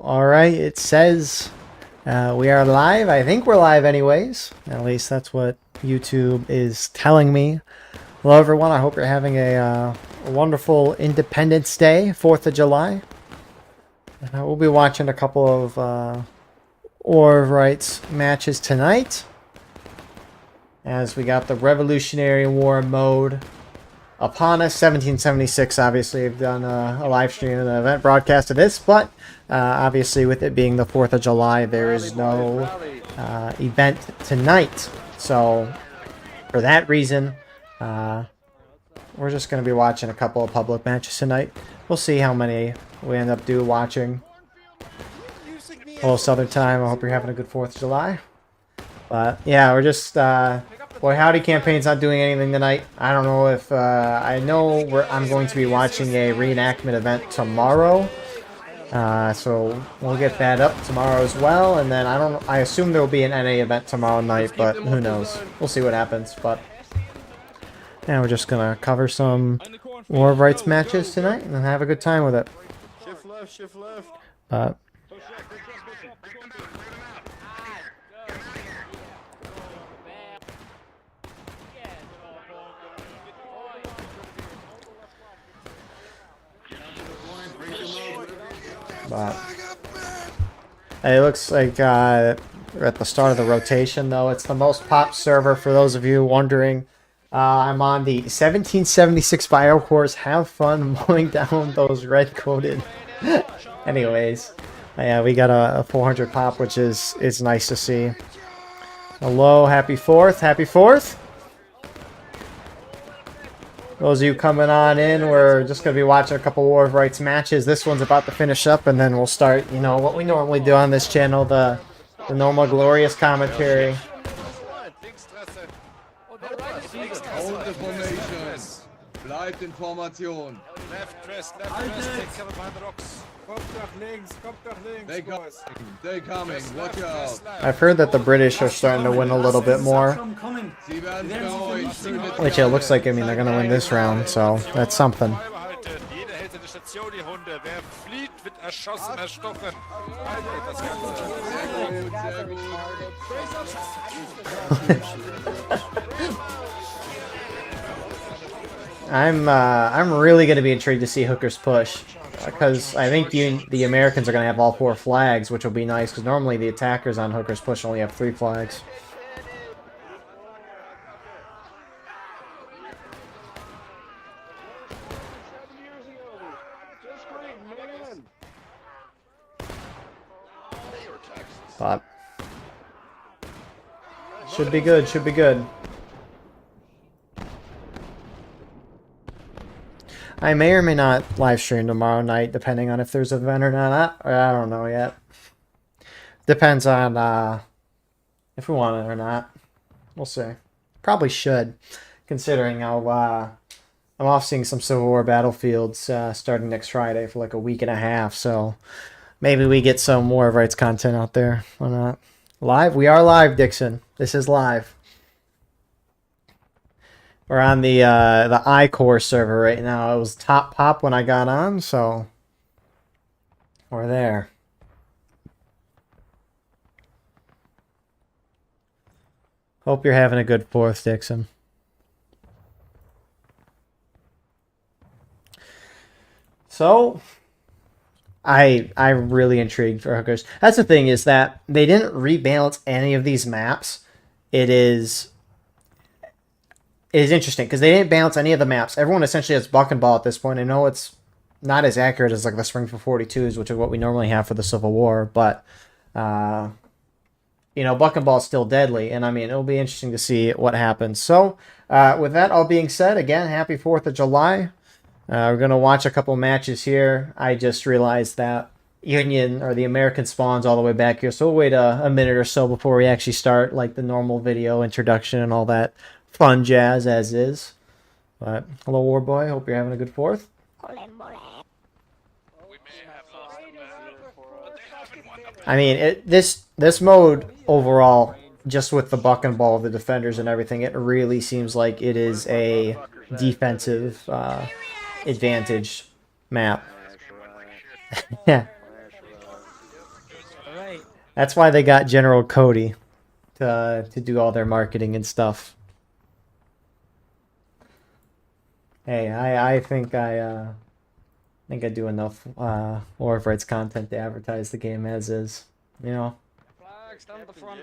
Alright, it says we are live. I think we're live anyways. At least that's what YouTube is telling me. Hello everyone, I hope you're having a wonderful Independence Day, 4th of July. We'll be watching a couple of War of Rights matches tonight, as we got the Revolutionary War mode upon us. 1776, obviously, I've done a live stream and an event broadcast of this, but obviously with it being the 4th of July, there is no event tonight. So for that reason, we're just going to be watching a couple of public matches tonight. We'll see how many we end up watching. Hello Southern Time, I hope you're having a good 4th of July. But yeah, we're just... Boy, Howdy campaign's not doing anything tonight. I don't know if... I know I'm going to be watching a reenactment event tomorrow. So we'll get that up tomorrow as well. And then I assume there will be an NA event tomorrow night, but who knows. We'll see what happens. But yeah, we're just going to cover some War of Rights matches tonight and have a good time with it. Shift left, shift left. But it looks like we're at the start of the rotation, though. It's the most pop server, for those of you wondering. I'm on the 1776 bio course. Have fun mowing down those red-coated. Anyways, yeah, we got a 400 pop, which is nice to see. Hello, happy 4th. Happy 4th. Those of you coming on in, we're just going to be watching a couple War of Rights matches. This one's about to finish up, and then we'll start, you know, what we normally do on this channel, the normal glorious commentary. Hold the formation. Bleibt in Formation. Left press, take cover behind the rocks. Kommt nach links, They coming, watch out. I've heard that the British are starting to win a little bit more, which it looks like, I mean, they're going to win this round, so that's something. Jeder hält seine Station, die Hunde. Wer flieht, wird erschossen, erstochen. I'm really going to be intrigued to see Hooker's push, because I think the Americans are going to have all 4 flags, which will be nice, because normally the attackers on Hooker's push only have 3 flags. But should be good, should be good. I may or may not live stream tomorrow night, depending on if there's an event or not. I don't know yet. Depends on if we want it or not. We'll see. Probably should, considering how I'm off seeing some Civil War battlefields starting next Friday for like a week and a half. So maybe we get some War of Rights content out there. Why not? Live? We are live, Dixon. This is live. We're on the I-Core server right now. It was top pop when I got on, so we're there. Hope you're having a good 4th, Dixon. So I'm really intrigued for Hookers. That's the thing, is that they didn't rebalance any of these maps. It is interesting because they didn't balance any of the maps. Everyone essentially has buck and ball at this point. I know it's not as accurate as like the Spring for 42s, which is what we normally have for the Civil War, but you know, buck and ball is still deadly, and I mean, it'll be interesting to see what happens. So with that all being said, again, happy 4th of July. We're going to watch a couple matches here. I just realized that Union, or the American, spawns all the way back here, so we'll wait a minute or so before we actually start like the normal video introduction and all that fun jazz as is. But hello, War Boy. Hope you're having a good 4th. I mean, this mode overall, just with the buck and ball of the defenders and everything, it really seems like it is a defensive advantage map. Yeah. That's why they got General Cody to do all their marketing and stuff. Hey, I think I do enough War of Rights content to advertise the game as is, you know. Flag, stand at the front.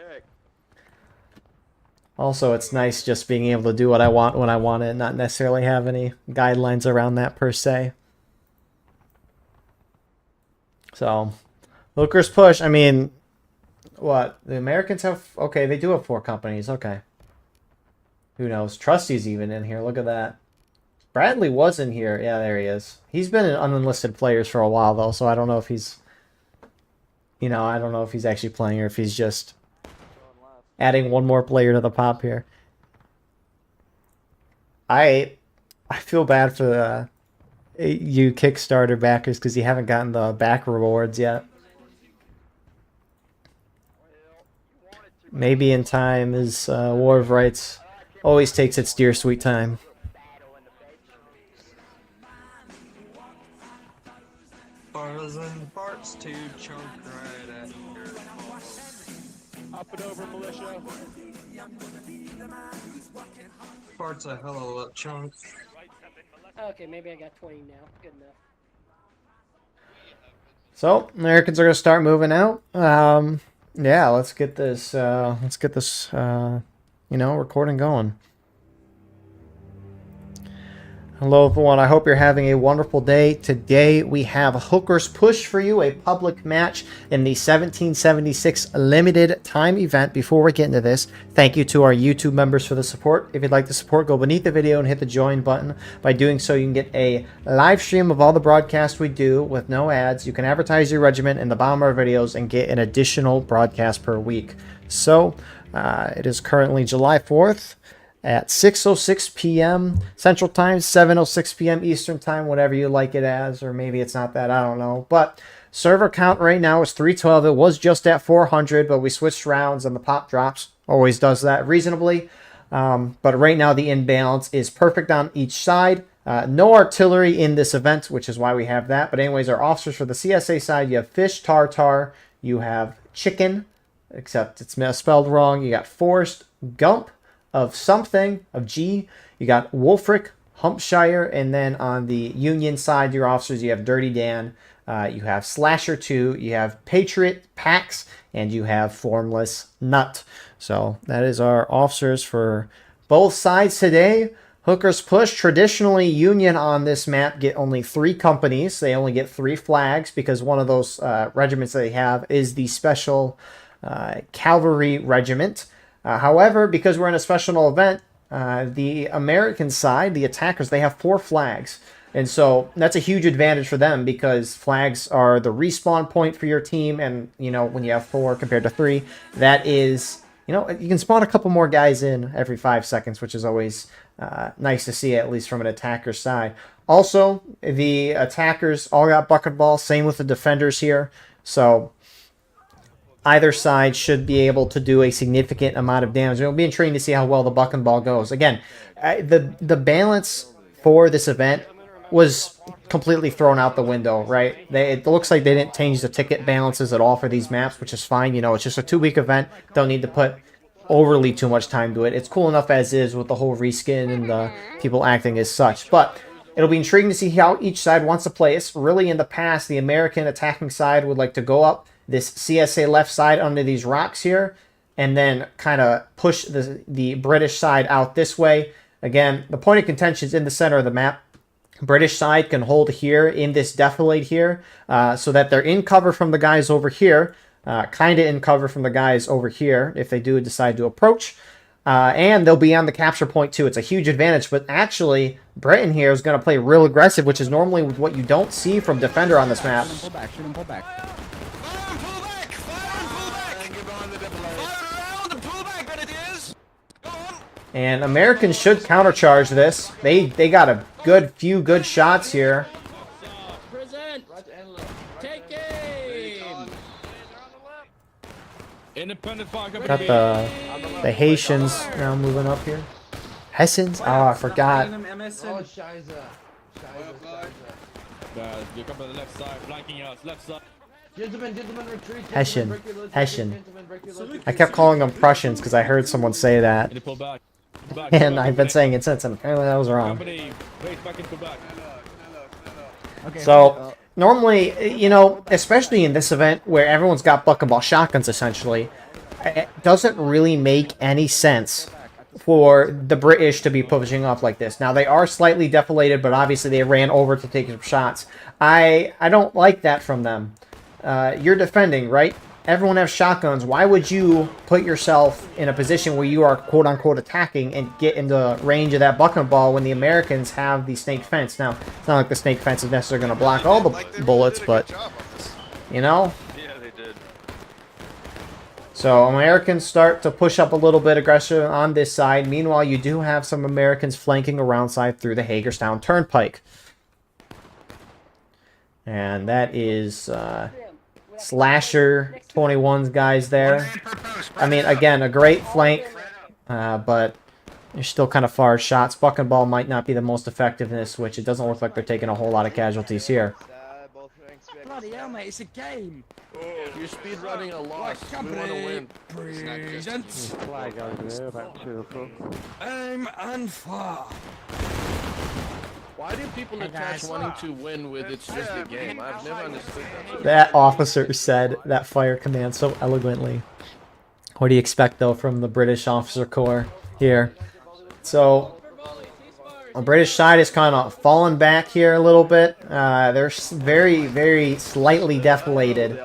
Also, it's nice just being able to do what I want when I want it and not necessarily have any guidelines around that per se. So, Hookers push. I mean, what? The Americans have... Okay, they do have 4 companies. Okay. Who knows? Trusty's even in here. Look at that. Bradley was in here. Yeah, there he is. He's been in unenlisted players for a while, though, so I don't know if he's... You know, I don't know if he's actually playing or if he's just adding one more player to the pop here. I feel bad for the you Kickstarter backers because you haven't gotten the back rewards yet. Maybe in time, as War of Rights always takes its dear sweet time. Bars and parts to chunk right at your... Up and over, militia. Parts a hell of a lot chunk. Okay, maybe I got 20 now. Good enough. So Americans are gonna start moving out. Yeah, let's get this you know, recording going. Hello everyone, I hope you're having a wonderful day. Today we have Hookers Push for you, a public match in the 1776 limited time event. Before we get into this, thank you to our YouTube members for the support. If you'd like to support, go beneath the video and hit the join button. By doing so, you can get a live stream of all the broadcasts we do with no ads. You can advertise your regiment in the bottom of our videos and get an additional broadcast per week. So, it is currently July 4th. At 6:06 p.m. Central Time, 7:06 p.m. Eastern Time, whatever you like it as, or maybe it's not that, I don't know. But server count right now is 312. It was just at 400, but we switched rounds and the pop drops. Always does that reasonably. But right now the imbalance is perfect on each side. No artillery in this event, which is why we have that. But anyways, our officers for the CSA side, you have fish, tartar, you have chicken, except it's spelled wrong. You got forced, gump, of something, of G, you got Wolfric, Hampshire, and then on the Union side, your officers, you have Dirty Dan, you have Slasher 2, you have Patriot, Pax, and you have Formless Nut. So that is our officers for both sides today. Hookers Push, traditionally Union on this map get only 3 companies. They only get 3 flags because one of those regiments they have is the Special Cavalry Regiment. However, because we're in a special event, the American side, the attackers, they have 4 flags. And so that's a huge advantage for them because flags are the respawn point for your team. And, you know, when you have 4 compared to 3, that is, you know, you can spawn a couple more guys in every 5 seconds, which is always nice to see, at least from an attacker's side. Also, the attackers all got bucket balls, same with the defenders here. So either side should be able to do a significant amount of damage. It'll be intriguing to see how well the buck and ball goes. Again, the balance for this event was completely thrown out the window, right? It looks like they didn't change the ticket balances at all for these maps, which is fine. You know, it's just a 2-week event. Don't need to put overly too much time to it. It's cool enough as is with the whole reskin and the people acting as such. But it'll be intriguing to see how each side wants to play it. Really, in the past, the American attacking side would like to go up this CSA left side under these rocks here, and then kind of push the British side out this way. Again, the point of contention is in the center of the map. British side can hold here in this defilade here, so that they're in cover from the guys over here, kind of in cover from the guys over here if they do decide to approach. And they'll be on the capture point too. It's a huge advantage, but actually Britain here is going to play real aggressive, which is normally what you don't see from Defender on this map. Pull back, shoot him, pull back. And Americans should countercharge this. They got a few good shots here. Present! Take aim! Independent fire company. Got the Haitians now moving up here. Hessians? Oh, I forgot. Oh, Scheiße. You come to the left side, flanking us, left side. Gentlemen, retreat. Hessian. Hessian. I kept calling them Prussians because I heard someone say that. And I've been saying it since, and apparently that was wrong. So, normally, you know, especially in this event where everyone's got buck-and-ball shotguns, essentially, it doesn't really make any sense for the British to be pushing up like this. Now, they are slightly deflated, but obviously they ran over to take some shots. I don't like that from them. You're defending, right? Everyone has shotguns. Why would you put yourself in a position where you are quote-unquote attacking and get into range of that buck and ball when the Americans have the snake fence? Now, it's not like the snake fence is necessarily going to block all the bullets, but, you know? Yeah, they did. So, Americans start to push up a little bit aggressive on this side. Meanwhile, you do have some Americans flanking around side through the Hagerstown Turnpike. And that is... Slasher 21's guys there. I mean, again, a great flank, but you're still kind of far shots. Buck and ball might not be the most effective in this switch. It doesn't look like they're taking a whole lot of casualties here. Bloody hell, mate, it's a game. You're speed running a loss. We want to win. Present. Flag over there, about 2 o'clock. Aim and fire. Why do people attach wanting to win with it's just a game? I've never understood that. That officer said that fire command so eloquently. What do you expect, though, from the British officer corps here? So, the British side is kind of falling back here a little bit. They're very, very slightly deflated.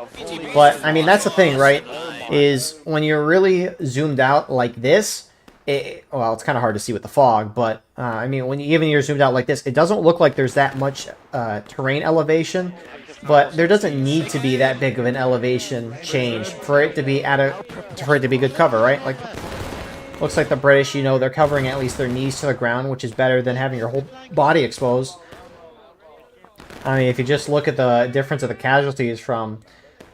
But, I mean, that's the thing, right? Is when you're really zoomed out like this, well, it's kind of hard to see with the fog, but, I mean, when even you're zoomed out like this, it doesn't look like there's that much terrain elevation, but there doesn't need to be that big of an elevation change for it to be good cover, right? Like, looks like the British, you know, they're covering at least their knees to the ground, which is better than having your whole body exposed. I mean, if you just look at the difference of the casualties from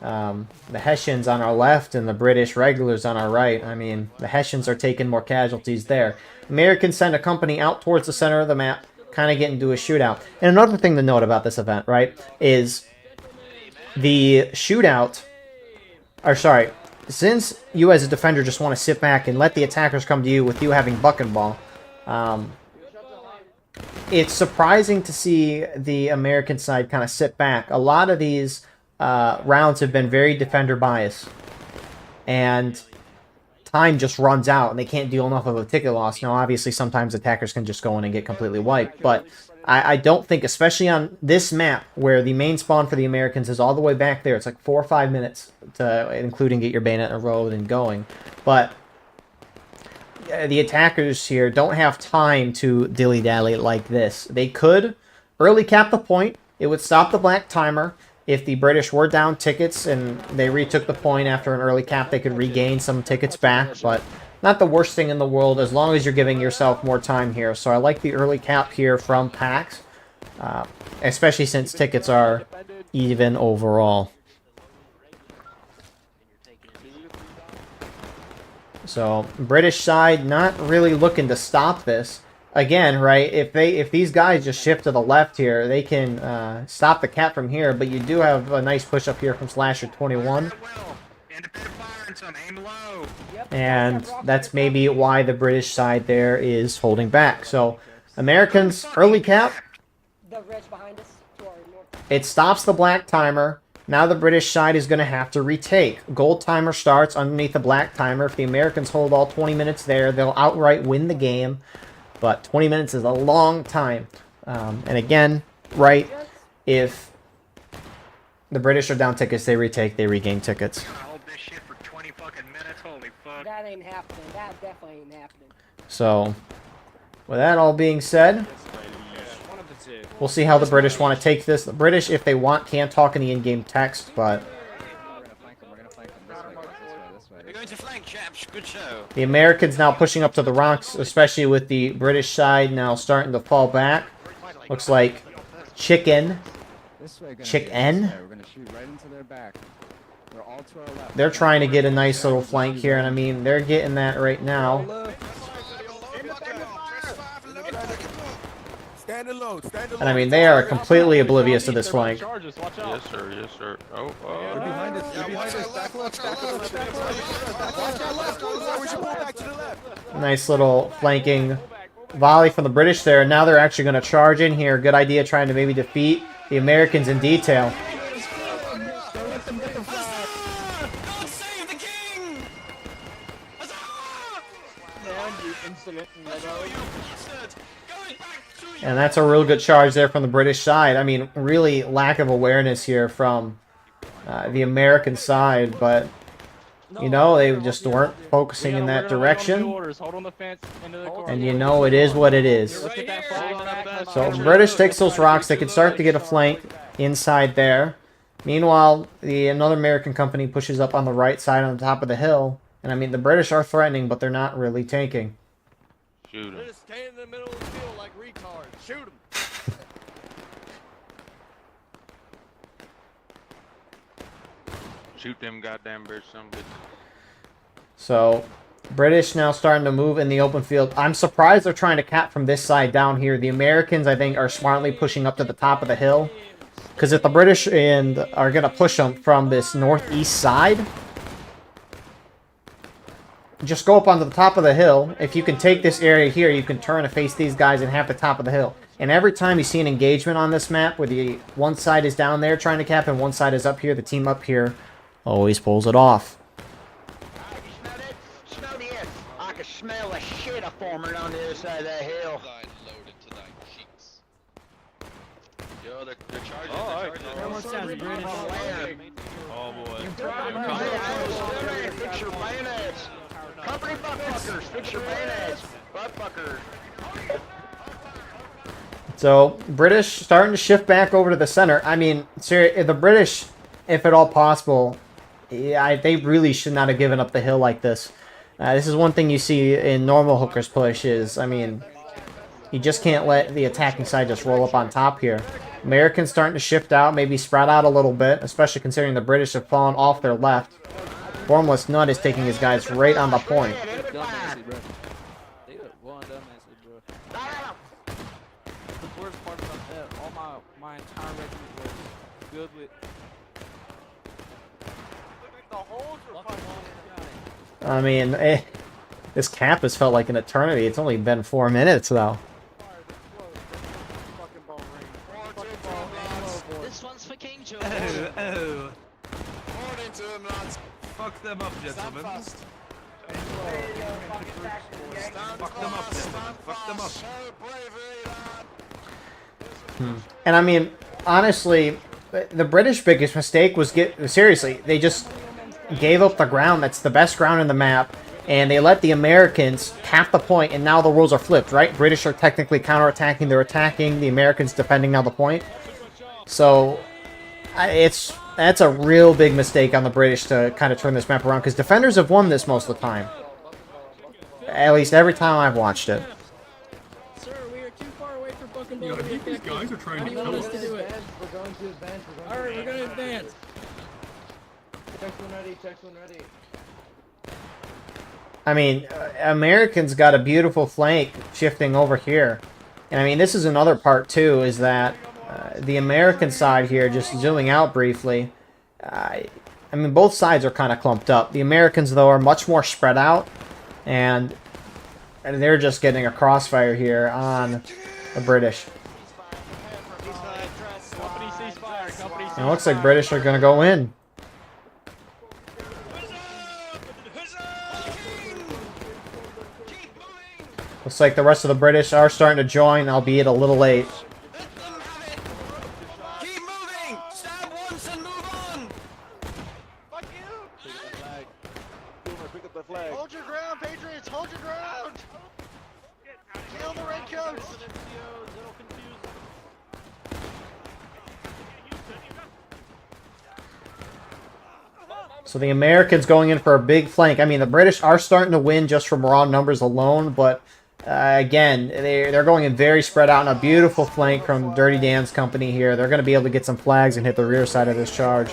the Hessians on our left and the British regulars on our right, I mean, the Hessians are taking more casualties there. Americans send a company out towards the center of the map, kind of get into a shootout. And another thing to note about this event, right, is the shootout, or sorry, since you as a defender just want to sit back and let the attackers come to you with you having buck and ball, it's surprising to see the American side kind of sit back. A lot of these rounds have been very defender biased, and time just runs out and they can't deal enough of a ticket loss. Now, obviously, sometimes attackers can just go in and get completely wiped, but I don't think, especially on this map where the main spawn for the Americans is all the way back there, it's like 4 or 5 minutes to including get your bayonet in a row and going, but the attackers here don't have time to dilly-dally like this. They could early cap the point. It would stop the black timer. If the British were down tickets and they retook the point after an early cap, they could regain some tickets back, but not the worst thing in the world as long as you're giving yourself more time here. So I like the early cap here from PAX, especially since tickets are even overall. So British side not really looking to stop this. Again, right, if these guys just shift to the left here, they can stop the cap from here, but you do have a nice push up here from Slasher 21. And that's maybe why the British side there is holding back. So, Americans, early cap. It stops the black timer. Now the British side is going to have to retake. Gold timer starts underneath the black timer. If the Americans hold all 20 minutes there, they'll outright win the game. But 20 minutes is a long time. And again, right, if the British are down tickets, they retake, they regain tickets. Hold this shit for 20 fucking minutes, holy fuck. That ain't happening. That definitely ain't happening. So, with that all being said, we'll see how the British want to take this. The British, if they want, can talk in the in-game text, but To flank, chaps. Good show. the Americans now pushing up to the rocks, especially with the British side now starting to fall back. Looks like Chicken. Chicken? They're trying to get a nice little flank here, and I mean, they're getting that right now. Stand alone. Stand alone. And I mean, they are completely oblivious to this flank. Charges, watch out. Yes, sir. Yes, sir. Oh, They're behind us. They're behind us. Back left. Back left. Back left. Watch our left. We should pull back to the left. Nice little flanking volley from the British there. And now they're actually going to charge in here. Good idea trying to maybe defeat the Americans in detail. And that's a real good charge there from the British side. I mean, really lack of awareness here from the American side, but you know, they just weren't focusing in that direction. And you know, it is what it is. So British takes those rocks. They can start to get a flank inside there. Meanwhile, another American company pushes up on the right side on the top of the hill. And I mean, the British are threatening, but they're not really tanking. shoot him. Just stand in the middle of the field like retards. Shoot him. Shoot them goddamn birds, some bitch. So, British now starting to move in the open field. I'm surprised they're trying to cap from this side down here. The Americans, I think, are smartly pushing up to the top of the hill. Because if the British are going to push them from this northeast side, just go up onto the top of the hill. If you can take this area here, you can turn and face these guys and have the top of the hill. And every time you see an engagement on this map where the one side is down there trying to cap and one side is up here, the team up here always pulls it off. Smell the air. I can smell the shit of forming on the other side of that hill. Yo, they're charging. Oh boy. Fix your bayonets. Company butt fuckers. Fix your bayonets. Butt fuckers. So, British starting to shift back over to the center. I mean, the British, if at all possible, yeah, they really should not have given up the hill like this. This is one thing you see in normal hookers push is, I mean, you just can't let the attacking side just roll up on top here. Americans starting to shift out, maybe spread out a little bit, especially considering the British have fallen off their left. Formless Nut is taking his guys right on the point. I mean, this cap has felt like an eternity. It's only been 4 minutes, though. This one's for King George. Oh. Morning to him, lads. Fuck them up, gentlemen. Stand fast. Fuck them up, gentlemen. Fuck them up. Show bravery, lad. And I mean, honestly, the British biggest mistake was seriously, they just gave up the ground. That's the best ground in the map. And they let the Americans cap the point, and now the rules are flipped, right? British are technically counterattacking. They're attacking. The Americans defending now the point. So, that's a real big mistake on the British to kind of turn this map around, because defenders have won this most of the time. At least every time I've watched it. Sir, we are too far away for fucking You know, I think these guys are trying to How do you want kill us to us. do it? We're going to advance. Alright, we're gonna advance. Text one ready. Text one ready. I mean, Americans got a beautiful flank shifting over here. And I mean, this is another part too, is that the American side here, just zooming out briefly, I mean, both sides are kind of clumped up. The Americans, though, are much more spread out, and they're just getting a crossfire here on the British. And it looks like British are going to go in. Looks like the rest of the British are starting to join, albeit a little late. Keep moving. Stab once and move on. Fuck you. Pick up the flag. Hold your ground, Patriots. Hold your ground. Kill the redcoats. So the Americans going in for a big flank. I mean, the British are starting to win just from raw numbers alone, but again, they're going in very spread out, and a beautiful flank from Dirty Dan's company here. They're going to be able to get some flags and hit the rear side of this charge.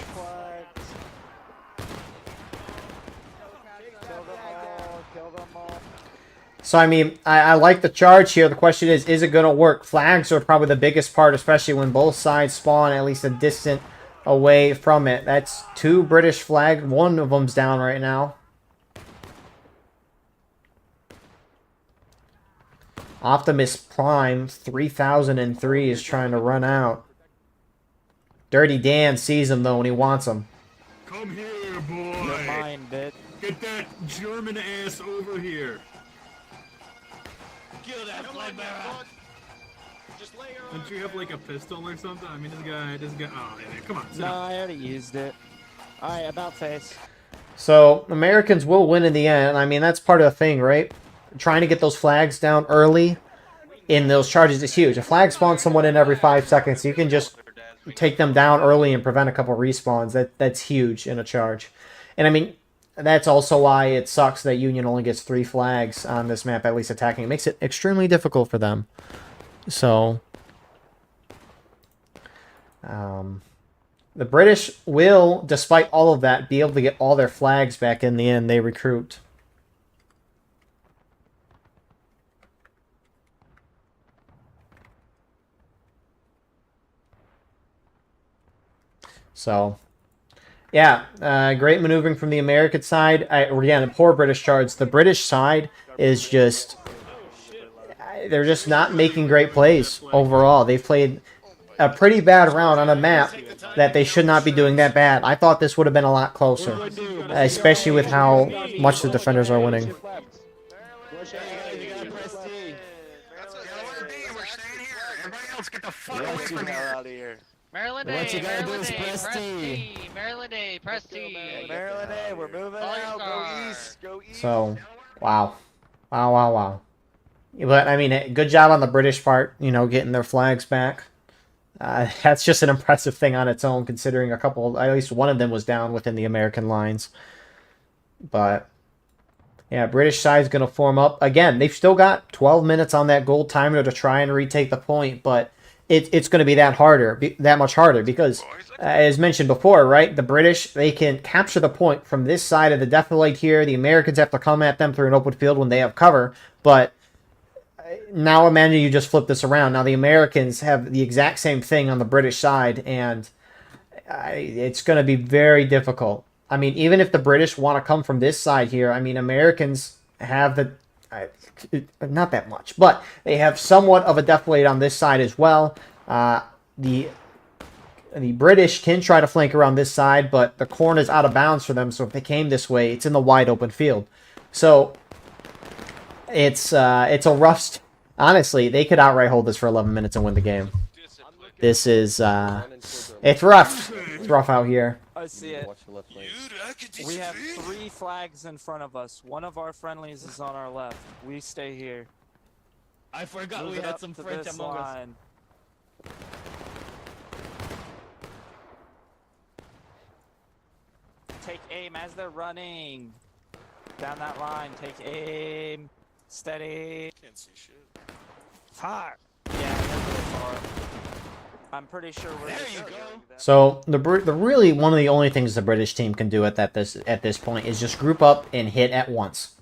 So, I mean, I like the charge here. The question is it going to work? Flags are probably the biggest part, especially when both sides spawn at least a distant away from it. That's 2 British flags. One of them's down right now. Optimus Prime 3003 is trying to run out. Dirty Dan sees him, though, when he wants him. Come here, boy. You're mine, bitch. Get that German ass over here. Kill that flag bearer. Just lay her on. Don't you have like a pistol or something? I mean, this guy. Oh, yeah, come on. Sit No, down. I already used it. Alright, about face. So, Americans will win in the end. I mean, that's part of the thing, right? Trying to get those flags down early in those charges is huge. A flag spawns someone in every 5 seconds. You can just take them down early and prevent a couple respawns. That's huge in a charge. And I mean, that's also why it sucks that Union only gets 3 flags on this map, at least attacking. It makes it extremely difficult for them. So, the British will, despite all of that, be able to get all their flags back in the end. They recruit. So, yeah, great maneuvering from the American side. Again, poor British charge. The British side is just... They're just not making great plays overall. They've played a pretty bad round on a map that they should not be doing that bad. I thought this would have been a lot closer, especially with how much the defenders are winning. Maryland A, Maryland A, press T. Maryland A, press T. Maryland A, we're moving out. Go east. Go east. So, wow. Wow. But, I mean, good job on the British part, you know, getting their flags back. That's just an impressive thing on its own, considering at least one of them was down within the American lines. But, yeah, British side's going to form up. Again, they've still got 12 minutes on that gold timer to try and retake the point, but it's going to be that much harder because, as mentioned before, right, the British, they can capture the point from this side of the defilade here. The Americans have to come at them through an open field when they have cover, but now imagine you just flip this around. Now the Americans have the exact same thing on the British side, and it's going to be very difficult. I mean, even if the British want to come from this side here, I mean, Americans have the... not that much, but they have somewhat of a defilade on this side as well. The British can try to flank around this side, but the corn is out of bounds for them, so if they came this way, it's in the wide open field. So it's a rough... Honestly, they could outright hold this for 11 minutes and win the game. This is... it's rough. It's rough out here. I see it. We have 3 flags in front of us. One of our friendlies is on our left. We stay here. I forgot Move we it had up some to French this among us. line. Take aim as they're running. Down that line. Take aim. Steady. Can't see shit. Fire. Yeah, they're really far. I'm pretty sure we're... There you go. So the really one of the only things the British team can do at this point is just group up and hit at once.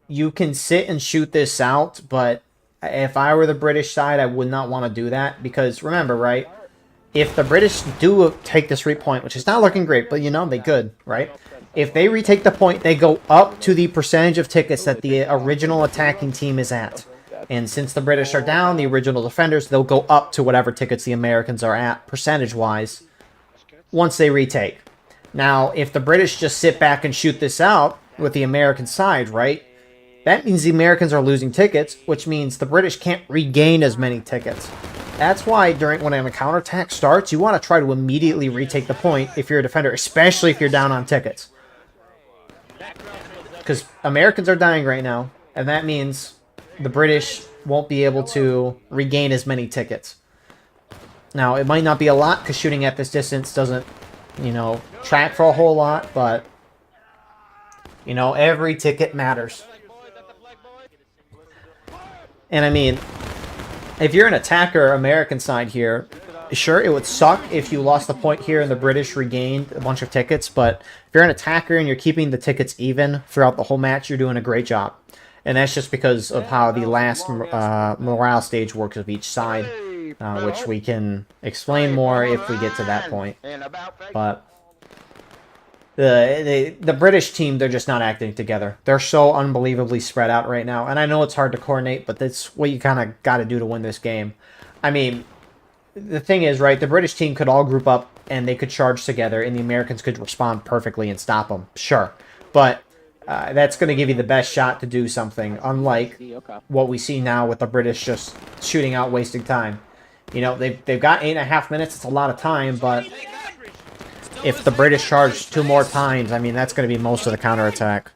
You can sit and shoot this out, but if I were the British side, I would not want to do that because remember, right? If the British do take this point, which is not looking great, but you know they could, right? If they retake the point, they go up to the percentage of tickets that the original attacking team is at. And since the British are down, the original defenders, they'll go up to whatever tickets the Americans are at, percentage-wise, once they retake. Now, if the British just sit back and shoot this out with the American side, right, that means the Americans are losing tickets, which means the British can't regain as many tickets. That's why when a counterattack starts, you want to try to immediately retake the point if you're a defender, especially if you're down on tickets. Because Americans are dying right now, and that means the British won't be able to regain as many tickets. Now, it might not be a lot, because shooting at this distance doesn't, you know, track for a whole lot, but, you know, every ticket matters. And I mean, if you're an attacker, American side here, sure, it would suck if you lost the point here and the British regained a bunch of tickets, but if you're an attacker and you're keeping the tickets even throughout the whole match, you're doing a great job. And that's just because of how the last morale stage works of each side, which we can explain more if we get to that point. But the British team, they're just not acting together. They're so unbelievably spread out right now. And I know it's hard to coordinate, but that's what you kind of got to do to win this game. I mean, the thing is, right, the British team could all group up and they could charge together and the Americans could respond perfectly and stop them. Sure. But that's going to give you the best shot to do something, unlike what we see now with the British just shooting out, wasting time. You know, they've got 8.5 minutes. It's a lot of time, but if the British charge 2 more times, I mean, that's going to be most of the counterattack.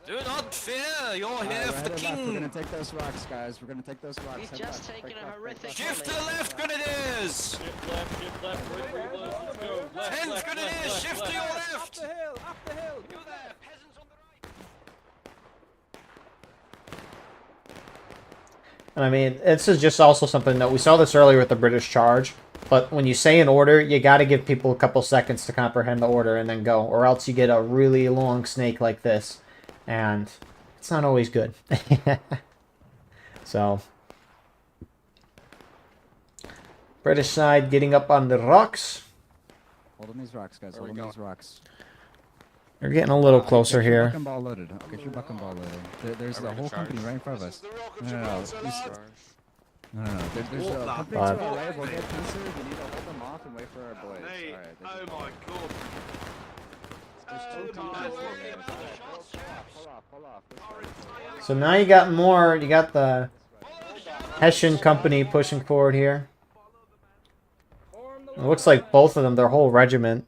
Do not fear, you're here for the king. We're gonna take those rocks, guys. We're gonna take those rocks. He's just taking a horrific Shift to the left, grenadiers! Shift left, quick reload, let's go. Left, 10th left, grenadiers, left, shift left, to your left. left! Up the hill, up the hill. You there, peasants on the right! And I mean, this is just also something that we saw this earlier with the British charge. But when you say an order, you got to give people a couple seconds to comprehend the order and then go. Or else you get a really long snake like this. And it's not always good. So, British side getting up on the rocks. Hold on these rocks, guys. Hold on these rocks. They're getting a little closer Get your here. bucking ball loaded. Get your bucking ball loaded. There's the whole company right in front of us. No. There's a company to our right. We'll get pieces. We need to hold them off and wait for our boys. Alright. Oh my god. There's 2 companies here, guys. Pull off. So now you got more. You got the Hessian company pushing forward here. It looks like both of them, their whole regiment.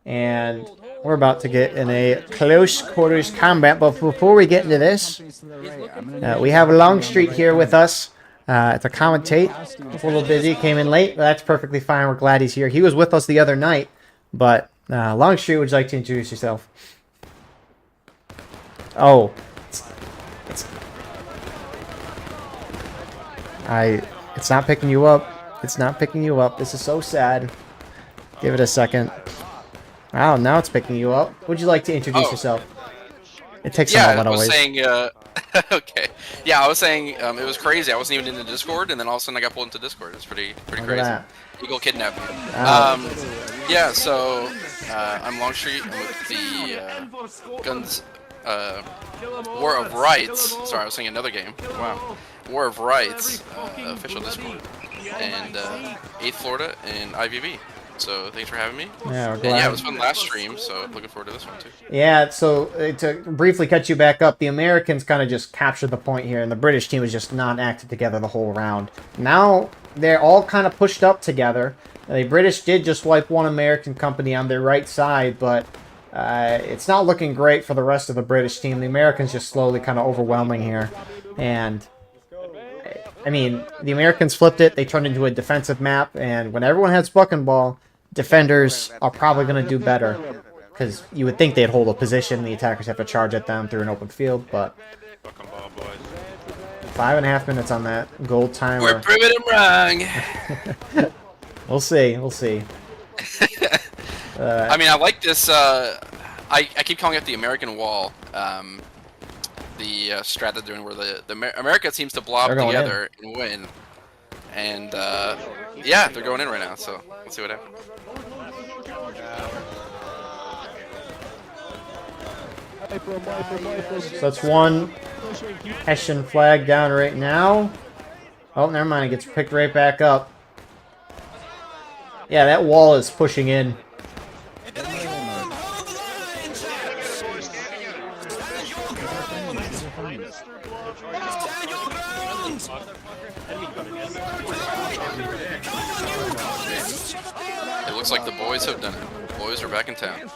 And we're about to get in a close quarters combat. But before we get into this, we have Longstreet here with us to commentate. He's a little busy, came in late, but that's perfectly fine. We're glad he's here. He was with us the other night. But Longstreet, would you like to introduce yourself? Oh. It's not picking you up. It's not picking you up. This is so sad. Give it a second. Wow, now it's picking you up. Would you like to introduce yourself? It takes a moment I was always. saying, okay. Yeah, I was saying it was crazy. I wasn't even in the Discord, and then all of a sudden I got pulled into Discord. It's pretty Look at crazy. that. Eagle kidnapped me. Wow. Yeah, so I'm Longstreet. I'm with the Guns War of Rights. Sorry, I was saying another game. Wow. War of Rights official Discord. And 8th Florida and IVB. So thanks for having me. Yeah, we're and glad. yeah, it was fun last stream, so looking forward to this one too. Yeah, so to briefly catch you back up, the Americans kind of just captured the point here, and the British team was just not acted together the whole round. Now they're all kind of pushed up together. The British did just wipe one American company on their right side, but it's not looking great for the rest of the British team. The Americans just slowly kind of overwhelming here. And, I mean, the Americans flipped it. They turned into a defensive map, and when everyone has bucking ball, defenders are probably going to do better. Because you would think they'd hold a position, the attackers have to charge at them through an open field, but 5.5 minutes on that gold timer. We're proving them wrong. We'll see. We'll see. I mean, I like this. I keep calling it the American Wall. The strat they're doing, where the America seems to blob together and win. And yeah, they're going in right now. So let's see what happens. So that's one Hessian flag down right now. Oh, never mind. It gets picked right back up. Yeah, that wall is pushing in. It looks like the boys have done it. The boys are back in town.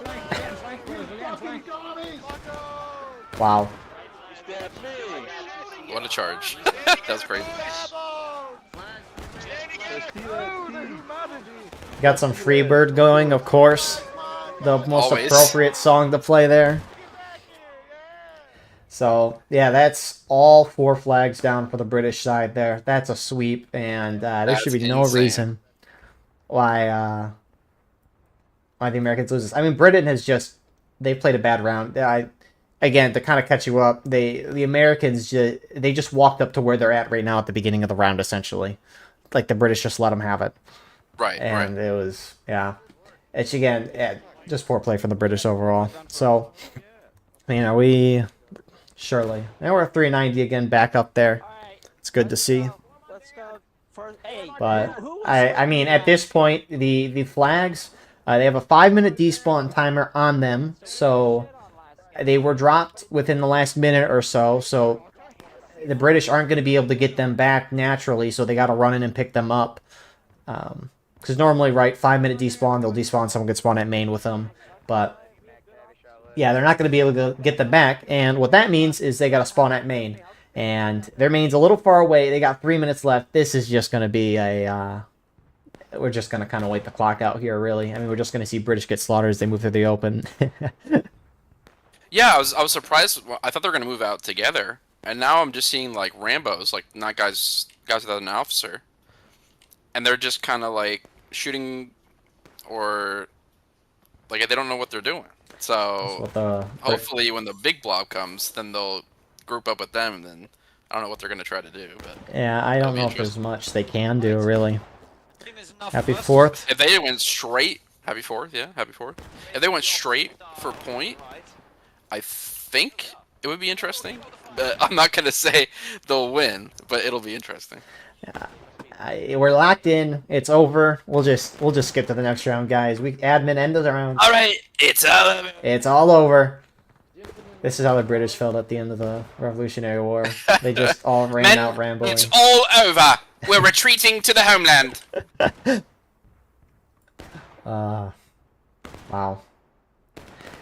Wow. What a charge. That was crazy. Got some Freebird going, of course. The most Always. appropriate song to play there. So, yeah, that's all 4 flags down for the British side there. That's a sweep, and there should be no reason why the Americans lose this. I mean, Britain has just... They played a bad round. Again, to kind of catch you up, the Americans, they just walked up to where they're at right now at the beginning of the round, essentially. Like, the British just let them have it. Right, and it was, yeah. It's, again, just poor play from the British overall. So, you know, we... Surely. Now we're at 390 again, back up there. It's good to see. But, I mean, at this point, the flags, they have a 5-minute despawn timer on them. So, they were dropped within the last minute or so. So, the British aren't going to be able to get them back naturally. So, they got to run in and pick them up. Because normally, right, 5-minute despawn, they'll despawn, someone gets spawned at main with them. But... yeah, they're not going to be able to get them back, and what that means is they got to spawn at main, and their main's a little far away. They got 3 minutes left. This is just going to be a, we're just going to kind of wait the clock out here, really. I mean, we're just going to see British get slaughtered as they move through the open. Yeah, I was surprised. I thought they were going to move out together, and now I'm just seeing, like, Rambos, like, not guys without an officer, and they're just kind of, like, shooting, or, like, they don't know what they're doing. So, hopefully when the big blob comes, then they'll group up with them, and then I don't know what they're going to try to do. But yeah, I don't know if there's much they can do, really. Happy 4th. If they went straight, happy 4th, yeah, happy 4th. If they went straight for point, I think it would be interesting. But I'm not going to say they'll win, but it'll be interesting. Yeah. We're locked in. It's over. We'll just skip to the next round, guys. Admin end of the round. All right, it's all over. It's all over. This is how the British felt at the end of the Revolutionary War. They just all ran out rambling. It's all over. We're retreating to the homeland. Wow.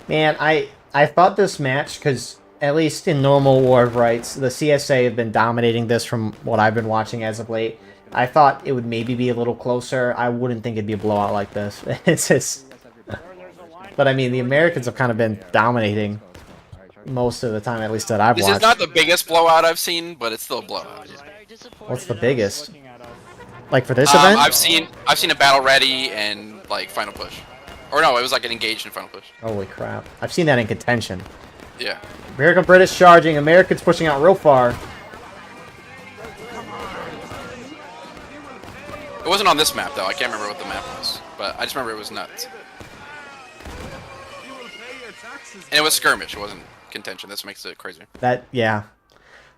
Man, I thought this match, because at least in normal War of Rights, the CSA have been dominating this from what I've been watching as of late. I thought it would maybe be a little closer. I wouldn't think it'd be a blowout like this. It's just... But I mean, the Americans have kind of been dominating most of the time, at least that I've watched. This is not the biggest blowout I've seen, but it's still a blowout. What's the biggest? Like for this event? I've seen a battle ready and like final push. Or no, it was like an engaged in final push. Holy crap. I've seen that in contention. Yeah. Here come British charging. Americans pushing out real far. It wasn't on this map, though. I can't remember what the map was. But I just remember it was nuts. And it was skirmish. It wasn't contention. This makes it crazier. Yeah.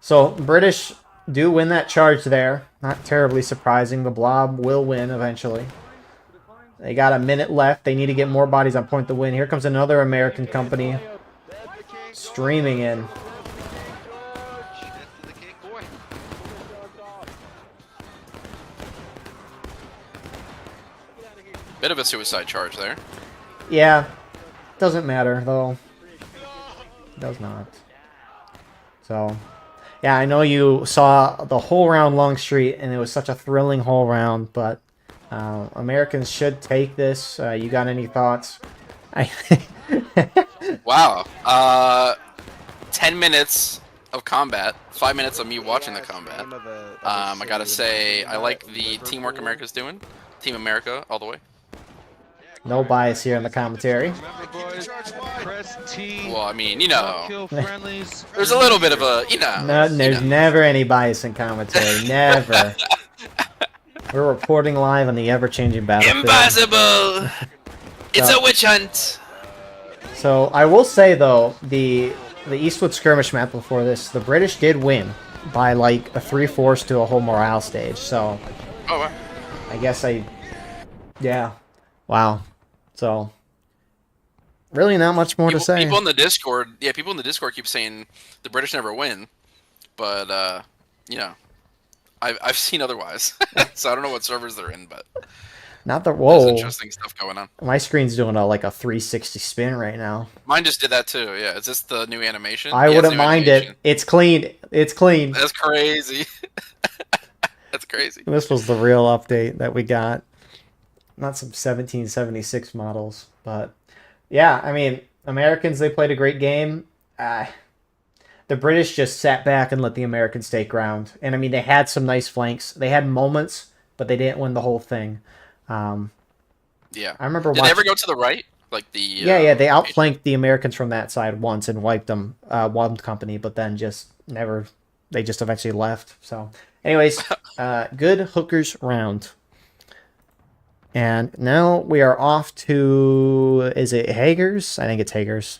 So, British do win that charge there. Not terribly surprising. The blob will win eventually. They got a minute left. They need to get more bodies on point to win. Here comes another American company. Streaming in. Bit of a suicide charge there. Yeah. Doesn't matter, though. Does not. So, yeah, I know you saw the whole round Long Street, and it was such a thrilling whole round, but Americans should take this. You got any thoughts? Wow. 10 minutes of combat. 5 minutes of me watching the combat. I gotta say, I like the teamwork America's doing. Team America, all the way. No bias here in the commentary. Well, I mean, you know, there's a little bit of a, you know. No, there's never any bias in commentary. Never. We're reporting live on the ever-changing battlefield. Impossible! It's a witch hunt! So, I will say, though, the Eastwood skirmish map before this, the British did win by, like, a 3/4 to a whole morale stage, so... Oh, wow. I guess yeah. Wow. So, really not much more to say. People in the Discord keep saying the British never win, but, you know, I've seen otherwise. So I don't know what servers they're in, but there's interesting stuff going on. My screen's doing like a 360 spin right now. Mine just did that too, yeah. Is this the new animation? I wouldn't mind it. It's clean. It's clean. That's crazy. That's crazy. This was the real update that we got. Not some 1776 models, but yeah, I mean, Americans, they played a great game. There the British just sat back and let the Americans take ground. And I mean, they had some nice flanks. They had moments, but they didn't win the whole thing. Yeah. I remember. Did they ever go to the right? Like the yeah, they outflanked the Americans from that side once and wiped them, one company, but then just never. They just eventually left. So, anyways, good hookers round. And now we are off to, is it Hagers? I think it's Hagers.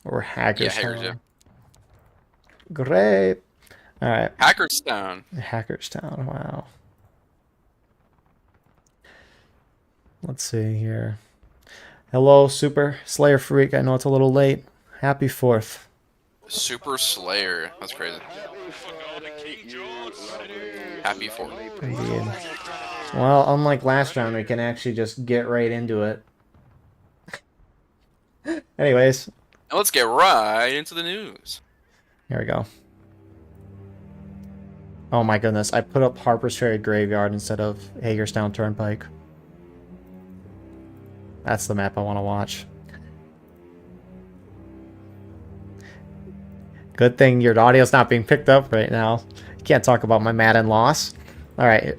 Or Hagerstown. Yeah, Hagers, yeah. Great. All right. Hagerstown. Hagerstown, wow. Let's see here. Hello, Super Slayer Freak. I know it's a little late. Happy 4th. Super Slayer. That's crazy. Happy 4th. Indeed. Well, unlike last round, we can actually just get right into it. Anyways. Now let's get right into the news. Here we go. Oh my goodness, I put up Harper's Ferry Graveyard instead of Hagerstown Turnpike. That's the map I want to watch. Good thing your audio's not being picked up right now. You can't talk about my Madden loss. Alright,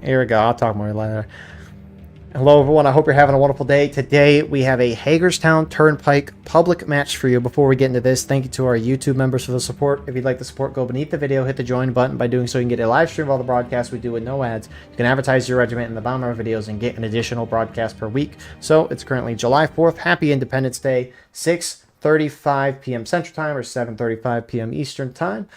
here we go. I'll talk more later. Hello everyone, I hope you're having a wonderful day. Today we have a Hagerstown Turnpike public match for you. Before we get into this, thank you to our YouTube members for the support. If you'd like the support, go beneath the video, hit the join button. By doing so, you can get a live stream of all the broadcasts we do with no ads. You can advertise your regiment in the bottom of our videos and get an additional broadcast per week. So it's currently July 4th. Happy Independence Day, 6:35 p.m. Central Time or 7:35 p.m. Eastern Time.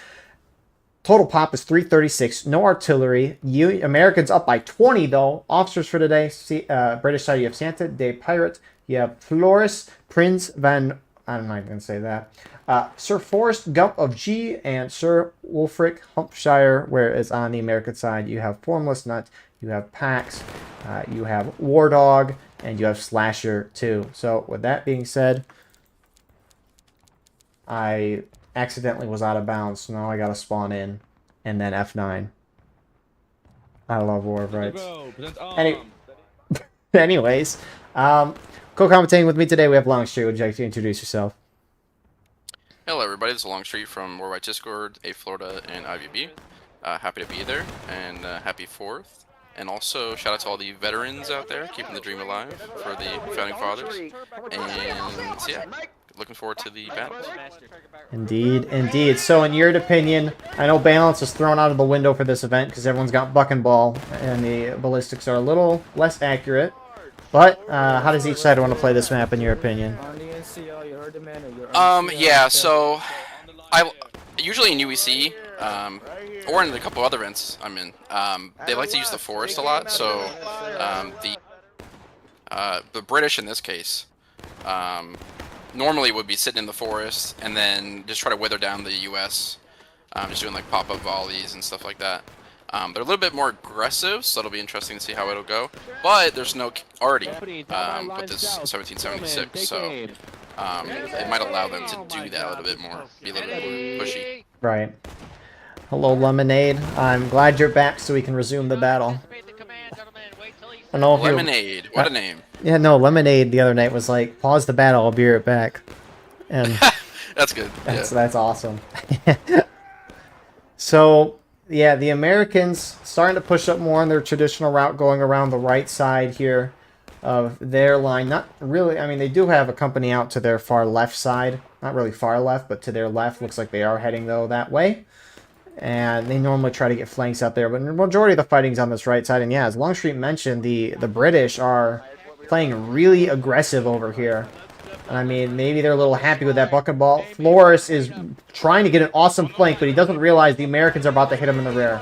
Total pop is 336. No artillery. Americans up by 20 though. Officers for today. British side, you have Santa de Pirate. You have Floris, Prince van. I'm not going to say that. Sir Forrest Gump of G and Sir Wulfric Hampshire. Whereas on the American side, you have Formless Nut. You have Pax. You have War Dog, and you have Slasher too. So with that being said, I accidentally was out of bounds, so now I gotta spawn in and then F9. I love War of Rights. Anyways, co-commentating with me today we have Longstreet. Would you like to introduce yourself? Hello everybody, this is Longstreet from War of Rights Discord, A Florida, and IVB. Happy to be there, and happy 4th. And also, shout out to all the veterans out there, keeping the dream alive for the Founding Fathers. And yeah, looking forward to the battle. Indeed, indeed. So in your opinion, I know balance is thrown out of the window for this event because everyone's got buck and ball, and the ballistics are a little less accurate. But how does each side want to play this map in your opinion? Yeah, so usually in UEC, or in a couple other events I'm in, they like to use the forest a lot. So the British in this case normally would be sitting in the forest and then just try to wither down the US, just doing like pop-up volleys and stuff like that. They're a little bit more aggressive, so it'll be interesting to see how it'll go. But there's no already with this 1776, so it might allow them to do that a little bit more, be a little bit more pushy. Right. Hello, Lemonade. I'm glad you're back so we can resume the battle. I know Lemonade, what a name. Yeah, no, Lemonade the other night was like, pause the battle, I'll be right back. And that's good. That's awesome. So, yeah, the Americans starting to push up more on their traditional route, going around the right side here of their line. Not really, I mean, they do have a company out to their far left side. Not really far left, but to their left. Looks like they are heading, though, that way. And they normally try to get flanks out there, but the majority of the fighting's on this right side. And yeah, as Longstreet mentioned, the British are playing really aggressive over here. And I mean, maybe they're a little happy with that buck and ball. Flores is trying to get an awesome flank, but he doesn't realize the Americans are about to hit him in the rear.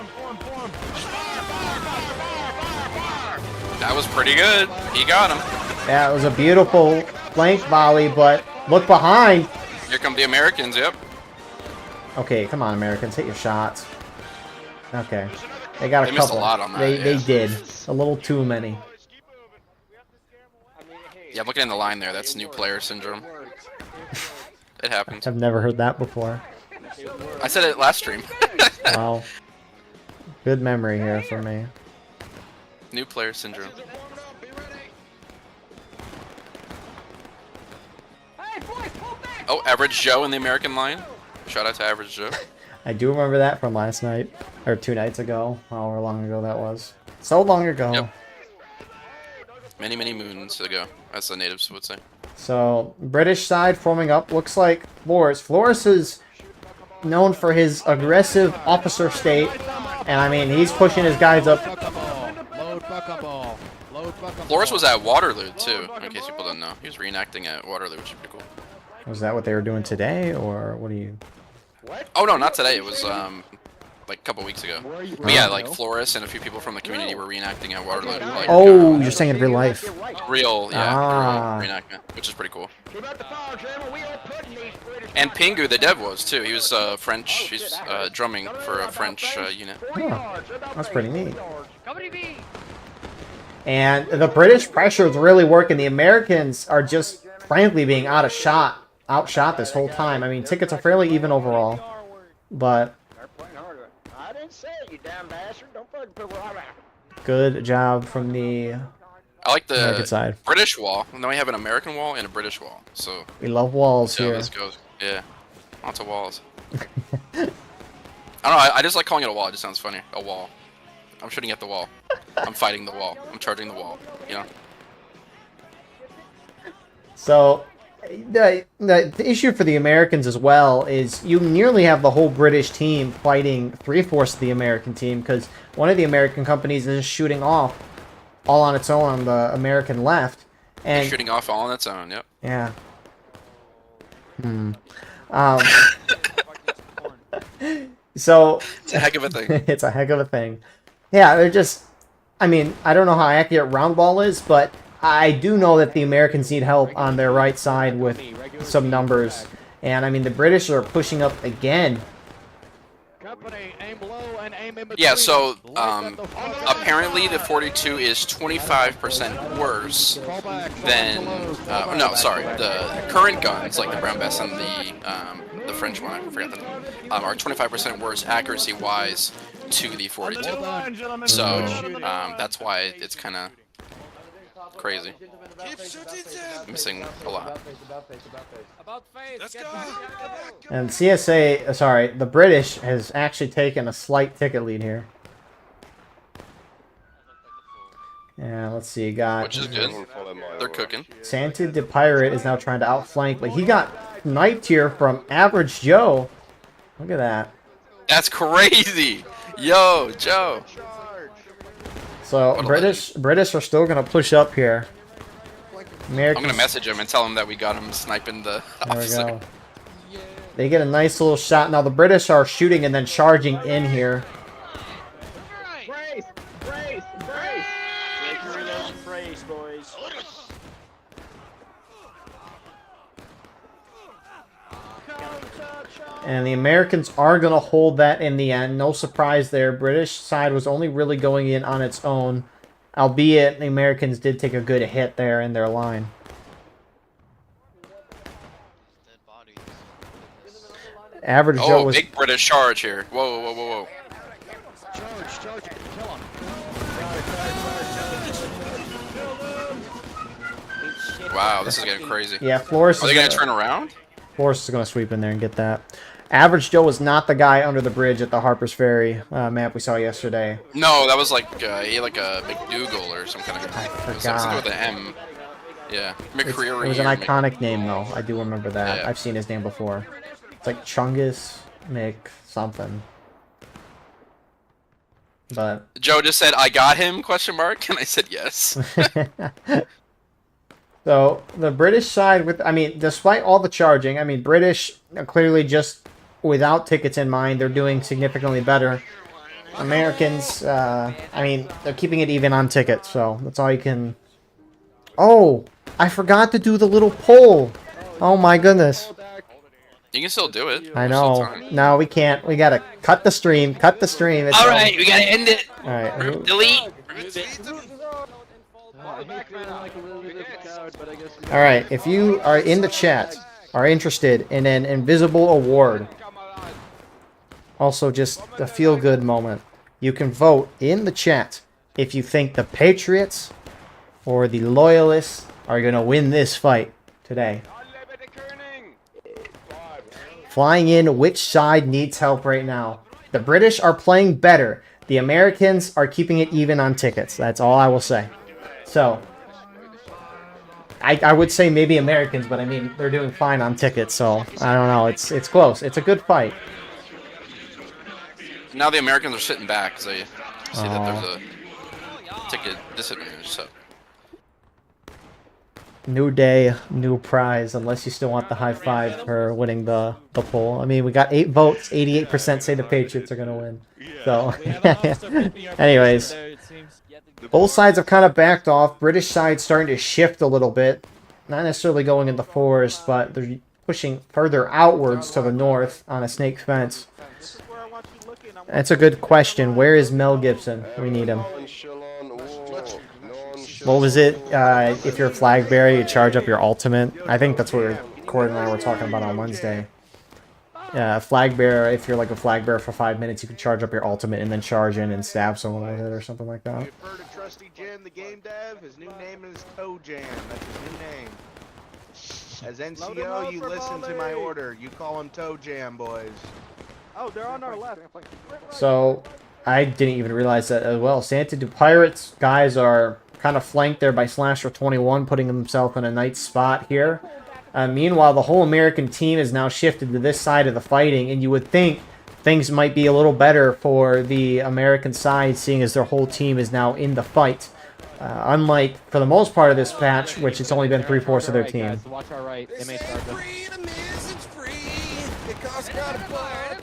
That was pretty good. He got him. Yeah, it was a beautiful flank volley, but look behind. Here come the Americans, yep. Okay, come on, Americans, hit your shots. Okay, they got a couple. Missed a lot on that, They did a little too many. Yeah, I'm looking in the line there. That's new player syndrome. It happens. I've never heard that before. I said it last stream. Wow, good memory here for me. New player syndrome. Hey, boys, pull back! Oh, Average Joe in the American line. Shout out to Average Joe. I do remember that from last night. Or 2 nights ago. However long ago that was. So long ago. Yep. Many, many moons ago, as the natives would say. So, British side forming up. Looks like Flores. Flores is known for his aggressive officer state. And I mean, he's pushing his guys up. Flores was at Waterloo, too, in case people don't know. He was reenacting at Waterloo, which is pretty cool. Was that what they were doing today? Or what do you... Oh, no, not today. It was, like a couple weeks ago. But yeah, like Flores and a few people from the community were reenacting at Waterloo. Like, oh, you're saying in real life. Real, yeah, real reenactment, which is pretty cool. And Pingu, the dev, was too. He was French. He's drumming for a French unit. Oh, that's pretty neat. And the British pressure is really working. The Americans are just frankly being outshot this whole time. I mean, tickets are fairly even overall, but good job from the I like the American side. British wall. And then we have an American wall and a British wall. So we love walls here. This goes. Yeah, lots of walls. I don't know. I just like calling it a wall. It just sounds funny. A wall. I'm shooting at the wall. I'm fighting the wall. I'm charging the wall. You know. So the issue for the Americans as well is you nearly have the whole British team fighting 3/4 of the American team, because one of the American companies is shooting off all on its own on the American left. And shooting off all on its own, yep. Yeah. So it's a heck of a thing. It's a heck of a thing. Yeah, they're just, I mean, I don't know how accurate round ball is, but I do know that the Americans need help on their right side with some numbers. And I mean, the British are pushing up again. Yeah, so apparently the 42 is 25% worse than no, sorry, the current guns like the Brown Bess and the French one, I forgot the name, are 25% worse accuracy wise to the 42. So that's why it's kind of crazy. Missing a lot. And CSA, sorry, the British has actually taken a slight ticket lead here. Yeah, let's see, got... Which is good. They're cooking. Santa the Pirate is now trying to outflank, but he got sniped here from Average Joe. Look at that. That's crazy! Yo, Joe! So, British are still going to push up here. I'm going to message him and tell him that we got him sniping the officer. There we go. They get a nice little shot. Now, the British are shooting and then charging in here. Brace! Brace! Brace! Brace, boys. And the Americans are going to hold that in the end. No surprise there. British side was only really going in on its own. Albeit, the Americans did take a good hit there in their line. Average Joe was... big British charge here. Whoa, whoa, whoa, whoa. Charge, kill him. Wow, this is getting crazy. Yeah, Flores Are they going to turn around? Flores is going to sweep in there and get that. Average Joe was not the guy under the bridge at the Harper's Ferry map we saw yesterday. No, that was like he had like a McDougal or some kind of... I It was something forgot. with an M. Yeah. It McCreary. was an or iconic name, though. I do remember that. Yeah. I've seen his name before. It's like Chungus Mc something. But Joe just said, "I got him?" Question mark, and I said yes. so the British side, with I mean, despite all the charging, I mean, British clearly just without tickets in mind, they're doing significantly better. Americans, I mean, they're keeping it even on tickets, so that's all you can. Oh, I forgot to do the little poll. Oh my goodness. You can still do it. I There's still know. time. No, we can't. We gotta cut the stream. Cut the stream. It's All right, we gotta end it. All right. Delete. All right. If you are in the chat, are interested in an invisible award, also just a feel-good moment, you can vote in the chat if you think the Patriots or the Loyalists are gonna win this fight today. flying in. Which side needs help right now? The British are playing better. The Americans are keeping it even on tickets. That's all I will say. So, I would say maybe Americans, but I mean, they're doing fine on tickets, so I don't know. It's close. It's a good fight. Now the Americans are sitting back because they see that there's a ticket disadvantage. So new day, new prize. Unless you still want the high five for winning the poll. I mean, we got 8 votes. 88% say the Patriots are gonna win. So, anyways, both sides have kind of backed off. British side starting to shift a little bit. Not necessarily going in the forest, but they're pushing further outwards to the north on a snake fence. That's a good question. Where is Mel Gibson? We need him. What was it? If you're a flag bearer, you charge up your ultimate. I think that's what Corey and I were talking about on Wednesday. Flag bearer, if you're like a flag bearer for 5 minutes, you can charge up your ultimate and then charge in and stab someone with it or something like that. You've heard of Trusty Jim, the game dev? His new name is Toe Jam. That's his new name. As NCO, you listen to my order. You call him Toe Jam, boys. Oh, they're on our left. So, I didn't even realize that as well. Santa Du Pirates guys are kind of flanked there by Slasher 21, putting himself in a nice spot here. Meanwhile, the whole American team is now shifted to this side of the fighting, and you would think things might be a little better for the American side, seeing as their whole team is now in the fight. Unlike, for the most part of this patch, which it's only been 3/4 of their team. Watch our right. It's free. It costs God a buck.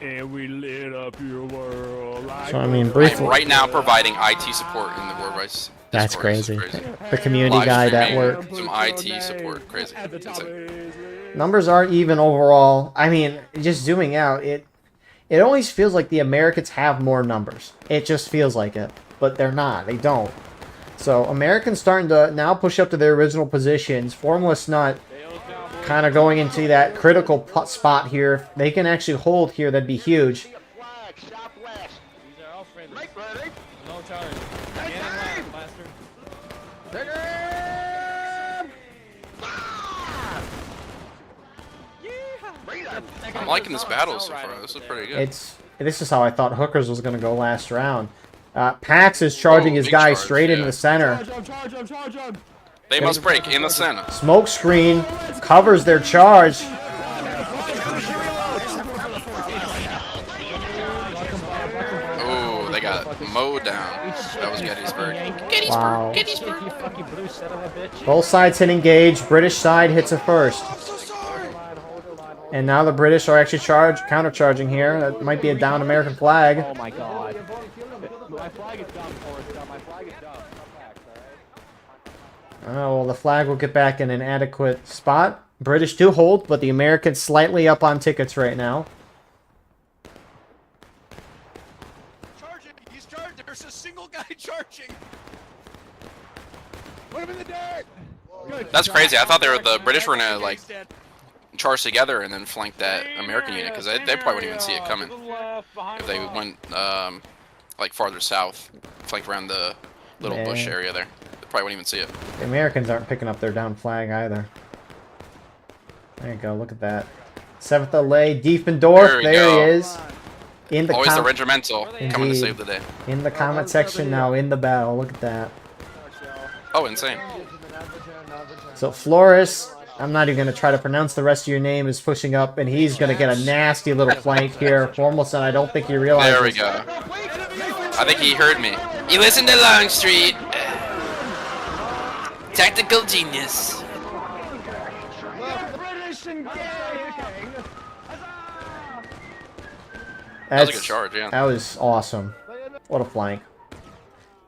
And we lit up your world. So, I mean, I'm briefly... right now providing IT support in the War Vice. That's crazy. Crazy. The community Live guide at streaming, work. Some IT support. Crazy. Insane. Numbers aren't even overall. I mean, just zooming out, it always feels like the Americans have more numbers. It just feels like it. But they're not. They don't. So, Americans starting to now push up to their original positions. Formless Nut kind of going into that critical spot here. If they can actually hold here, that'd be huge. I'm liking this battle so far. This is pretty good. This is how I thought Hookers was going to go last round. Pax is charging his guy straight into the center. They must break in the center. Smoke screen covers their charge. Oh, they got mowed down. That was Gettysburg. Wow. Gettysburg. Both sides hit engage. British side hits it first. And now the British are actually counter-charging here. That might be a down American flag. Oh my god. My flag is down, Forrest. My flag is down. Oh, well, the flag will get back in an adequate spot. British do hold, but the Americans slightly up on tickets right now. Charging. He's charging. There's a single guy charging. Put him in the dirt. That's crazy. I thought the British were gonna like charge together and then flank that American unit because they probably wouldn't even see it coming if they went like farther south, flanked around the little bush area there. They probably wouldn't even see it. The Americans aren't picking up their down flag either. There you go. Look at that. 7th LA, Diefendorf. There he is. In the Always the regimental coming to save the day. In the comment section now, in the battle. Look at that. Oh, insane. So Flores, I'm not even going to try to pronounce the rest of your name, is pushing up, and he's going to get a nasty little flank here. Formalson, I don't think he realizes. There we go. I think he heard me. You listen to Longstreet. Tactical genius. That was a good charge, yeah. That was awesome. What a flank.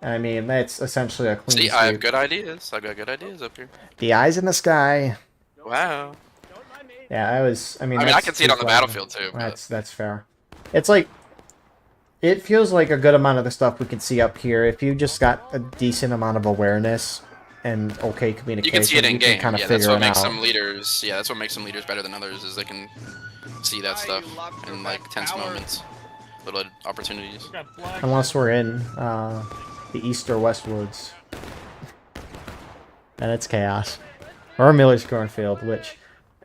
I mean, that's essentially a clean sweep. I have good ideas. I've got good ideas up here. The eyes in the sky. Wow. Yeah, that was... I mean, I can see it on the battlefield, too. That's fair. It's like... It feels like a good amount of the stuff we can see up here. If you just got a decent amount of awareness and okay communication, you can see it in game. Kind of that's what makes some leaders. Yeah, that's what makes some leaders better than others. Is they can see that stuff in like tense moments, little opportunities. Unless we're in the east or west woods, and it's chaos. Or Miller's Cornfield, which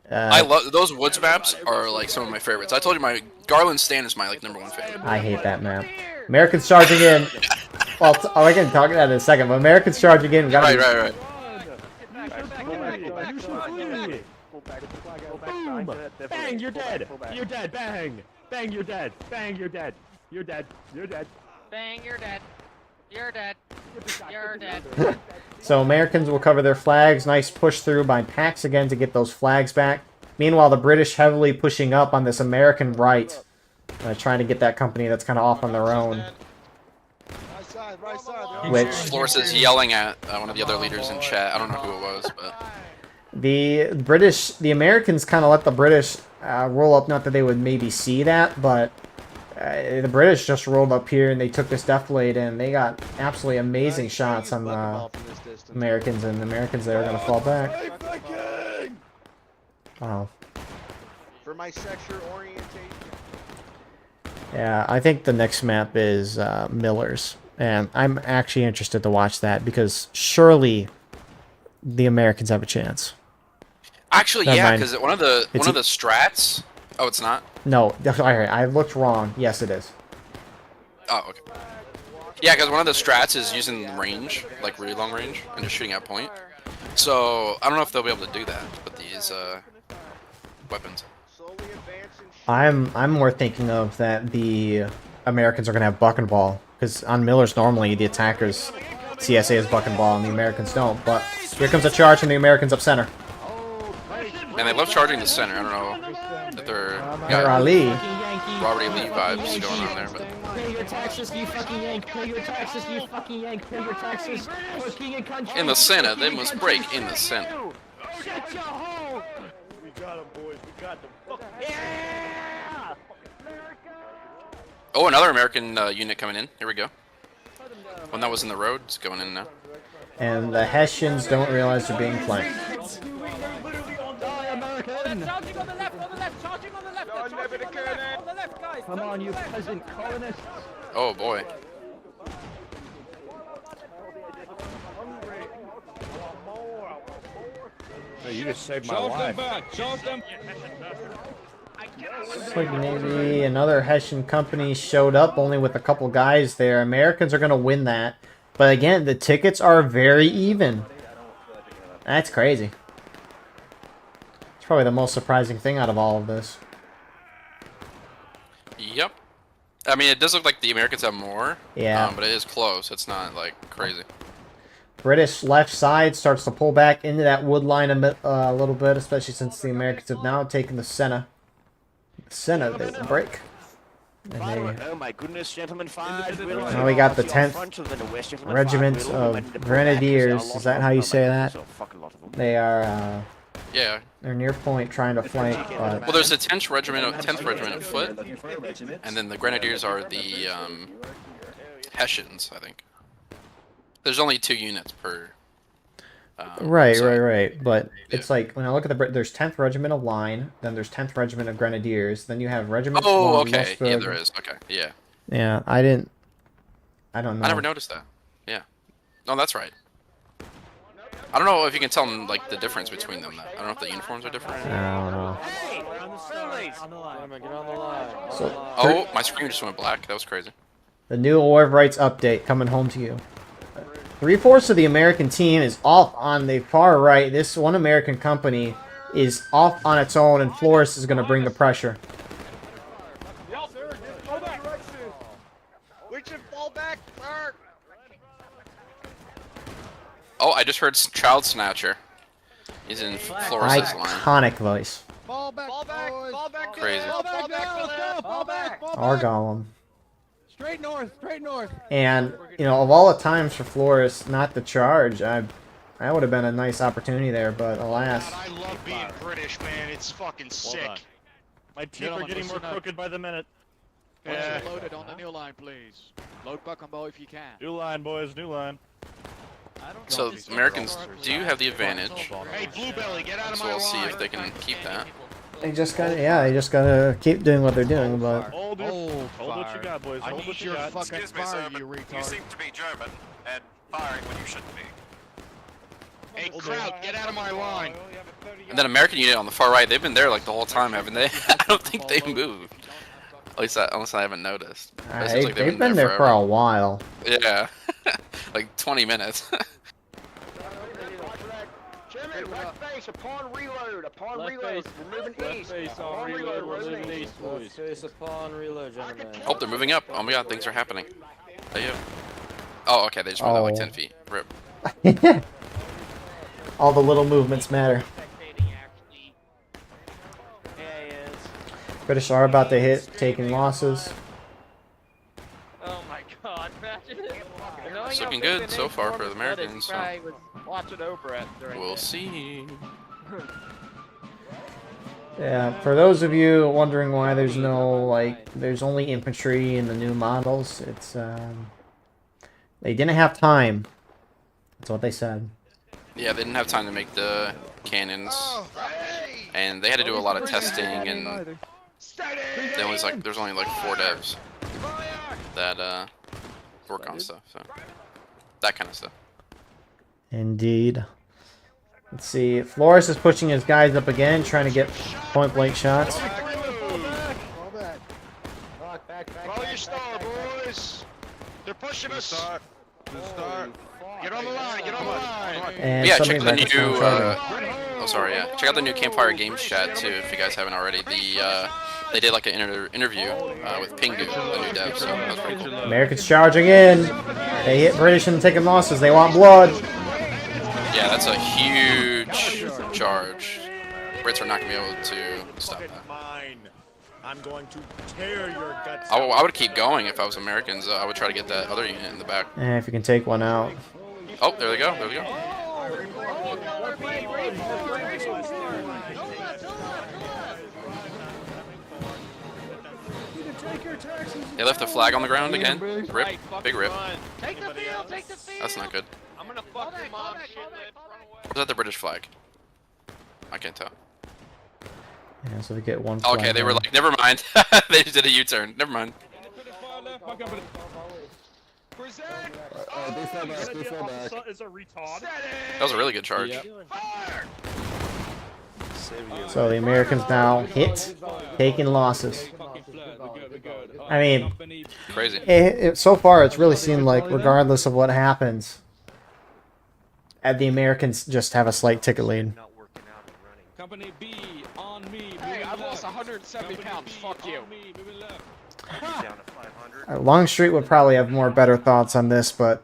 I love those woods maps. Are like some of my favorites. I told you my Garland Stand is my like #1 favorite. I hate that map. Americans charging in. Well, I can talk about that in a second, but Americans charging in. Right. Bang, you're dead. You're dead. Bang. Bang, you're dead. Bang, you're dead. You're dead. You're dead. Bang, you're dead. You're dead. You're dead. So Americans will cover their flags. Nice push through by Pax again to get those flags back. Meanwhile, the British heavily pushing up on this American right, trying to get that company that's kind of off on their own. Which Flores is yelling at one of the other leaders in chat. I don't know who it was, but the Americans kind of let the British roll up. Not that they would maybe see that, but the British just rolled up here and they took this death blade and they got absolutely amazing shots on the Americans, and the Americans there are going to fall back. Oh. For my sexual orientation. Yeah, I think the next map is Miller's, and I'm actually interested to watch that because surely the Americans have a chance. actually, yeah, because one of the strats. Oh, it's not. No, I looked wrong. Yes, it is. Oh, okay. Yeah, because one of the strats is using range, like really long range, and just shooting at point. So I don't know if they'll be able to do that with these weapons. I'm more thinking of that the Americans are gonna have buck and ball, because on Miller's normally the attackers CSA is buck and ball and the Americans don't. But here comes a charge from the Americans up center. And they love charging the center. I don't know if they're Ali. Robert E. Lee vibes going on there, but. Pay your taxes, you fucking yank. Pay your taxes, you fucking yank. Pay your taxes. In the center, they must break in the center. Shut your hole. We got them, boys. We got them. Yeah! Oh, another American unit coming in. Here we go. One that was in the road is going in now. And the Hessians don't realize they're being flanked. Charging on the left, charging on the left, on the left, guys. Come on, you peasant colonists. Oh boy. Hey, you just saved my life. Looks like maybe another Hessian company showed up, only with a couple guys there. Americans are going to win that. But again, the tickets are very even. That's crazy. It's probably the most surprising thing out of all of this. Yep. I mean, it does look like the Americans have more. Yeah. But it is close. It's not, like, crazy. British left side starts to pull back into that wood line a little bit, especially since the Americans have now taken the center. The center, they will break. And Oh my goodness, gentlemen, 5. now we got the 10th Regiment of Grenadiers. Is that how you say that? They are Yeah. they're near point trying to flank. But Well, there's the 10th Regiment of Foot, and then the Grenadiers are the Hessians, I think. There's only 2 units per. Right. But it's like when I look at there's 10th Regiment of Line, then there's 10th Regiment of Grenadiers, then you have Regiment. Oh, okay. Yeah, there is. Okay, yeah. Yeah, I don't know. I never noticed that. Yeah. No, that's right. I don't know if you can tell them, like, the difference between them, though. I don't know if the uniforms are different. I don't know. So, Oh, my screen just went black. That was crazy. the new War of Rights update coming home to you. 3/4 of the American team is off on the far right. This one American company is off on its own, and Flores is going to bring the pressure. We should fall back, sir. Oh, I just heard Child Snatcher. He's in Flores' line. Iconic voice. Fall back, fall back, Crazy. fall back. Our Gollum. Straight north, straight north. And, you know, of all the times for Flores not to charge, that would have been a nice opportunity there, but alas. I love being British, man. It's fucking sick. My teeth are getting more crooked by the minute. Yeah. Loaded on the new line, please. Load buck and bow if you can. New line, boys, new line. So, Americans do have the advantage. Hey, Bluebelly, get out of So my we'll see line. if they can keep that. They just gotta keep doing what they're doing, but Hold what you got, boys. I Hold need what you your got. fucking fire, you retard. to be German and firing when you shouldn't be. Hey, Kraut, get out of my line. And then American unit on the far right, they've been there like the whole time, haven't they? I don't think they moved. At least, unless I haven't noticed. It seems like They've been there for forever. a while. Yeah, like 20 minutes. Upon reload, upon reload, we're moving east. Upon reload, we're moving east. Left face upon reload, gentlemen. Oh, they're moving up. Oh my god, things are happening. Oh, okay, they just moved that like 10 feet. Rip. All the little movements matter. British are about to hit, taking losses. Oh my god, imagine. It's looking good so far for the Americans. So. Watching over it during We'll see. Yeah, for those of you wondering why there's there's only infantry in the new models, it's, they didn't have time. That's what they said. Yeah, they didn't have time to make the cannons. And they had to do a lot of testing, and there's only like 4 devs that work on stuff, so that kind of stuff. Indeed. Let's see. Flores is pushing his guys up again, trying to get point blank shots. Follow your star, boys. They're pushing us. Get on the line. Get on the line. And yeah, check somebody out the new. back Check out the new Campfire Games chat too, if you guys haven't already. They did like an interview with Pingu, the new dev. So that was pretty cool. Americans charging in. They hit British and taking losses. They want blood. Yeah, that's a huge charge. Brits are not gonna be able to stop that. I'm going to tear your guts. I would keep going if I was Americans. I would try to get that other unit in the back. And if you can take one out. Oh, there they go. There we go. They left the flag on the ground again. Rip. Big rip. Take the field, take the field. That's not good. I'm gonna fuck your mom shit. Or is that the British flag? I can't tell. Yeah, so they get one. Okay, flag they were down. like, never mind. They just did a U-turn. Never mind. Is a retard. That was a really good charge. So the Americans now hit, taking losses. I mean, crazy. So far it's really seemed like regardless of what happens, the Americans just have a slight ticket lead. Company B on me. Hey, I've lost 170 pounds. Fuck you. Longstreet would probably have more better thoughts on this, but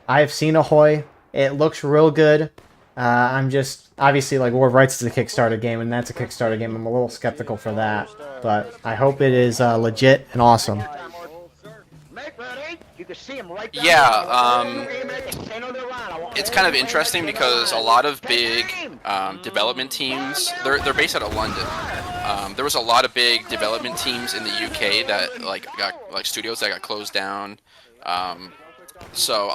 I've seen Ahoy. It looks real good. I'm just obviously like War of Rights is a Kickstarter game, and that's a Kickstarter game. I'm a little skeptical for that, but I hope it is legit and awesome. Yeah, it's kind of interesting because a lot of big development teams, they're based out of London. There was a lot of big development teams in the UK that got studios that got closed down. So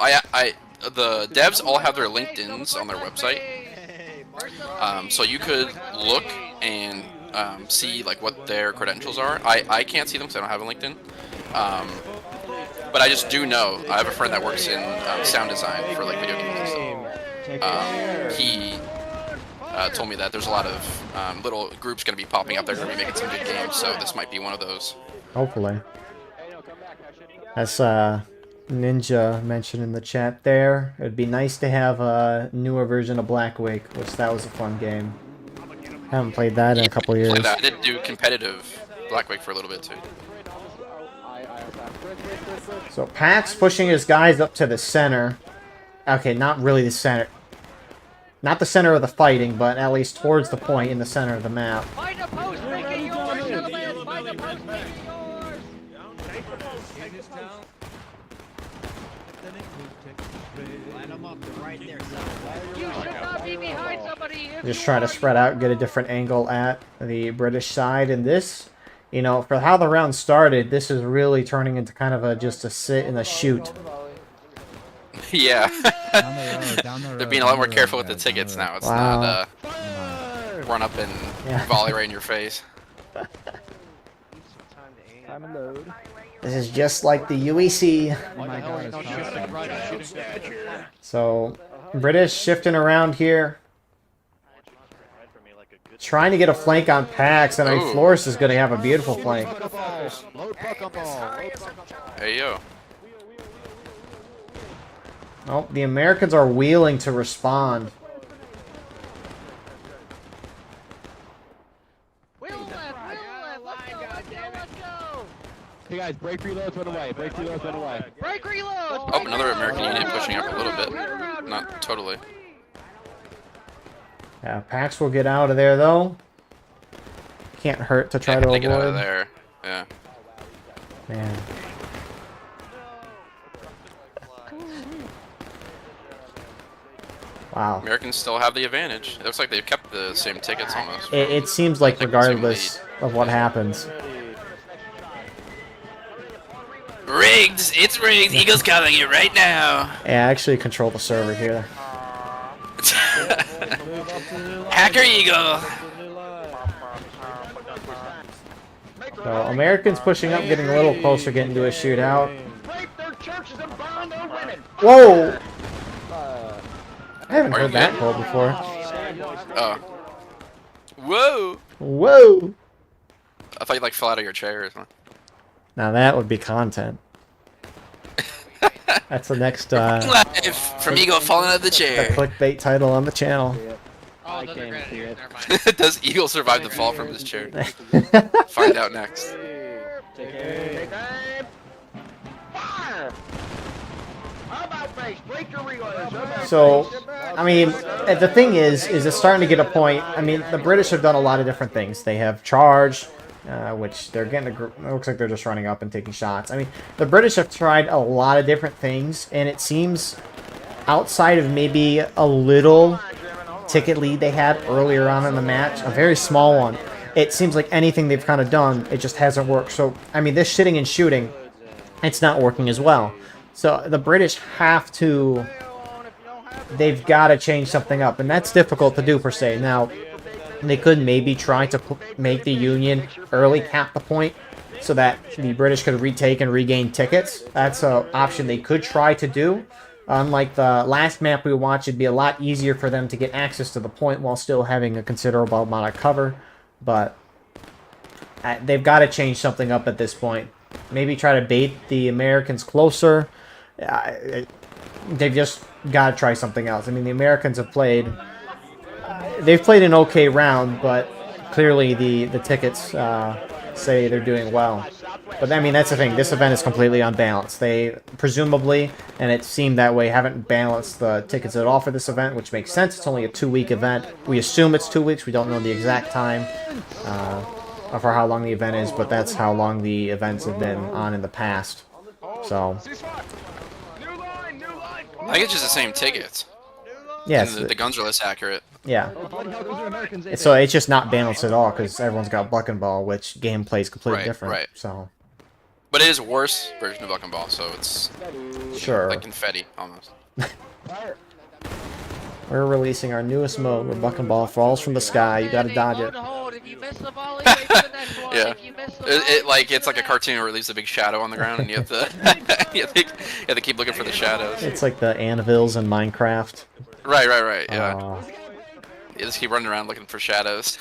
the devs all have their LinkedIns on their website. So you could look and see like what their credentials are. I can't see them because I don't have a LinkedIn. But I just do know. I have a friend that works in sound design for like video games and stuff. He told me that there's a lot of little groups going to be popping up. They're going to be making some good games, so this might be one of those. Hopefully. As Ninja mentioned in the chat there, it would be nice to have a newer version of Black Wake, which that was a fun game. Haven't played that in a couple years. I did do competitive Black Wake for a little bit too. So Pat's pushing his guys up to the center. Okay, not really the center. Not the center of the fighting, but at least towards the point in the center of the map. Find a post, make it yours, gentlemen. Find a post, make it yours. You should not be behind somebody. Just try to spread out, get a different angle at the British side. And this, you know, for how the round started, this is really turning into kind of just a sit and a shoot. Yeah. They're being a lot more careful with the tickets now. It's not run up and volley right in your face. This is just like the UEC. So, British shifting around here. trying to get a flank on Pax, and I mean, Flores is going to have a beautiful flank. Hey, yo. Oh, the Americans are wheeling to respond. Hey guys, break reloads, run away. Break reloads, run away. Break reload! Oh, another American unit pushing up a little bit. Not totally. Yeah, Pax will get out of there, though. Can't hurt to try to avoid. Get out of there. Yeah. Man. Wow. Americans still have the advantage. It looks like they've kept the same tickets almost. It seems like regardless of what happens. Rigged! It's rigged! Eagle's calling you right now! Yeah, I actually control the server here. Hacker Eagle! So, Americans pushing up, getting a little closer, getting to a shootout. Whoa! I haven't heard that called before. Oh. Whoa! Whoa! I thought you like fell out of your chair or something. Now that would be content. That's the next Live from Eagle falling out of the chair. the clickbait title on the channel. Oh, those are grenadiers, never mind. Does Eagle survive the fall from his chair? Find out next. So, I mean, the thing is it's starting to get a point. I mean, the British have done a lot of different things. They have charged, which they're getting it looks like they're just running up and taking shots. I mean, the British have tried a lot of different things, and it seems outside of maybe a little ticket lead they had earlier on in the match, a very small one, it seems like anything they've kind of done, it just hasn't worked. So, I mean, this shitting and shooting, it's not working as well. So the British have to, they've got to change something up, and that's difficult to do per se. Now, they could maybe try to make the Union early cap the point so that the British could retake and regain tickets. That's an option they could try to do. Unlike the last map we watched, it'd be a lot easier for them to get access to the point while still having a considerable amount of cover. But they've got to change something up at this point. Maybe try to bait the Americans closer. They've just got to try something else. I mean, the Americans have played... they've played an okay round, but clearly the tickets say they're doing well. But, I mean, that's the thing. This event is completely unbalanced. They, presumably, and it seemed that way, haven't balanced the tickets at all for this event, which makes sense. It's only a 2-week event. We assume it's 2 weeks. We don't know the exact time for how long the event is, but that's how long the events have been on in the past. So... I think it's just the same tickets. Yes. And the guns are less accurate. Yeah. So it's just not balanced at all because everyone's got Buck and Ball, which gameplay is completely different. Right. So. But it is a worse version of Buck and Ball, so it's sure like confetti almost. We're releasing our newest mode where Buck and Ball falls from the sky. You gotta dodge it. Yeah. It's like a cartoon where it leaves a big shadow on the ground, and you have to you have to keep looking for the shadows. It's like the anvils in Minecraft. Right. Yeah. You just keep running around looking for shadows.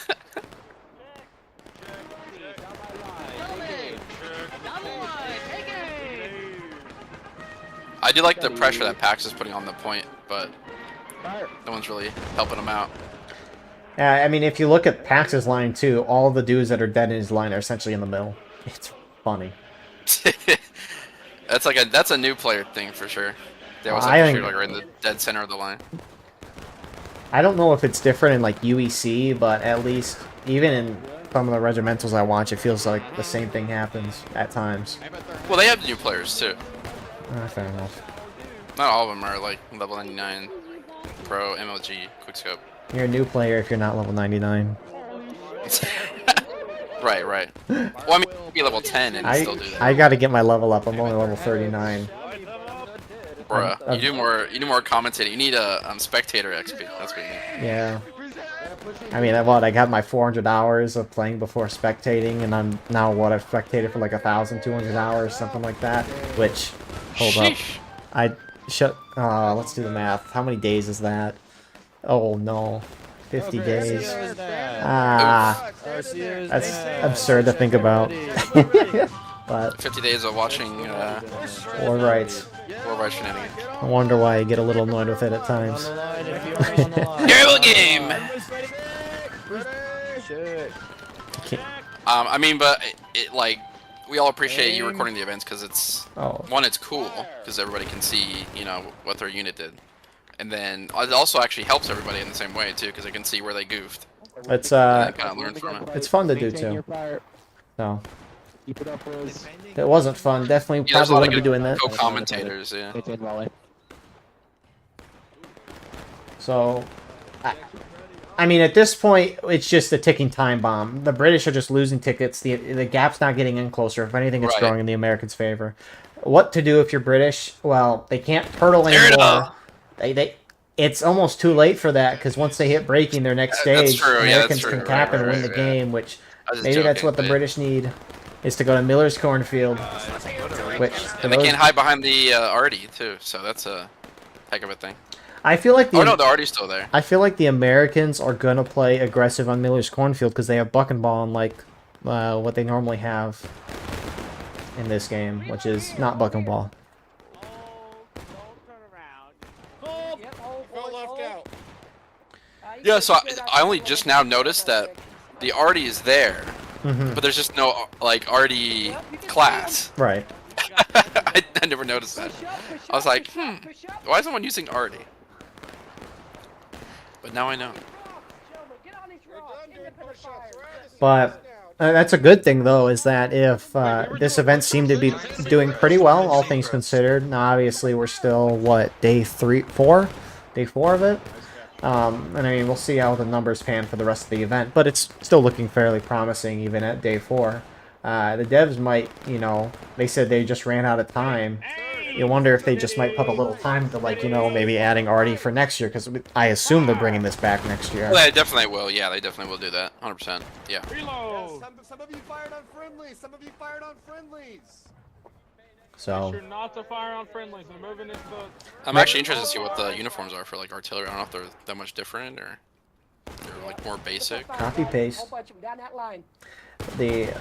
I do like the pressure that Pax is putting on the point, but no one's really helping him out. I mean, if you look at Pax's line too, all the dudes that are dead in his line are essentially in the middle. It's funny. That's a new player thing for sure. They always have to shoot like right in the dead center of the line. I don't know if it's different in like UEC, but at least even in some of the regimentals I watch, it feels like the same thing happens at times. Well, they have new players too. Fair enough. Not all of them are like level 99, Pro, MLG, Quickscope. You're a new player if you're not level 99. Right. Well, I mean, you be level 10 and still do that. I gotta get my level up. I'm only level 39. Bruh, you do more commentating. You need a spectator XP. That's what you need. Yeah. I mean, I got my 400 hours of playing before spectating, and I'm now I've spectated for like 1,200 hours, something like that. Which, hold up, let's do the math. How many days is that? Oh no, 50 Okay, days. RCO is bad. Ah, RCO is that's bad. absurd to think about. Already. But 50 days of watching war rights. War Rights shenanigans. I wonder why you get a little annoyed with it at On times. the line if you are on the line. Terrible game! Shit. I mean, but like, we all appreciate you recording the events because it's one, it's cool because everybody can see, you know, what their unit did, and then it also actually helps everybody in the same way too because they can see where they goofed. It's and kind of learn from it. it's fun to do too. So if it wasn't fun, definitely Yeah, there's a probably lot wouldn't of be good doing that. co-commentators, yeah. So, I mean, at this point, it's just a ticking time bomb. The British are just losing tickets. The gap's not getting in closer. If anything, it's growing in the Americans' favor. What to do if you're British? Well, they can't turtle anymore. It's almost too late for that because once they hit breaking their next stage, Americans can cap and win the game. Which maybe that's what the British need, is to go to Miller's Cornfield. Which And they can't hide behind the Artie too, so that's a heck of a thing. I feel like the Artie's still there. I feel like the Americans are gonna play aggressive on Miller's Cornfield because they have buck and ball unlike what they normally have in this game, which is not buck and ball. Yeah, so I only just now noticed that the Artie is there, but there's just no like Artie class. Right. I never noticed that. I was like, why is someone using Artie? But now I know. But that's a good thing, though, is that if this event seemed to be doing pretty well, all things considered. Now, obviously, we're still, what, day 4 of it? And I mean, we'll see how the numbers pan for the rest of the event, but it's still looking fairly promising even at day 4. The devs might, you know, they said they just ran out of time. You wonder if they just might put a little time to, like, you know, maybe adding Artie for next year, because I assume they're bringing this back next year. Well, they definitely will. Yeah, they definitely will do that. 100%. Yeah. Reload. Some of you fired on friendlies. Some of you fired on friendlies. So. Make sure not to fire on friendlies. We're moving into the. I'm actually interested to see what the uniforms are for like artillery. I don't know if they're that much different or they're like more basic. Copy paste. The.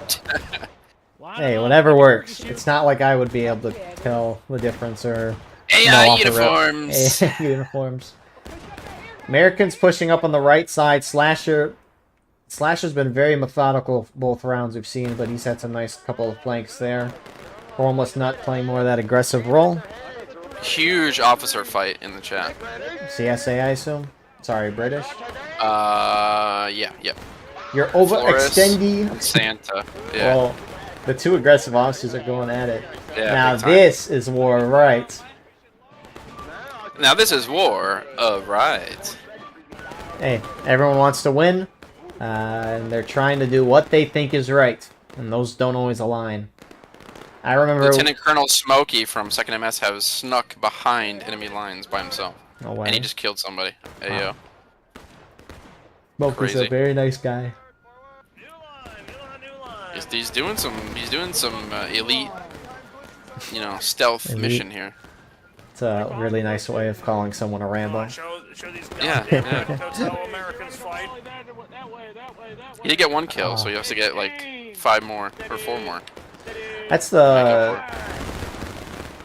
Hey, whatever works. It's not like I would be able to tell the difference or AI uniforms. AI uniforms. Americans pushing up on the right side. Slasher's been very methodical both rounds we've seen, but he's had some nice couple of flanks there. Formless Nut playing more of that aggressive role. Huge officer fight in the chat. CSA, I assume. Sorry, British. Yeah. You're overextending. Santa. Yeah. Well, the two aggressive officers are going at it. Yeah, now this is war of rights. Now this is war of rights. Hey, everyone wants to win, and they're trying to do what they think is right, and those don't always align. I remember Lieutenant Colonel Smokey from 2nd MS has snuck behind enemy lines by himself. No way. And he just killed somebody. Hey, yo. Smokey's a very nice guy. He's doing some elite, you know, stealth mission here. It's a really nice way of calling someone a Rambo. Yeah. He did get 1 kill, so he has to get like 5 more or 4 more. That's the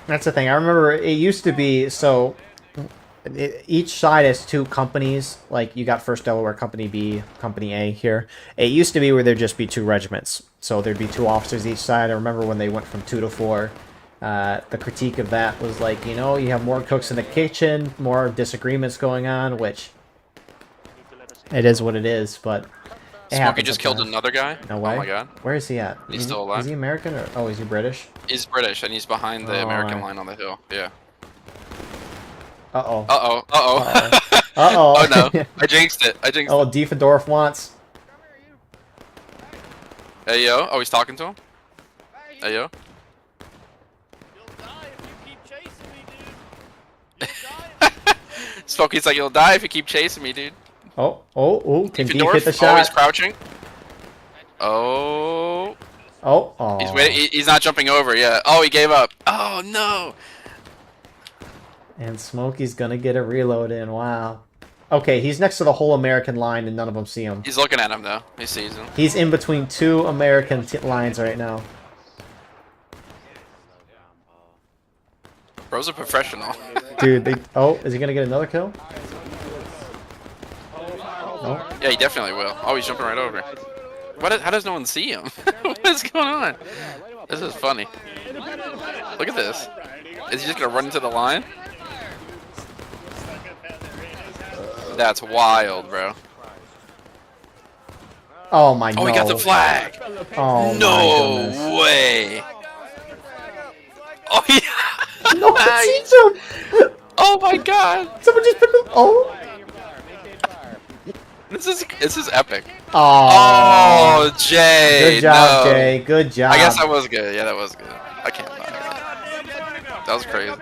thing. I remember it used to be so. Each side has 2 companies. Like you got 1st Delaware Company B, Company A here. It used to be where there'd just be 2 regiments. So there'd be 2 officers each side. I remember when they went from 2 to 4. The critique of that was like, you know, you have more cooks in the kitchen, more disagreements going on, which it is what it is. But Smokey just killed another guy. No way. Oh my god. Where is he at? He's still alive. Is he American or is he British? He's British and he's behind the American line on the hill. Yeah. Uh-oh. Oh no. I jinxed it. Oh, Diefendorf wants. Hey yo. Oh, he's talking to him? Hey yo. Smokey's like, you'll die if you keep chasing me, dude. Oh, can Dief hit the shot? Oh, he's crouching. Oh. He's waiting. He's not jumping over yet. Oh, he gave up. Oh no. And Smokey's gonna get a reload in. Wow. Okay, he's next to the whole American line and none of them see him. He's looking at him though. He sees him. He's in between two American lines right now. Bro's a professional. Dude, oh, is he gonna get another kill? No. Yeah, he definitely will. Oh, he's jumping right over. How does no one see him? What is going on? This is funny. Look at this. Is he just gonna run into the line? That's wild, bro. Oh my god. Oh, he got the flag. Oh no way. Oh yeah. No one sees him. Oh my god. Someone just picked him. Oh. This is epic. Oh, Jay. Good job, no. Jay. Good job. I guess that was good. Yeah, that was good. I can't lie. That was crazy.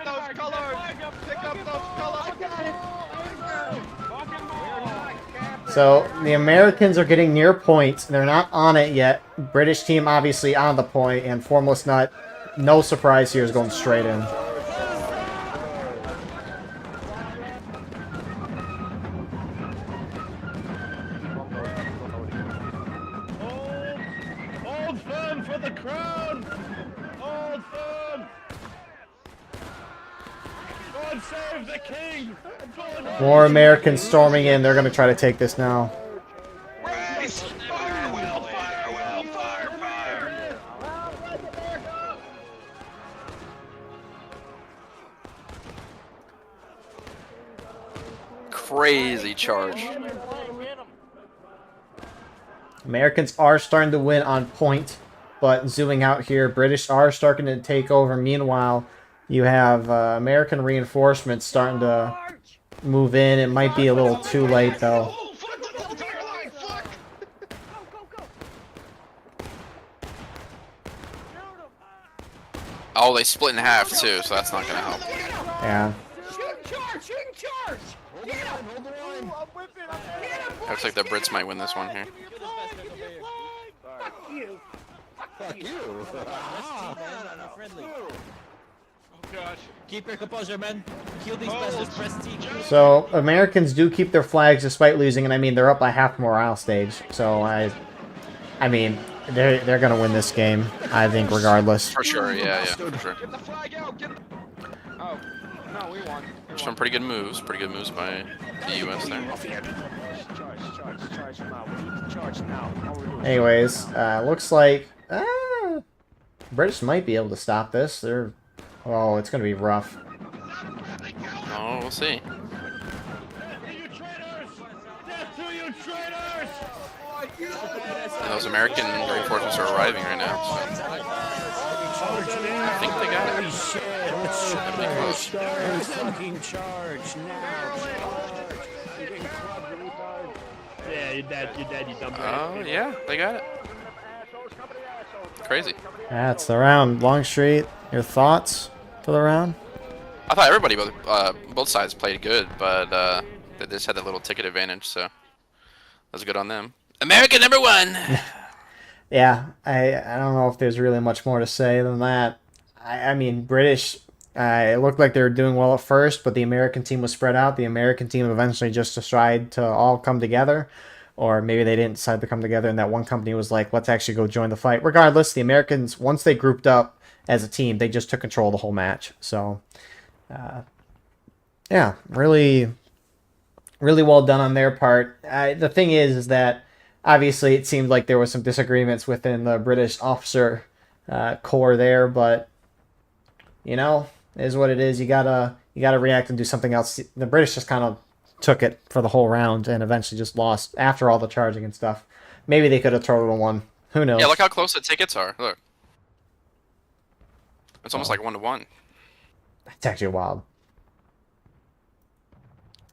So the Americans are getting near points. They're not on it yet. British team obviously on the point, and Formless Nut, no surprise here, is going straight in. Hold firm for the crown! Hold firm! God save the king! More Americans storming in. They're going to try to take this now. Crazy charge. Americans are starting to win on point, but zooming out here, British are starting to take over. Meanwhile, you have American reinforcements starting to move in. It might be a little too late, though. Oh, they split in half too, so that's not gonna help. Yeah. Looks like the Brits might win this one here. Fuck you. Fuck you. Oh gosh. Keep your composure, men. Kill these bastards. Prestige. So Americans do keep their flags despite losing, and I mean they're up by half morale stage. So I mean they're gonna win this game, I think, regardless. For sure, yeah, for sure. Get the flag out. Oh, no, we won. Some pretty good moves by the US there. Anyways, looks like British might be able to stop this. Oh, it's gonna be rough. Oh, we'll see. And those American reinforcements are arriving right now. So. I think they got it. That'd be close. Fucking charge now. Yeah, you're dead, you dumb. Oh, yeah, they got it. Crazy. That's the round. Longstreet, your thoughts for the round? I thought everybody, both sides played good, but they just had that little ticket advantage, so that was good on them. America #1! Yeah, I don't know if there's really much more to say than that. I mean, British, it looked like they were doing well at first, but the American team was spread out. The American team eventually just decided to all come together, or maybe they didn't decide to come together, and that one company was like, let's actually go join the fight. Regardless, the Americans, once they grouped up as a team, they just took control of the whole match. So, yeah, really, really well done on their part. The thing is that obviously it seemed like there was some disagreements within the British officer corps there, but you know, it is what it is. You gotta react and do something else. The British just kind of took it for the whole round and eventually just lost after all the charging and stuff. Maybe they could have total won. Who knows? Yeah, look how close the tickets are. Look. It's almost like 1-1. That's actually wild.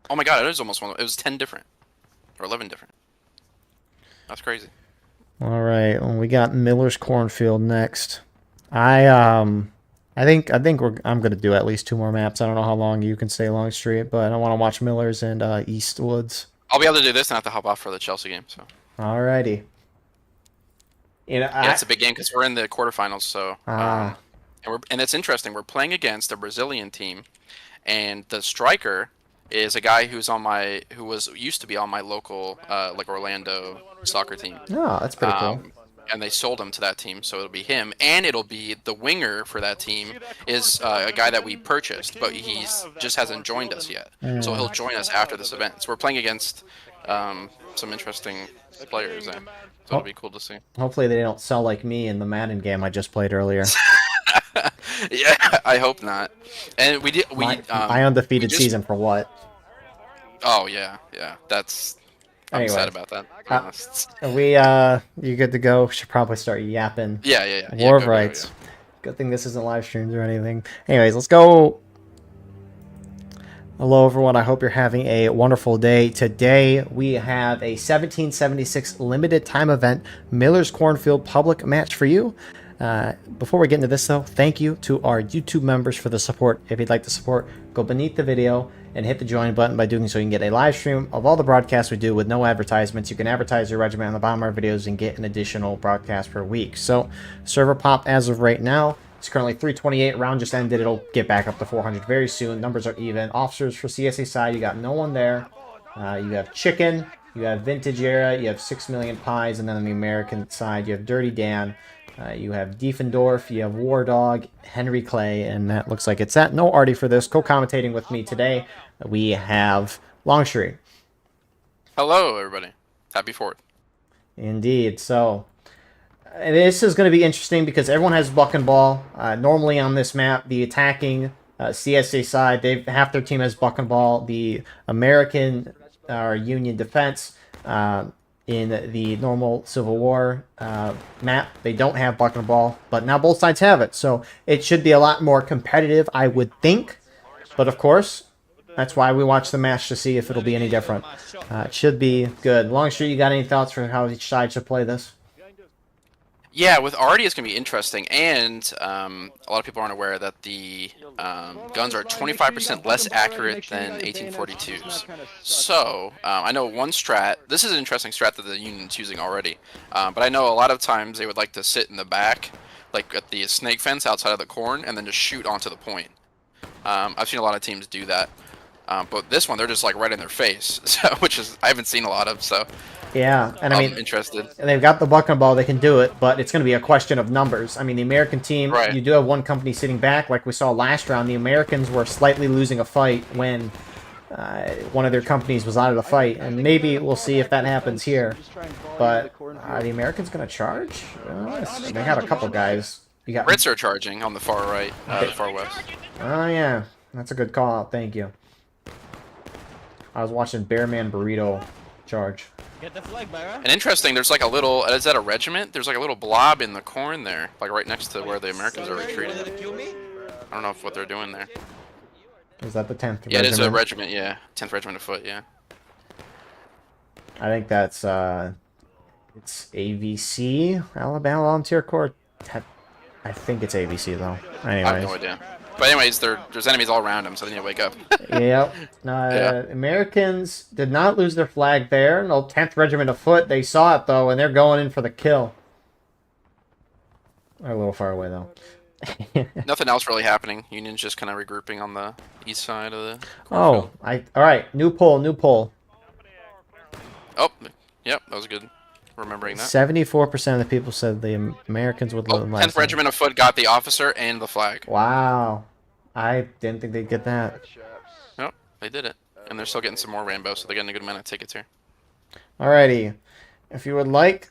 Oh my god, it is almost 1. It was 10 different. Or 11 different. That's crazy. All right, well, we got Miller's Cornfield next. I think I'm gonna do at least 2 more maps. I don't know how long you can stay Longstreet, but I want to watch Miller's and Eastwoods. I'll be able to do this and have to hop off for the Chelsea game. So. Alrighty. You know, yeah, it's a big game because we're in the quarterfinals. So. And it's interesting. We're playing against a Brazilian team, and the striker is a guy who used to be on my local like Orlando soccer team. Oh, that's pretty cool. And they sold him to that team, so it'll be him, and it'll be the winger for that team is a guy that we purchased, but he's just hasn't joined us yet. So he'll join us after this event. So we're playing against some interesting players there. So it'll be cool to see. Hopefully they don't sell like me in the Madden game I just played earlier. Yeah, I hope not. And my undefeated season for what? Oh yeah, that's. I'm sad about that. To be honest. You good to go? Should probably start yapping. Yeah. War of Rights. Good thing this isn't live streams or anything. Anyways, let's go. Hello everyone, I hope you're having a wonderful day. Today we have a 1776 limited time event, Miller's Cornfield public match for you. Before we get into this though, thank you to our YouTube members for the support. If you'd like to support, go beneath the video and hit the join button. By doing so, you can get a live stream of all the broadcasts we do with no advertisements. You can advertise your regiment on the bottom of our videos and get an additional broadcast per week. So, server pop as of right now, it's currently 328. Round just ended. It'll get back up to 400 very soon. Numbers are even. Officers for CSA side, you got no one there. You have Chicken, you have Vintage Era, you have 6 Million Pies, and then on the American side, you have Dirty Dan. You have Diefendorf, you have War Dog, Henry Clay, and that looks like it's that. No Artie for this. Co-commentating with me today, we have Longstreet. Hello, everybody. Happy 4th. Indeed. So, this is going to be interesting because everyone has buck and ball. Normally on this map, the attacking CSA side, half their team has buck and ball. The American or Union defense, in the normal Civil War map, they don't have buck and ball, but now both sides have it, so it should be a lot more competitive, I would think. But of course, that's why we watch the match to see if it'll be any different. It should be good. Longstreet, you got any thoughts for how each side should play this? Yeah, with Artie, it's going to be interesting, and a lot of people aren't aware that the guns are 25% less accurate than 1842s. So, I know one strat, this is an interesting strat that the Union's using already, but I know a lot of times they would like to sit in the back, like at the snake fence outside of the corn, and then just shoot onto the point. I've seen a lot of teams do that, but this one, they're just like right in their face, so, which is, I haven't seen a lot of, so... Yeah, and I mean, I'm interested. And they've got the buck and ball, they can do it, but it's going to be a question of numbers. I mean, the American team, you do have one company sitting back, like we saw last round. The Americans were slightly losing a fight when one of their companies was out of the fight, and maybe we'll see if that happens here. But are the Americans going to charge? They had a couple guys. You got Brits are charging on the far right, the far west. Oh yeah, that's a good call out. Thank you. I was watching Bearman Burrito charge. Get the flag bearer. And interesting, there's like a little, is that a regiment? There's like a little blob in the corn there, like right next to where the Americans are retreating. I don't know what they're doing there. Is that the 10th regiment? Yeah, it is a regiment, yeah. 10th Regiment of Foot, yeah. I think that's, it's AVC, Alabama Volunteer Corps. I think it's AVC, though. Anyways. I have no idea. But anyways, there's enemies all around them, so they need to wake up. Yep. Americans did not lose their flag there. No 10th Regiment of Foot. They saw it, though, and they're going in for the kill. They're a little far away, though. Nothing else really happening. Union's just kind of regrouping on the east side of the Cornfield. All right. New poll. Oh, yep, that was good. Remembering that. 74% of the people said the Americans would lose. 10th Regiment of Foot got the officer and the flag. Wow. I didn't think they'd get that. Nope, they did it. And they're still getting some more Rambo, so they're getting a good amount of tickets here. Alrighty. If you would like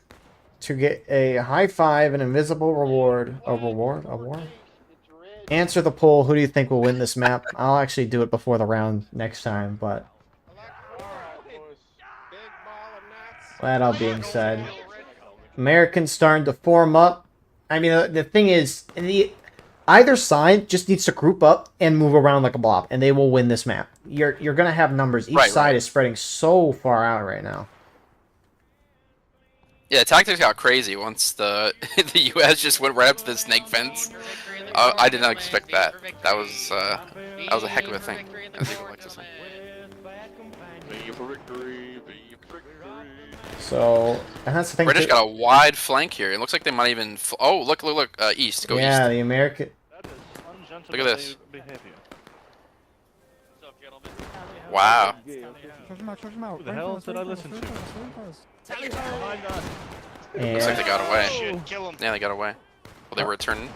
to get a high five, an invisible reward, answer the poll. Who do you think will win this map? I'll actually do it before the round next time, but... That all being said, Americans starting to form up. I mean, the thing is, either side just needs to group up and move around like a blob, and they will win this map. You're gonna have numbers. Each side is spreading so far out right now. Yeah, the tactics got crazy once the U.S. just went right up to the snake fence. I did not expect that. That was a heck of a thing, as people like to say. So, and that's the thing. British got a wide flank here. It looks like they might even. Oh, look, east. Go east. Yeah, the American. Look at this. Wow. Who the hell did I listen to? Looks like they got away. Shit, kill him. Yeah, they got away. Well, they were returning.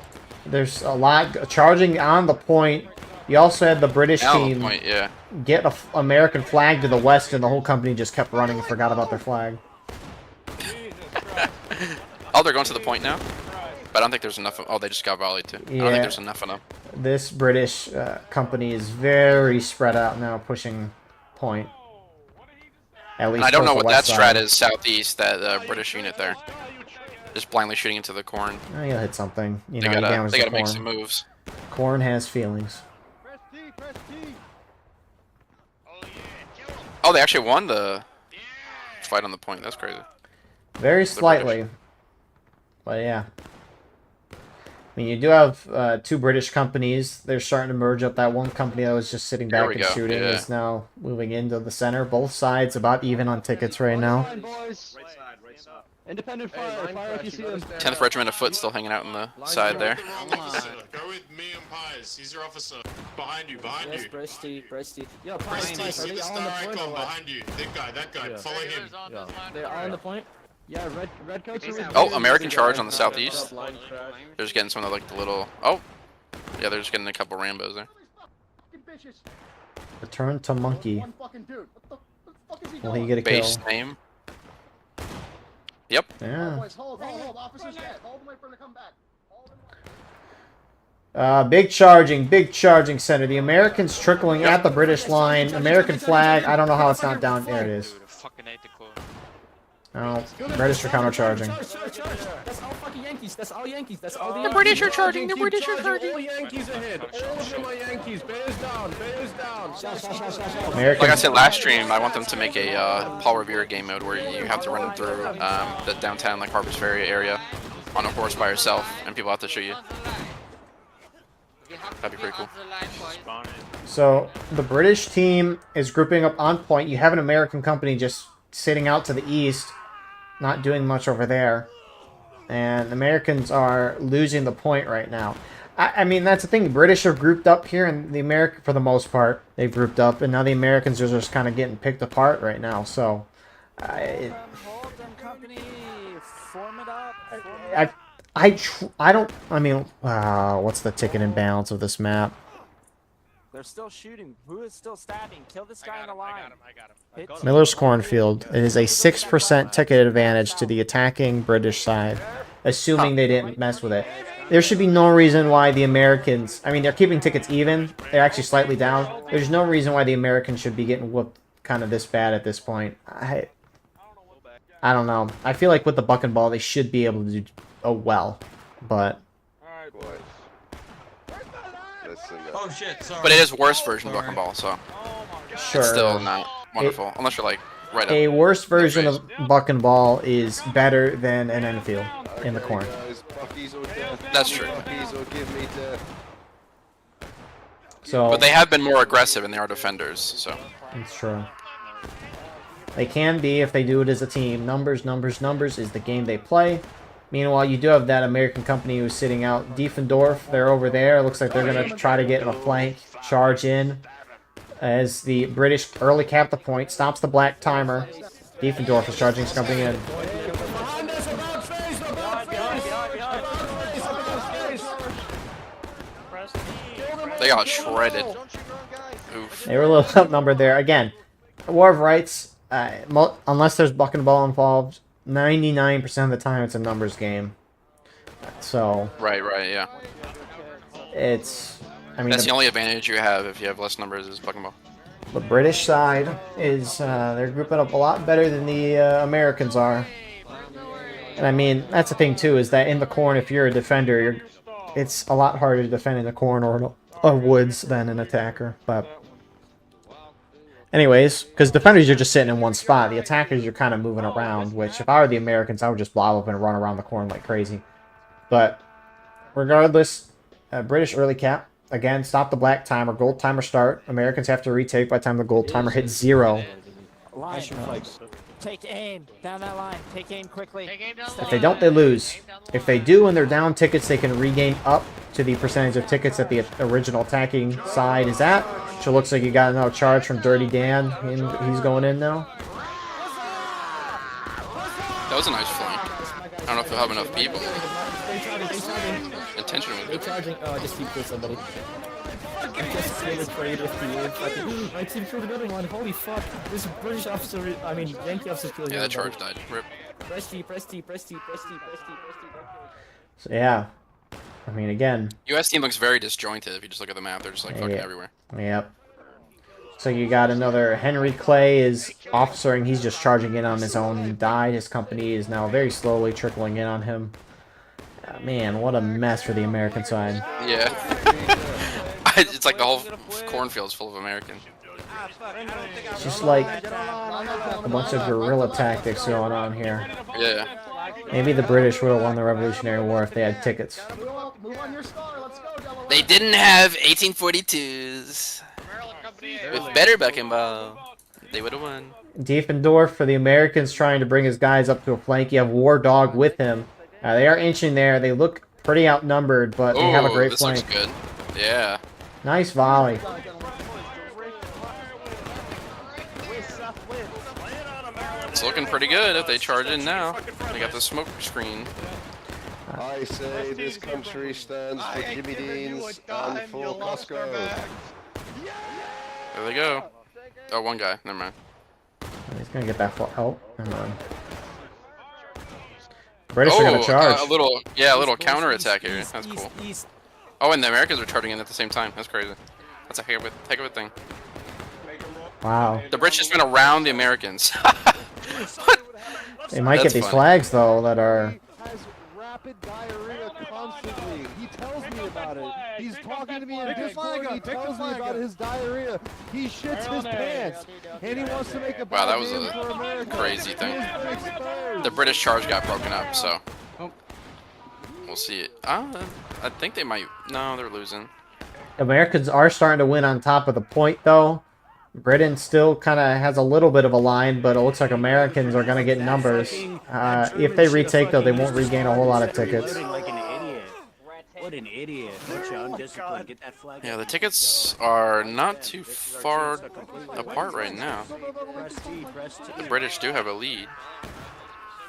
There's a lot charging on the point. You also had the British Down the team point, yeah. get an American flag to the west, and the whole company just kept running and forgot about their flag. Oh, they're going to the point now? But I don't think there's enough. Oh, they just got volleyed too. I don't think there's enough of them. This British company is very spread out now, pushing point. At least And I don't know what that west strat side. is southeast, that British unit there. Just blindly shooting into the corn. Oh, you'll hit something. You They know, you damage gotta the make corn. some moves. Corn has feelings. Oh, they actually won the fight on the point. That's crazy. Very slightly. But yeah. I mean, you do have two British companies. They're starting to merge up. That one company that was just sitting There back we and go, shooting yeah. is now moving into the center. Both sides about even on tickets right now. Independent fire, fire if you see them. 10th Regiment of Foot still hanging out on the side there. Go with me and Pies. He's your officer. Behind you, behind you. Breasty. Yo, Prestige, see the star icon behind you. that guy. Follow him. They're all on the point? Yeah, red coats are with Oh, American charge on the southeast. They're just getting some of the little. Oh, yeah, they're just getting a couple Rambos there. Return to monkey. Will he get a Base kill? name. Yep. Yeah. Big charging center. The Americans trickling at the British line. American flag. I don't know how it's not down. There it is. Oh, British are countercharging. That's all fucking Yankees. That's all Yankees. That's all The British are charging. The British are charging. All Yankees ahead. All of them are Yankees. Bears down. Bears down. American. Like I said last stream, I want them to make a Paul Revere game mode where you have to run through the downtown, like Harper's Ferry area, on a horse by yourself, and people have to shoot you. That'd be pretty cool. So the British team is grouping up on point. You have an American company just sitting out to the east, not doing much over there. And the Americans are losing the point right now. I mean, that's the thing. The British are grouped up here, and the American, for the most part, they've grouped up, and now the Americans are just kind of getting picked apart right now. So, I don't. I mean, what's the ticket and balance of this map? They're still shooting. Who is still stabbing? Kill this guy in the line. I got him. Miller's Cornfield. It is a 6% ticket advantage to the attacking British side, assuming they didn't mess with it. There should be no reason why the Americans... I mean, they're keeping tickets even. They're actually slightly down. There's no reason why the Americans should be getting whooped kind of this bad at this point. I don't know. I feel like with the buck and ball, they should be able to do well, but... Oh shit, sorry. But it is worse version of Buck and Ball, so Sure. it's still not wonderful, unless you're like right up. A worse version of buck and ball is better than an Enfield in the corn. That's true. So, But they have been more aggressive, and they are defenders, so. it's true. They can be if they do it as a team. Numbers is the game they play. Meanwhile, you do have that American company who's sitting out. Diefendorf, they're over there. Looks like they're going to try to get in a flank, charge in. As the British early cap the point, stops the black timer. Diefendorf is charging his company in. They got shredded. Oof. They were a little outnumbered there. Again, War of Rights, unless there's buck and ball involved, 99% of the time it's a numbers game. So Right, yeah. it's, I mean, That's the only advantage you have if you have less numbers is Buck and Ball. the British side is they're grouping up a lot better than the Americans are. And I mean, that's the thing too, is that in the corn, if you're a defender, it's a lot harder to defend in the corn or woods than an attacker. But anyways, because defenders, you're just sitting in one spot. The attackers, you're kind of moving around, which if I were the Americans, I would just blob up and run around the corn like crazy. But regardless, British early cap. Again, stop the black timer. Gold timer start. Americans have to retake by the time the gold timer hits 0. Line. Take aim. Down that line. Take aim quickly. If they don't, they lose. If they do and they're down tickets, they can regain up to the percentage of tickets that the original attacking side is at. So it looks like you got another charge from Dirty Dan. He's going in now. That was a nice flank. I don't know if they'll have enough people. Intention was good. Charging. Oh, I just keep killed somebody. Just afraid if I team killed another one. Holy fuck! This British officer, I mean Yankee officer killed. Yeah, that charge died. Rip. Press T, press T, press T, press T, press T, press T. So yeah, I mean again. U.S. team looks very disjointed. If you just look at the map, they're just like fucking everywhere. Yep. So you got another Henry Clay is officering. He's just charging in on his own. He died. His company is now very slowly trickling in on him. Man, what a mess for the American side. Yeah. It's like the whole cornfield's full of Americans. It's just like a bunch of guerrilla tactics going on here. Yeah. Maybe the British would have won the Revolutionary War if they had tickets. They didn't have 1842s. With better bucking ball, they would have won. Diefendorf for the Americans trying to bring his guys up to a flank. You have War Dog with him. They are inching there. They look pretty outnumbered, but they have a great this flank. Looks good. Yeah. Nice volley. It's looking pretty good if they charge in now. They got the smoke screen. I say this country stands for Jimmy Dean's and for Costco. There they go. Oh, one guy. Never mind. He's gonna get that far. Oh, never mind. British are gonna charge. A little counterattack here. That's cool. Oh, and the Americans are charging in at the same time. That's crazy. That's a heck of a thing. Wow. The British just went around the Americans. They might get these flags though that are. Has rapid diarrhea constantly. He tells me about it. He's talking to me in Discord. He tells me about his diarrhea. He shits his pants, and he wants to make a Wow, that was bad name for a America. crazy thing. The British charge got broken up, so we'll see it. I think they might. No, they're losing. Americans are starting to win on top of the point though. Britain still kind of has a little bit of a line, but it looks like Americans are going to get numbers. If they retake, though, they won't regain a whole lot of tickets. What an idiot. Get that flag. Yeah, the tickets are not too far apart right now. The British do have a lead.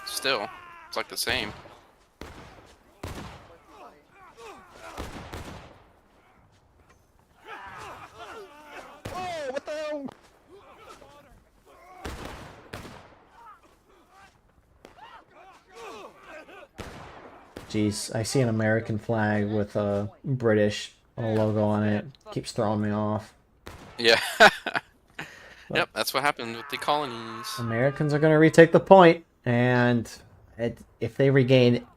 Still, it's like the same. What the hell? Jeez, I see an American flag with a British logo on it. Keeps throwing me off. Yeah. Yep, that's what happened with the colonies. Americans are going to retake the point, and if they regain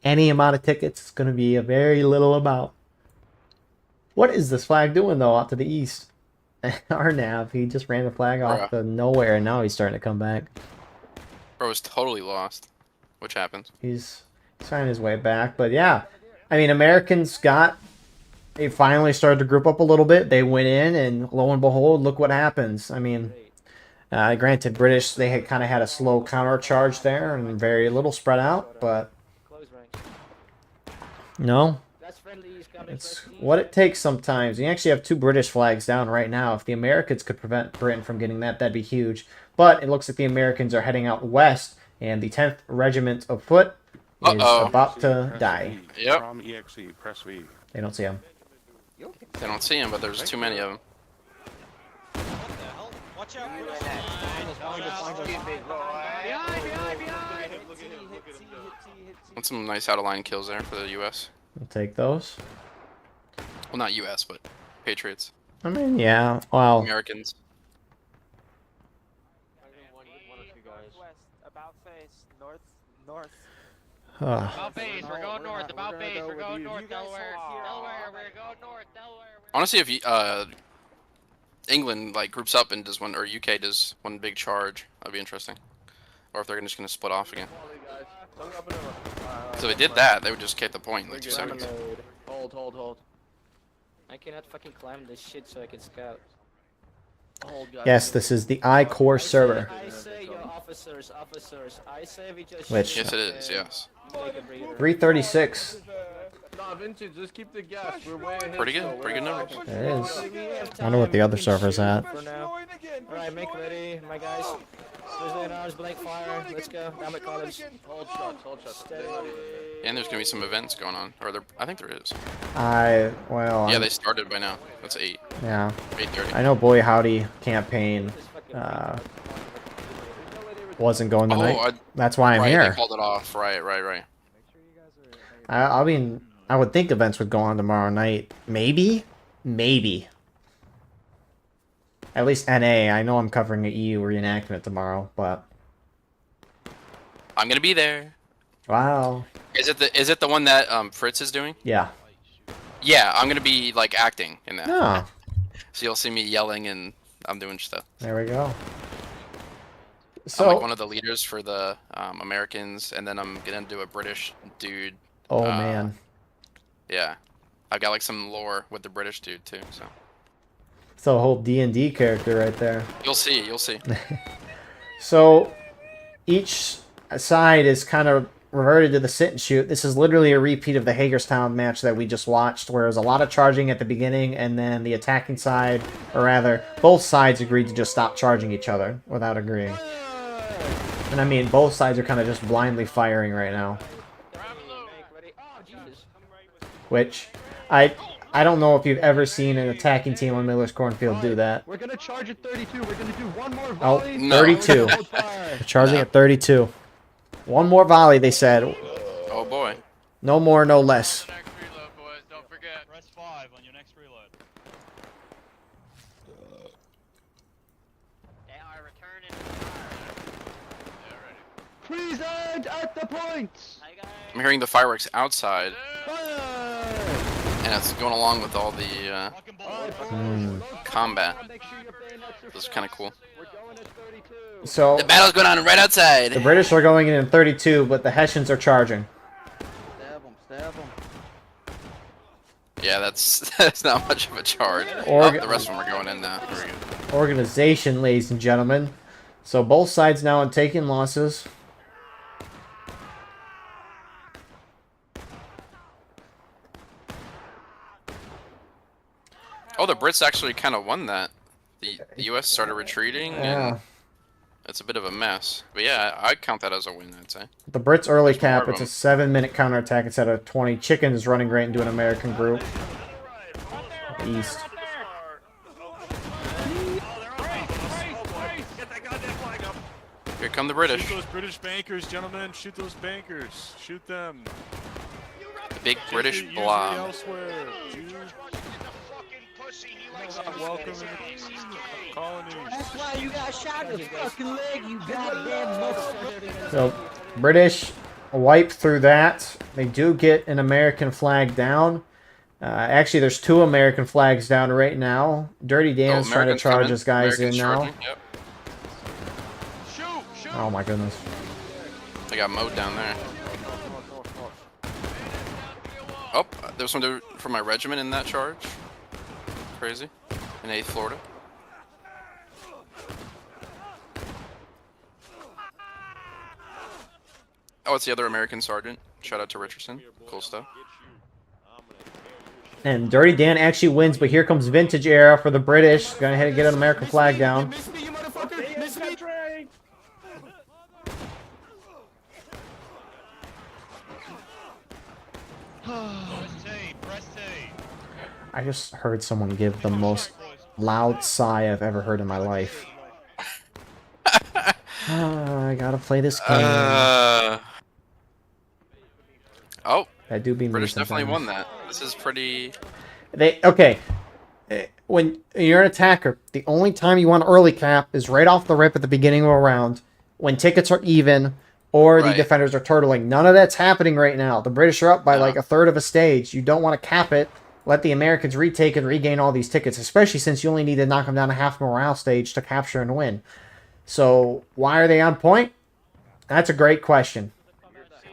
any amount of tickets, it's going to be a very little amount. What is this flag doing, though, out to the east? Arnav, he just ran the flag off to nowhere, and now he's starting to come back. Bro was totally lost. Which happened. He's finding his way back, but yeah. I mean, Americans they finally started to group up a little bit. They went in, and lo and behold, look what happens. I mean, granted, British, they had kind of had a slow counter charge there, and very little spread out, but no. It's what it takes sometimes. You actually have two British flags down right now. If the Americans could prevent Britain from getting that, that'd be huge. But it looks like the Americans are heading out west, and the 10th Regiment of Foot is about to die. Yep. They don't see him. They don't see him, but there's too many of them. Watch out. That's some nice out-of-line kills there for the U.S. We'll take those. Well, not U.S., but Patriots. I mean, yeah. Well, Americans. About face, north. About base, we're going north. About base, we're going north. Delaware, we're going north. Delaware. Honestly, if England like groups up and does one, or UK does one big charge, that'd be interesting. Or if they're just gonna split off again. So if they did that, they would just get the point in like 2 seconds. Hold. I cannot fucking climb this shit so I can scout. yes, this is the I-Core server. I say your officers. I say we just Which? Yes, it is. Yes. 336. Nah, vintage. Let's keep the gas. We're way ahead. Pretty good. still. Pretty good numbers. It is. I wonder what the other server's at. For now. Alright, make ready, my guys. Grizzly and ours, blank fire. Let's go. Down at college. Hold shots. Hold shots. Steady. And there's gonna be some events going on, or there. I think there is. Well. Yeah, they started by now. That's 8. Yeah. 8:30. I know Boy Howdy campaign wasn't going tonight. That's why I'm right, here. They called it off. Right. I mean, I would think events would go on tomorrow night. Maybe. At least NA. I know I'm covering an EU reenactment tomorrow, but I'm gonna be there. wow. Is it the one that Fritz is doing? Yeah. Yeah, I'm gonna be like acting in that. Oh. So you'll see me yelling and I'm doing stuff. There we go. I'm So like one of the leaders for the Americans, and then I'm gonna do a British dude. oh man. Yeah, I've got like some lore with the British dude too. So It's a whole D&D character right there. you'll see. You'll see. So each side is kind of reverted to the sit and shoot. This is literally a repeat of the Hagerstown match that we just watched, where there's a lot of charging at the beginning, and then the attacking side, or rather, both sides agreed to just stop charging each other without agreeing. And I mean, both sides are kind of just blindly firing right now. Which, I don't know if you've ever seen an attacking team on Miller's Cornfield do that. We're gonna charge at 32. We're gonna do one more Oh, volley. 32. They're charging at 32. One more volley, they said. Oh boy. No more, no less. Next reload, boys. Don't forget. Press 5 on your next reload. They are returning. Present at the point. I'm hearing the fireworks outside, Fire! and it's going along with all the combat. This is kind of cool. So The battle's going on right outside. the British are going in 32, but the Hessians are charging. Stab him. Yeah, that's not much of a charge. The rest of them are going in now. Here we go. Organization, ladies and gentlemen. So both sides now are taking losses. Oh, the Brits actually kind of won that. The U.S. started retreating, Yeah. and it's a bit of a mess. But yeah, I'd count that as a win, I'd say. The Brits early There's more cap, of it's a them. 7-minute counterattack instead of 20. Chicken is running great into an American group. East. Here come the British. Shoot those British bankers, gentlemen. Shoot those bankers. Shoot them. Big British Usually blob. elsewhere. Jews. Not welcome in the colonies. That's why you got shot in the fucking leg, you goddamn motherfucker. So, British wipe through that. They do get an American flag down. Actually, there's 2 American flags down right now. Dirty Dan's trying to Americans charge coming. his guys Americans in now. charging, yep. Oh my goodness. They got mowed down there. Oh, there's some dude from my regiment in that charge. Crazy. In 8th Florida. Oh, it's the other American sergeant. Shout out to Richardson. Cool stuff. And Dirty Dan actually wins, but here comes Vintage Era for the British. Going ahead and get an American flag down. Miss me, you motherfucker! Miss me! I just heard someone give the most loud sigh I've ever heard in my life. I gotta play this game. Oh, I do be British definitely sometimes. won that. This is pretty. Okay. When you're an attacker, the only time you want early cap is right off the rip at the beginning of a round, when tickets are even, or the Right. defenders are turtling. None of that's happening right now. The British are up by like a third of a stage. You don't want to cap it. Let the Americans retake and regain all these tickets, especially since you only need to knock them down a half morale stage to capture and win. So why are they on point? That's a great question.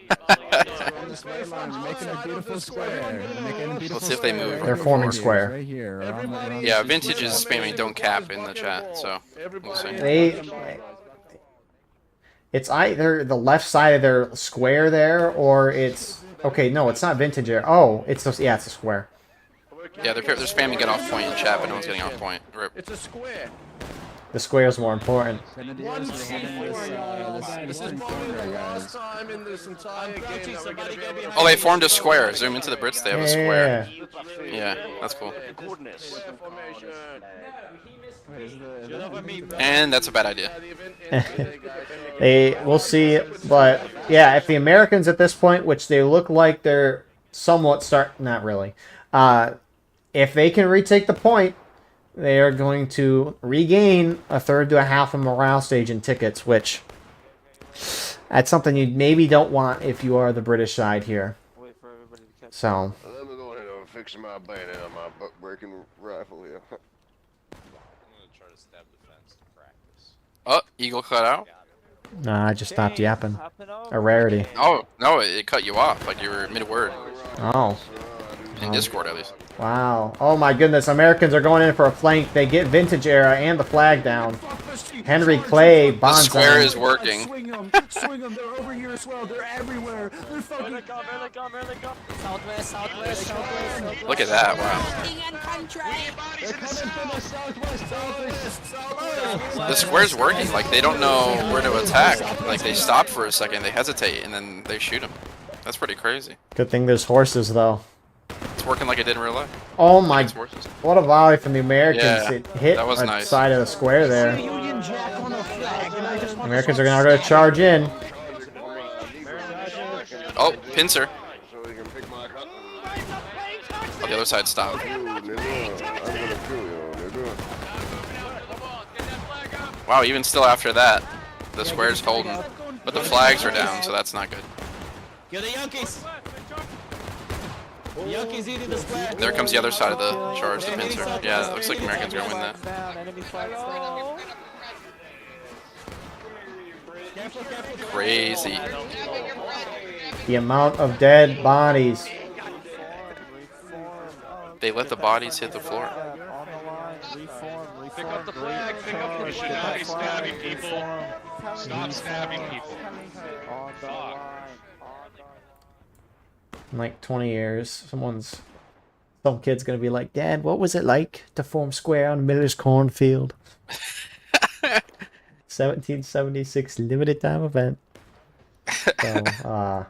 Making a beautiful square. Let's see if they move. They're forming square. Right here. Yeah, Vintage is spamming don't cap in the chat, so we'll see. It's either the left side of their square there, or it's Okay, no, it's not vintage era. Oh, it's just, yeah, it's a square. Yeah, they're spamming get off point in chat, but no one's getting off point. Rip. It's a square. The square is more important. This is probably the last time in this entire game that we're gonna be able to... Oh, they formed a square. Zoom into the Brits. They have a square. Yeah. Yeah, that's cool. Square formation. And that's a bad idea. We'll see, but yeah, if the Americans at this point, which they look like they're somewhat not really, if they can retake the point, they are going to regain a third to a half of morale stage in tickets, which that's something you maybe don't want if you are the British side here. So. Let me go ahead and fix my bayonet on my buck-breaking rifle here. Oh, eagle cut out. Nah, I just stopped yapping. A rarity. Oh no, it cut you off like you were mid-word. Oh. In Discord, at least. Wow. Oh my goodness. Americans are going in for a flank. They get vintage era and the flag down. Henry Clay, The Bonds. square is working. Swing them. They're over here as well. They're everywhere. They're fucking. Southwest. Look at that! Wow. The square's working. Like they don't know where to attack. Like they stop for a second, they hesitate, and then they shoot them. That's pretty crazy. Good thing there's horses, though. It's working like it did in real life. Oh my. What a volley from the Americans. Yeah, It hit that was the nice. side of the square there. Americans are going to charge in. Oh, pincer. Oh, the other side stopped. Wow, even still after that, the square's holding. But the flags are down, so that's not good. You're the Yankees. The Yankees eating the square. There comes the other side of the charge, the pincer. Yeah, it looks like Americans are going to win that. Crazy. The amount of dead bodies. They let the bodies hit the floor. Pick up the flag, pick up the... You should not be stabbing people. Stop stabbing people. In like 20 years, some kid's gonna be like, Dad, what was it like to form square on Miller's Cornfield? 1776 limited time event. So,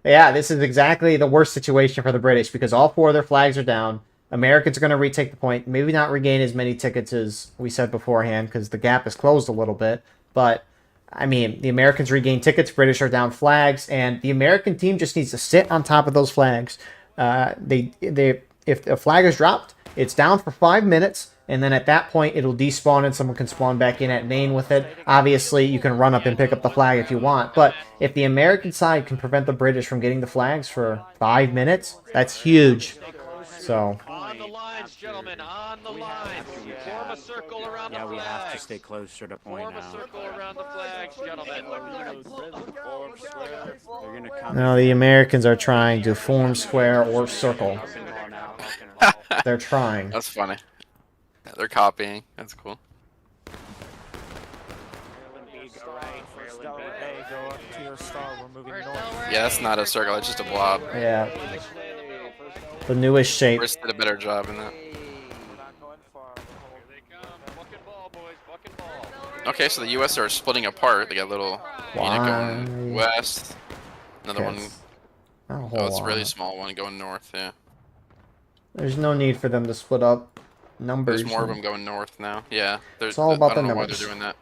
yeah, this is exactly the worst situation for the British because all four of their flags are down. Americans are going to retake the point. Maybe not regain as many tickets as we said beforehand because the gap is closed a little bit. But, I mean, the Americans regain tickets, British are down flags, and the American team just needs to sit on top of those flags. If a flag is dropped, it's down for 5 minutes, and then at that point, it'll despawn and someone can spawn back in at main with it. Obviously, you can run up and pick up the flag if you want, but if the American side can prevent the British from getting the flags for 5 minutes, that's huge. So... On the lines, gentlemen, on the lines. Form a circle around the flags. Yeah, we have to stay closer to point Form a now. circle around the flags, gentlemen. They're gonna come. No, the Americans are trying to form square or circle. They're trying. That's funny. Yeah, they're copying. That's cool. Yeah, that's not a circle. It's just a blob. Yeah. The newest shape. Chris did a better job in that. Okay, so the U.S. are splitting apart. They got a little unit going west. Another one. Oh, it's a really small one going north. Yeah. There's no need for them to split up numbers. There's more of them going north now. Yeah. It's all about I don't the know why numbers. they're doing that.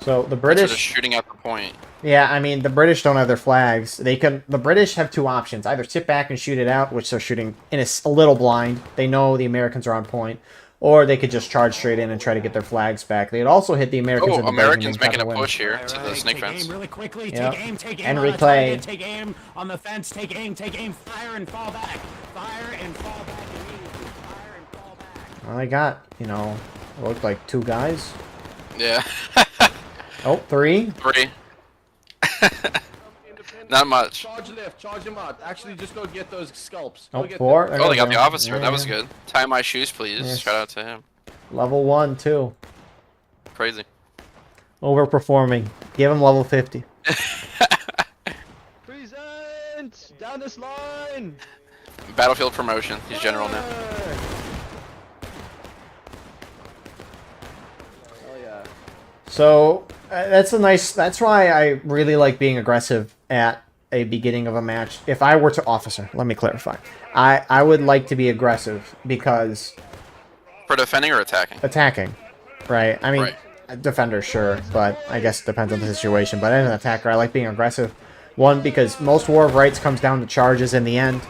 So the They're British just shooting out the point. Yeah, I mean the British don't have their flags. The British have two options: either sit back and shoot it out, which they're shooting in a little blind. They know the Americans are on point, or they could just charge straight in and try to get their flags back. They'd also hit the Americans. Oh, Americans making a push here to the snake fence. Aim really quickly. Yep. Take aim. Take aim. Henry on the Clay. target, take aim on the fence. Take aim. Take aim. Fire and fall back. Fire and fall back immediately. Fire and fall back. Well, I got, looked like two guys. Yeah. Oh, three. Three. Not much. Charge left, charge him out. Actually, just go get those scalps. Oh, Go get 4. them. Oh, they got the officer. Yeah, That was yeah. good. Tie my shoes, please. Yes. Shout out to him. Level 1 too. Crazy. Overperforming. Give him level 50. Present! Down this line! Battlefield promotion. He's general now. Oh yeah. So that's why I really like being aggressive at a beginning of a match. If I were to officer, let me clarify. I would like to be aggressive because For defending or attacking? attacking, right? I mean, Right. defender, sure, but I guess it depends on the situation. But as an attacker, I like being aggressive. One, because most War of Rights comes down to charges in the end,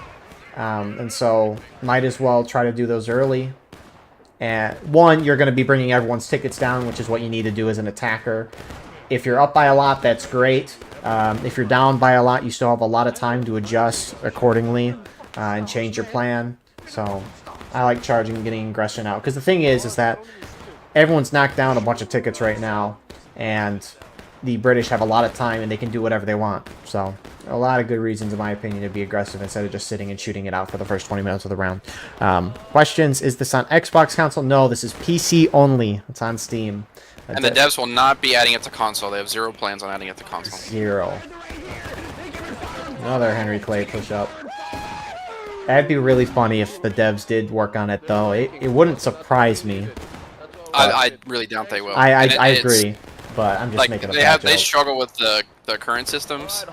and so might as well try to do those early. And one, you're going to be bringing everyone's tickets down, which is what you need to do as an attacker. If you're up by a lot, that's great. If you're down by a lot, you still have a lot of time to adjust accordingly and change your plan. So I like charging and getting aggression out. Because the thing is that everyone's knocked down a bunch of tickets right now, and the British have a lot of time and they can do whatever they want. So a lot of good reasons, in my opinion, to be aggressive instead of just sitting and shooting it out for the first 20 minutes of the round. Questions? Is this on Xbox console? No, this is PC only. It's on Steam. And the devs will not be adding it to console. They have zero plans on adding it to console. 0. Another Henry Clay push-up. That'd be really funny if the devs did work on it, though. It wouldn't surprise me. I really doubt they will. I It's- agree, but I'm just Like making a they bad they joke. struggle with the current systems,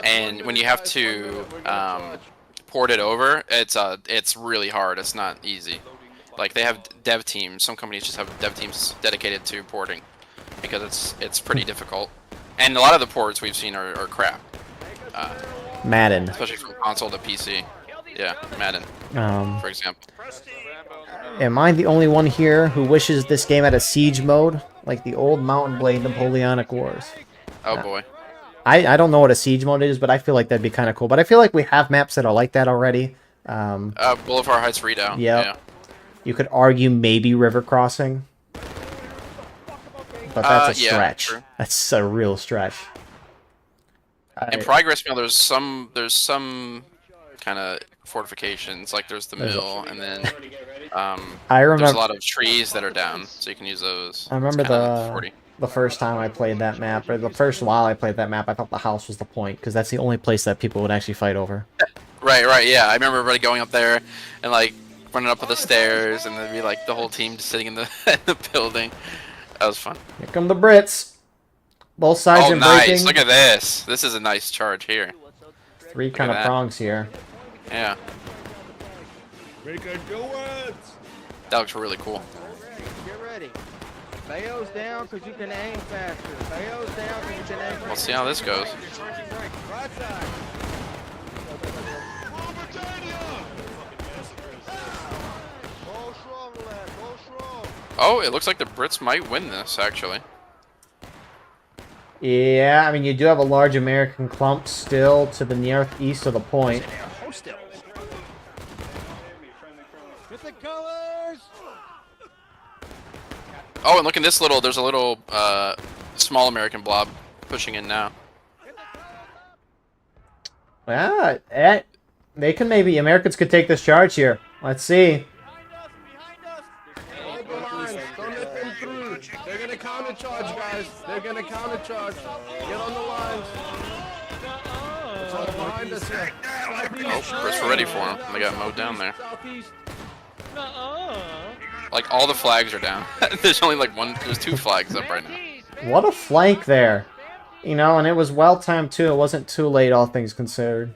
and when you have to port it over, it's really hard. It's not easy. Like they have dev teams. Some companies just have dev teams dedicated to porting because it's pretty difficult. And a lot of the ports we've seen are crap. Madden. Especially from console to PC. Yeah, Madden, for example. Am I the only one here who wishes this game had a siege mode, like the old Mountain Blade Napoleonic Wars? Oh boy. I don't know what a siege mode is, but I feel like that'd be kind of cool. But I feel like we have maps that are like that already. Boulevard Heights Redoubt. Yep. Yeah. You could argue maybe River Crossing, but that's a yeah, stretch. true. That's a real stretch. In Progress Mill, there's some kind of fortifications. Like there's the mill, and then I remember there's a lot of trees that are down, so you can use those. I remember It's kinda forty. the first time I played that map, or the first while I played that map, I thought the house was the point, because that's the only place that people would actually fight over. Right, yeah. I remember everybody going up there and like running up the stairs, and there'd be like the whole team just sitting in the in the building. That was fun. Here come the Brits. Both sides Oh, are nice! breaking. Look at this. This is a nice charge here. 3 Look kind at of that. prongs here. Yeah, We can do it! that looks really cool. Get ready. Bayo's down because you can aim faster. Bayo's down because you can aim faster. We'll see how this goes. Right side. Oh, it looks like the Brits might win this actually. Yeah, I mean, you do have a large American clump still to the northeast of the point. Get the colors! Oh, and look at this little. There's a little small American blob pushing in now. Yeah, they can maybe Americans could take this charge here. Let's see. Hold the lines. Don't let them through. They're gonna counter charge, guys. They're gonna counter charge. Get on the lines. It's all behind us here. Oh, Brits were ready for him. They got mowed down there. Southeast. Like all the flags are down. There's only like one. There's 2 flags up right now. What a flank there. You know, and it was well timed too. It wasn't too late, all things considered.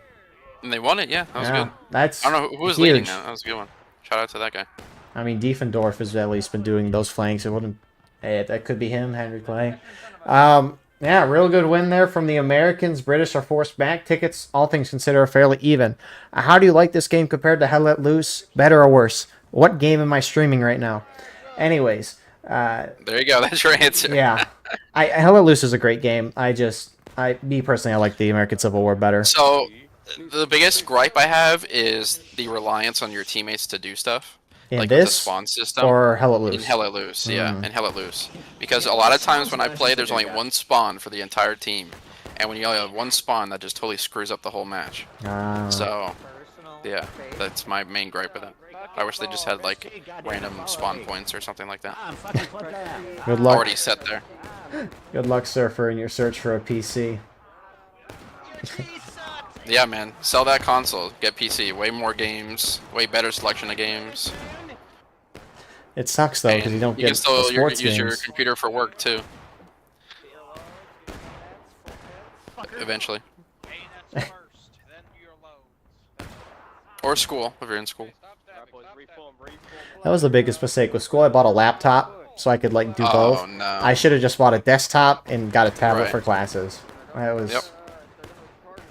And they won it. Yeah, that was good. That's I don't know who was huge. leading that. That was a good one. Shout out to that guy. I mean, Diefendorf has at least been doing those flanks. It wouldn't. Hey, that could be him, Henry Clay. Yeah, real good win there from the Americans. British are forced back. Tickets, all things considered, are fairly even. How do you like this game compared to Hell Let Loose? Better or worse? What game am I streaming right now? Anyways. There you go. That's your answer. Yeah. Hell Let Loose is a great game. Me personally, I like the American Civil War better. So, the biggest gripe I have is the reliance on your teammates to do stuff. In like with the this spawn system. or Hell Let Loose? In Hell Let Loose, yeah, in Hell Let Loose. Because a lot of times when I play, there's only one spawn for the entire team. and when you only have one spawn, that just totally screws up the whole match. So, yeah, that's my main gripe with it. I wish they just had like random spawn points or something like that. Good luck. Already set there. Good luck, Surfer, in your search for a PC. Yeah, man, sell that console, get PC. Way more games, way better selection of games. It sucks though because you don't You get can still sports use your games. computer for work too. Eventually. Or school, if you're in school. That was the biggest mistake with school. I bought a laptop so I could like do both. No. I should have just bought a desktop and got a tablet Right. for classes. That was. Yep.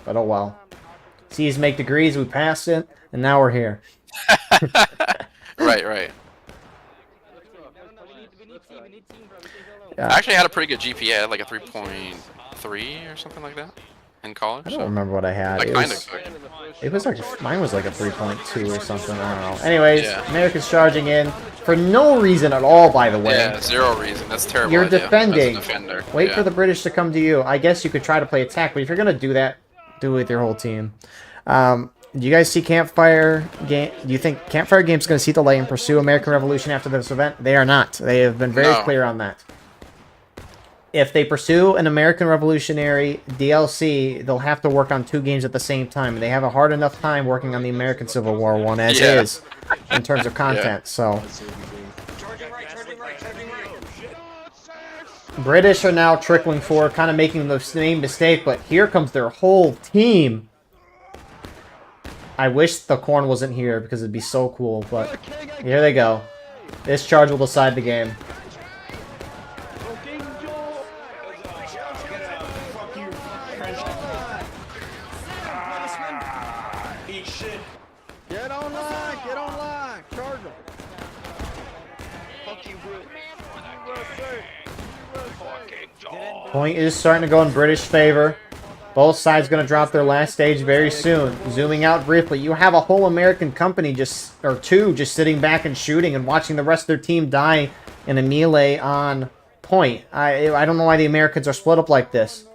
But oh well. C's make degrees. We passed it, and now we're here. Right. I actually had a pretty good GPA, I had like a 3.3 or something like that in college. I don't remember what I had. Like It was like mine was like a 3.2 or something. I don't know. Anyways, Yeah. Americans charging in for no reason at all. By the way. Yeah, zero reason. That's terrible. You're idea defending. as a defender. Wait Yeah. for the British to come to you. I guess you could try to play attack, but if you're gonna do that, do it with your whole team. Do you guys see Campfire game? Do you think Campfire Games going to see the light and pursue American Revolution after this event? They are not. They have been very clear on that. If they pursue an American Revolutionary DLC, they'll have to work on 2 games at the same time. And they have a hard enough time working on the American Civil War one as is in terms of content. So British are now trickling forward, kind of making the same mistake, but here comes their whole team. I wish the corn wasn't here because it'd be so cool, but here they go. This charge will decide the game. Get on line, charge them. Point is starting to go in British favor. Both sides going to drop their last stage very soon. Zooming out briefly, you have a whole American company or two just sitting back and shooting and watching the rest of their team die in a melee on point. I don't know why the Americans are split up like this.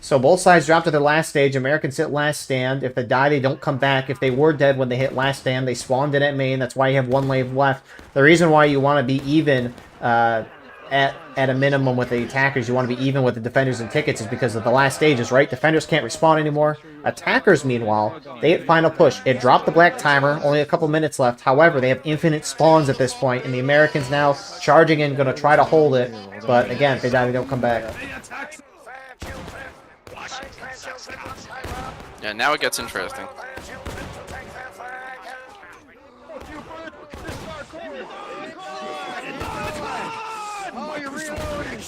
So both sides drop to their last stage. Americans hit last stand. If they die, they don't come back. If they were dead when they hit last stand, they spawned in at main. That's why you have 1 wave left. The reason why you want to be even at a minimum with the attackers, you want to be even with the defenders and tickets, is because of the last stages, right? Defenders can't respawn anymore. Attackers, meanwhile, they hit final push. It dropped the black timer, only a couple minutes left. However, they have infinite spawns at this point, and the Americans now charging in, going to try to hold it. But again, if they die, they don't come back. Yeah, now it gets interesting. Oh, you're reloading.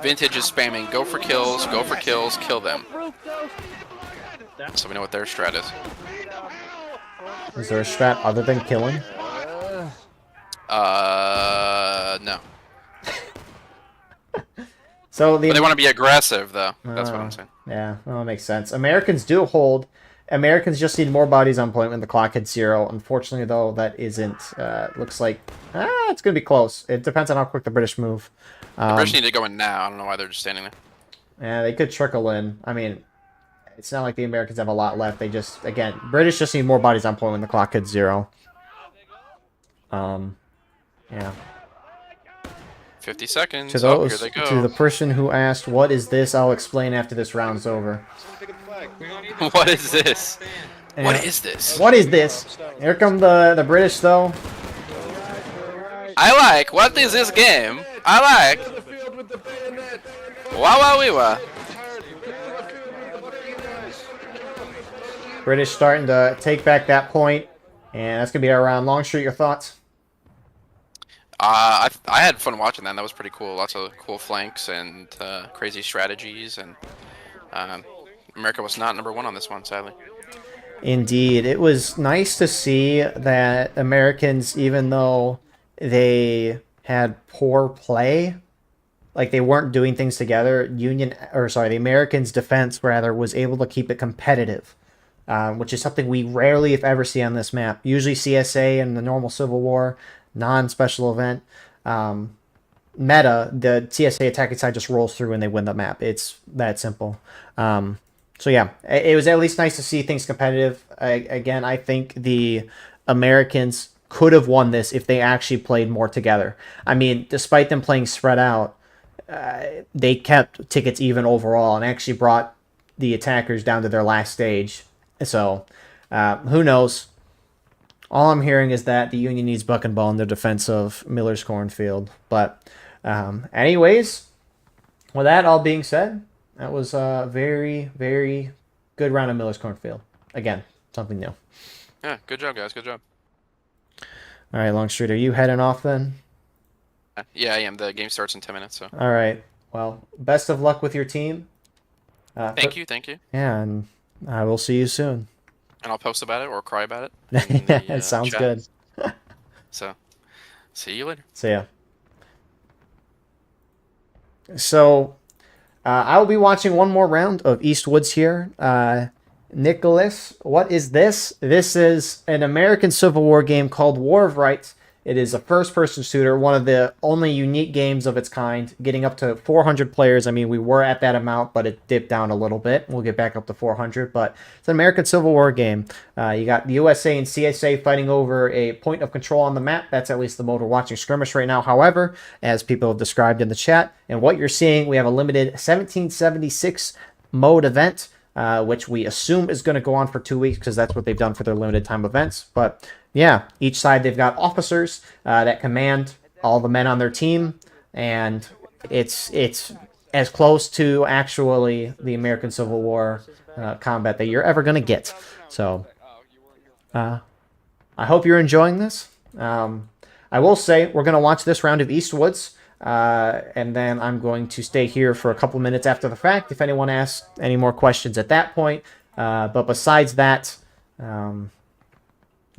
Vintage is spamming, go for kills, kill them. So we know what their strat is. Is there a strat other than killing? No. So But they want to be aggressive, though. That's what I'm saying. Yeah, well, that makes sense. Americans do hold. Americans just need more bodies on point when the clock hits 0. Unfortunately, though, that isn't. Looks like it's going to be close. It depends on how quick the British move. The British need to go in now. I don't know why they're just standing there. Yeah, they could trickle in. I mean, it's not like the Americans have a lot left. They just, again, British just need more bodies on point when the clock hits 0. Yeah. 50 seconds. To those, here they go. to the person who asked, "What is this?" I'll explain after this round's over. What is this? And What is this? What is this? Here come the British, though. I like. What is this game? I like. Wow, wow, wee, wah. British starting to take back that point, and that's gonna be our round. Longstreet, your thoughts? I had fun watching that. That was pretty cool. Lots of cool flanks and crazy strategies. And America was not #1 on this one, sadly. Indeed, it was nice to see that Americans, even though they had poor play, like they weren't doing things together, the Americans' defense rather was able to keep it competitive, which is something we rarely, if ever, see on this map. Usually CSA and the normal Civil War, non-special event, meta, the CSA attacking side just rolls through and they win the map. It's that simple. So yeah, it was at least nice to see things competitive. Again, I think the Americans could have won this if they actually played more together. I mean, despite them playing spread out, they kept tickets even overall and actually brought the attackers down to their last stage. So who knows? All I'm hearing is that the Union needs buck and ball in the defense of Miller's Cornfield. But anyways, with that all being said, that was a very, very good round of Miller's Cornfield. Again, something new. Yeah, good job, guys. Good job. All right, Longstreet, are you heading off then? Yeah, I am. The game starts in 10 minutes, so. All right. Well, best of luck with your team. Thank you. Yeah, and I will see you soon. And I'll post about it or cry about it. In the, it sounds chat. good. So, see you later. See ya. So, I will be watching one more round of Eastwoods here. Nicholas, what is this? This is an American Civil War game called War of Rights. It is a first-person shooter, one of the only unique games of its kind, getting up to 400 players. I mean, we were at that amount, but it dipped down a little bit. We'll get back up to 400, but it's an American Civil War game. You got the USA and CSA fighting over a point of control on the map. That's at least the mode we're watching skirmish right now. However, as people have described in the chat, and what you're seeing, we have a limited 1776 mode event, which we assume is going to go on for 2 weeks because that's what they've done for their limited time events. But yeah, each side they've got officers that command all the men on their team, and it's as close to actually the American Civil War combat that you're ever going to get. So I hope you're enjoying this. I will say we're going to watch this round of Eastwoods. And then I'm going to stay here for a couple minutes after the fact if anyone asks any more questions at that point. But besides that,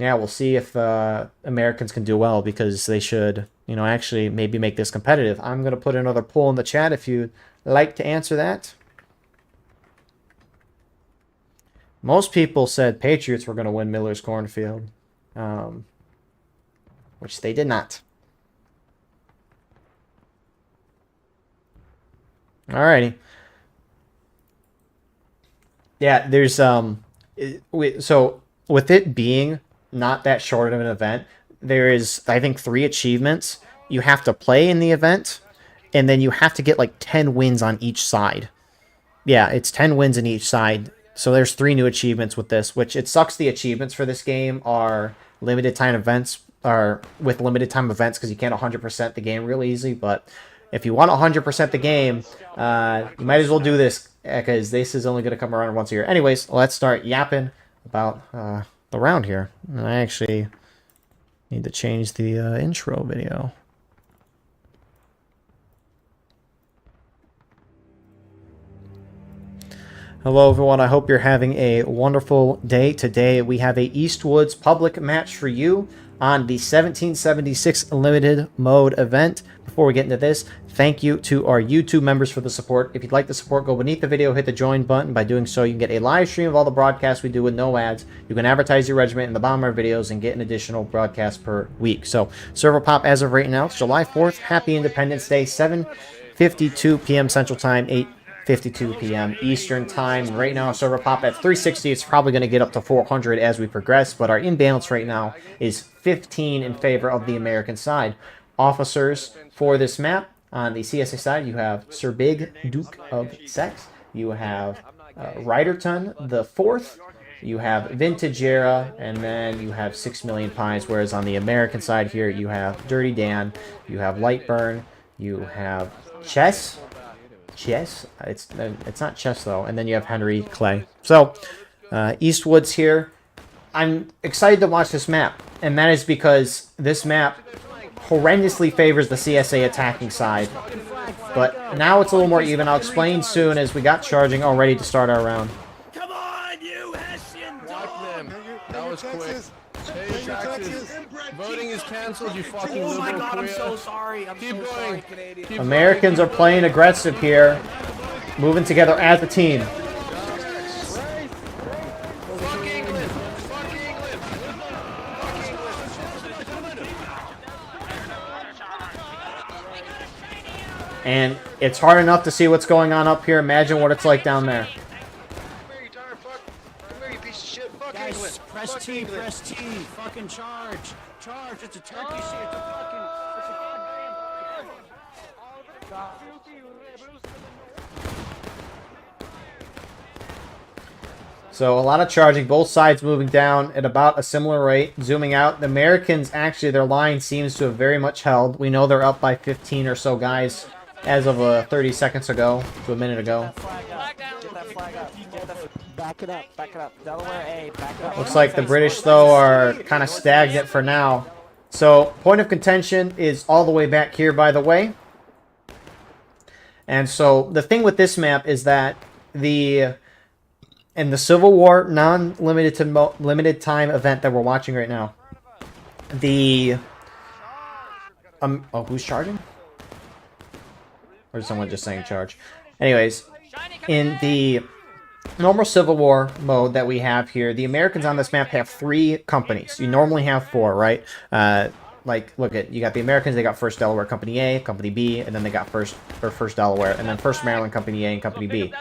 yeah, we'll see if Americans can do well, because they should, actually maybe make this competitive. I'm going to put another poll in the chat if you'd like to answer that. Most people said Patriots were going to win Miller's Cornfield, which they did not. Alrighty. Yeah, there's so with it being not that short of an event, there is, I think, 3 achievements. You have to play in the event, and then you have to get like 10 wins on each side. Yeah, it's 10 wins in each side. So there's 3 new achievements with this, which it sucks the achievements for this game are limited time events, or with limited time events, because you can't 100% the game real easy, but if you want 100% the game, you might as well do this, because this is only going to come around once a year. Anyways, let's start yapping about the round here. And I actually need to change the intro video. Hello everyone, I hope you're having a wonderful day. Today we have a Eastwoods public match for you on the 1776 limited mode event. Before we get into this, thank you to our YouTube members for the support. If you'd like the support, go beneath the video, hit the join button. By doing so, you can get a live stream of all the broadcasts we do with no ads. You can advertise your regiment in the bottom of our videos and get an additional broadcast per week. So, server pop as of right now, it's July 4th. Happy Independence Day, 7:52 p.m. Central Time, 8:52 p.m. Eastern Time. Right now, server pop at 360. It's probably going to get up to 400 as we progress, but our imbalance right now is 15 in favor of the American side. Officers for this map, on the CSA side, you have Sir Big, Duke of Sex. You have Riderton the 4th. You have Vintage Era, and then you have 6 Million Pines, whereas on the American side here, you have Dirty Dan, you have Lightburn, you have Chess. It's not Chess, though. And then you have Henry Clay. So, Eastwoods here. I'm excited to watch this map, and that is because this map horrendously favors the CSA attacking side. But now it's a little more even. I'll explain soon as we got charging already to start our round. Come on, you Hessian dog! That was quick. Pay your taxes. Voting is canceled, you fucking liberal queer. Oh my god, I'm so sorry. Keep going. Keep Americans are playing aggressive here. Moving together as a team. And it's hard enough to see what's going on up here. Imagine what it's like down there. Guys, press T, press T. Fucking charge. Charge. It's a turkey shit. It's a fucking... So a lot of charging, both sides moving down at about a similar rate. Zooming out, the Americans, actually, their line seems to have very much held. We know they're up by 15 or so guys as of 30 seconds ago to a minute ago. Back it up, back it up. Delaware A, back it up. Looks like the British, though, are kind of stagnant for now. So point of contention is all the way back here, by the way. And so the thing with this map is that in the Civil War limited time event that we're watching right now, oh, who's charging? Or is someone just saying charge? Anyways, in the normal Civil War mode that we have here, the Americans on this map have 3 companies. You normally have 4, right? Like, look at, you got the Americans, they got 1st Delaware Company A, Company B, and then they got 1st Delaware, and then 1st Maryland Company A and Company B.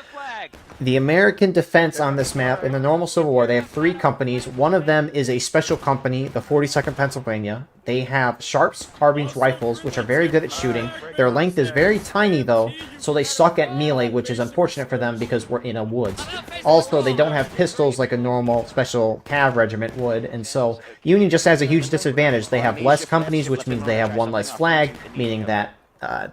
The American defense on this map, in the normal Civil War, they have 3 companies. One of them is a special company, the 42nd Pennsylvania. They have Sharps carbines rifles, which are very good at shooting. Their length is very tiny, though, so they suck at melee, which is unfortunate for them because we're in a woods. Also, they don't have pistols like a normal special cav regiment would, and so Union just has a huge disadvantage. They have less companies, which means they have 1 less flag, meaning that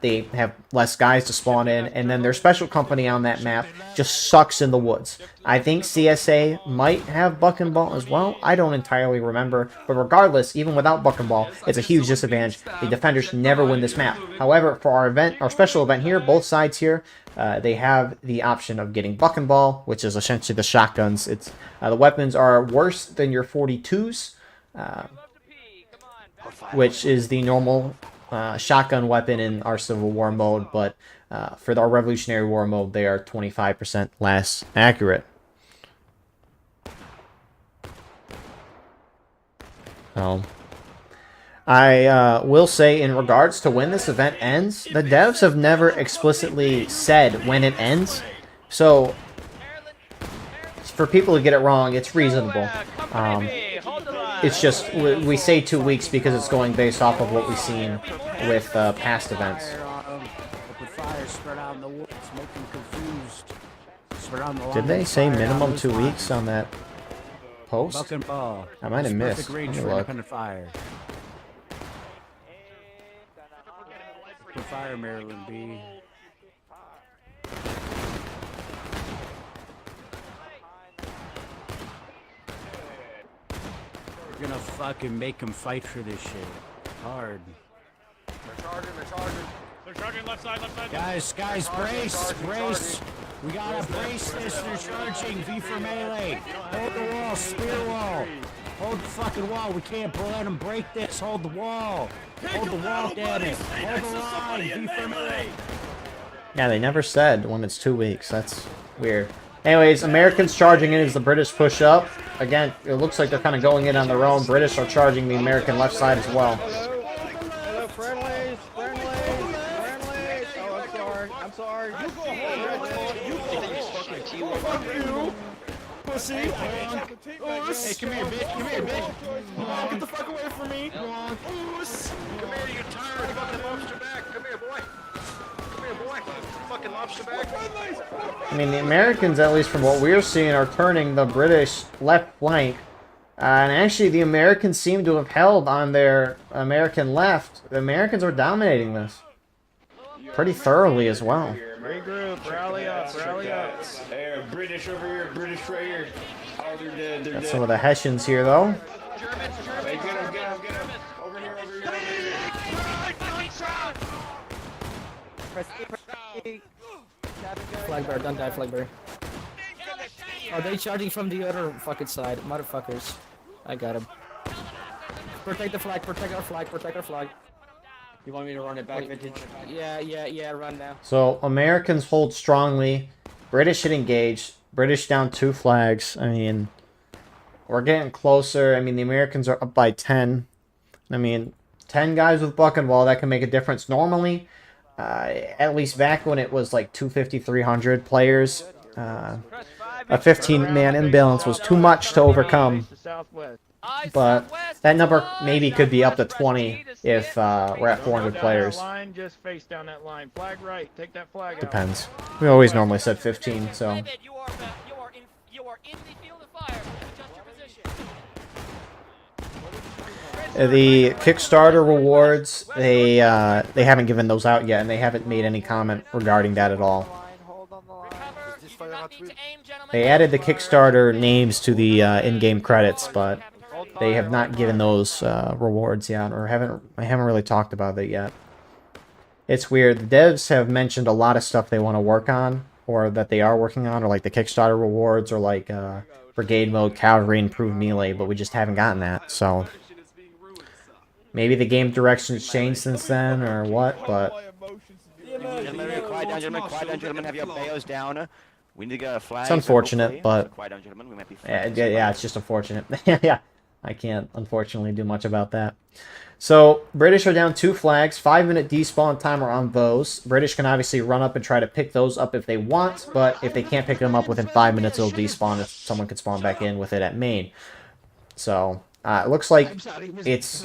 they have less guys to spawn in, and then their special company on that map just sucks in the woods. I think CSA might have Buck and Ball as well. I don't entirely remember, but regardless, even without Buck and Ball, it's a huge disadvantage. The defenders never win this map. However, for our event, our special event here, both sides here, they have the option of getting Buck and Ball, which is essentially the shotguns. It's the weapons are worse than your 42s, which is the normal shotgun weapon in our Civil War mode, but for our Revolutionary War mode, they are 25% less accurate. I will say, in regards to when this event ends, the devs have never explicitly said when it ends, so for people to get it wrong, it's reasonable. It's just, we say 2 weeks because it's going based off of what we've seen with past events. Did they say minimum 2 weeks on that post? I might have missed. Let me look. Fire, Maryland B. We're gonna fucking make them fight for this shit. Hard. They're charging, they're charging. They're charging left side, left side. Guys, brace! We gotta brace this, they're charging. V for melee. Hold the wall, spear wall. Hold the fucking wall, we can't let them break this. Hold the wall. Hold the wall, damn it. Hold the line, V for melee. Yeah, they never said when it's 2 weeks. That's weird. Anyways, Americans charging in as the British push up. Again, it looks like they're kind of going in on their own. British are charging the American left side as well. Hello, friendlies, friendlies. Oh, I'm sorry. You go home. Pussy. Hey, come here, bitch. Come on, get the fuck away from me. Come on. Come here, you tired fucking lobster back. Come here, boy. Come here, boy. Fucking lobster back. I mean, the Americans, at least from what we're seeing, are turning the British left flank. And actually, the Americans seem to have held on their American left. The Americans are dominating this pretty thoroughly as well. Regroup, rally up, rally up. Hey, British over here, British right here. Oh, they're dead, they're Got dead. some of the Hessians here, though. Hey, get him. Over here. Flag bearer, don't die, flag bearer. Are they charging from the other fucking side? Motherfuckers. I got him. Protect the flag, protect our flag. You want me to run it back, Vintage? Yeah, run now. So, Americans hold strongly. British should engage. British down 2 flags. I mean, we're getting closer. I mean, the Americans are up by 10. I mean, 10 guys with Buck and Ball, that can make a difference. Normally, at least back when it was like 250, 300 players, a 15-man imbalance was too much to overcome. But that number maybe could be up to 20 if we're at 400 players. Just face down that line. Flag right. Take that flag out. Depends. We always normally said 15, so. The Kickstarter rewards, they haven't given those out yet, and they haven't made any comment regarding that at all. They added the Kickstarter names to the in-game credits, but they have not given those rewards yet, or I haven't really talked about it yet. It's weird. The devs have mentioned a lot of stuff they want to work on, or that they are working on, or like the Kickstarter rewards, or like Brigade Mode, Cavalry, Improved Melee, but we just haven't gotten that, so. Maybe the game direction's changed since then, or what, but. Gentlemen, quiet down, gentlemen. Quiet down, gentlemen. Have your bayos down. We need to get a flag. It's unfortunate, but. Quiet down, gentlemen. We might be yeah, it's just unfortunate. Yeah, I can't, unfortunately, do much about that. So, British are down 2 flags, 5-minute despawn timer on those. British can obviously run up and try to pick those up if they want, but if they can't pick them up within 5 minutes, it'll despawn if someone can spawn back in with it at main. So, it looks like it's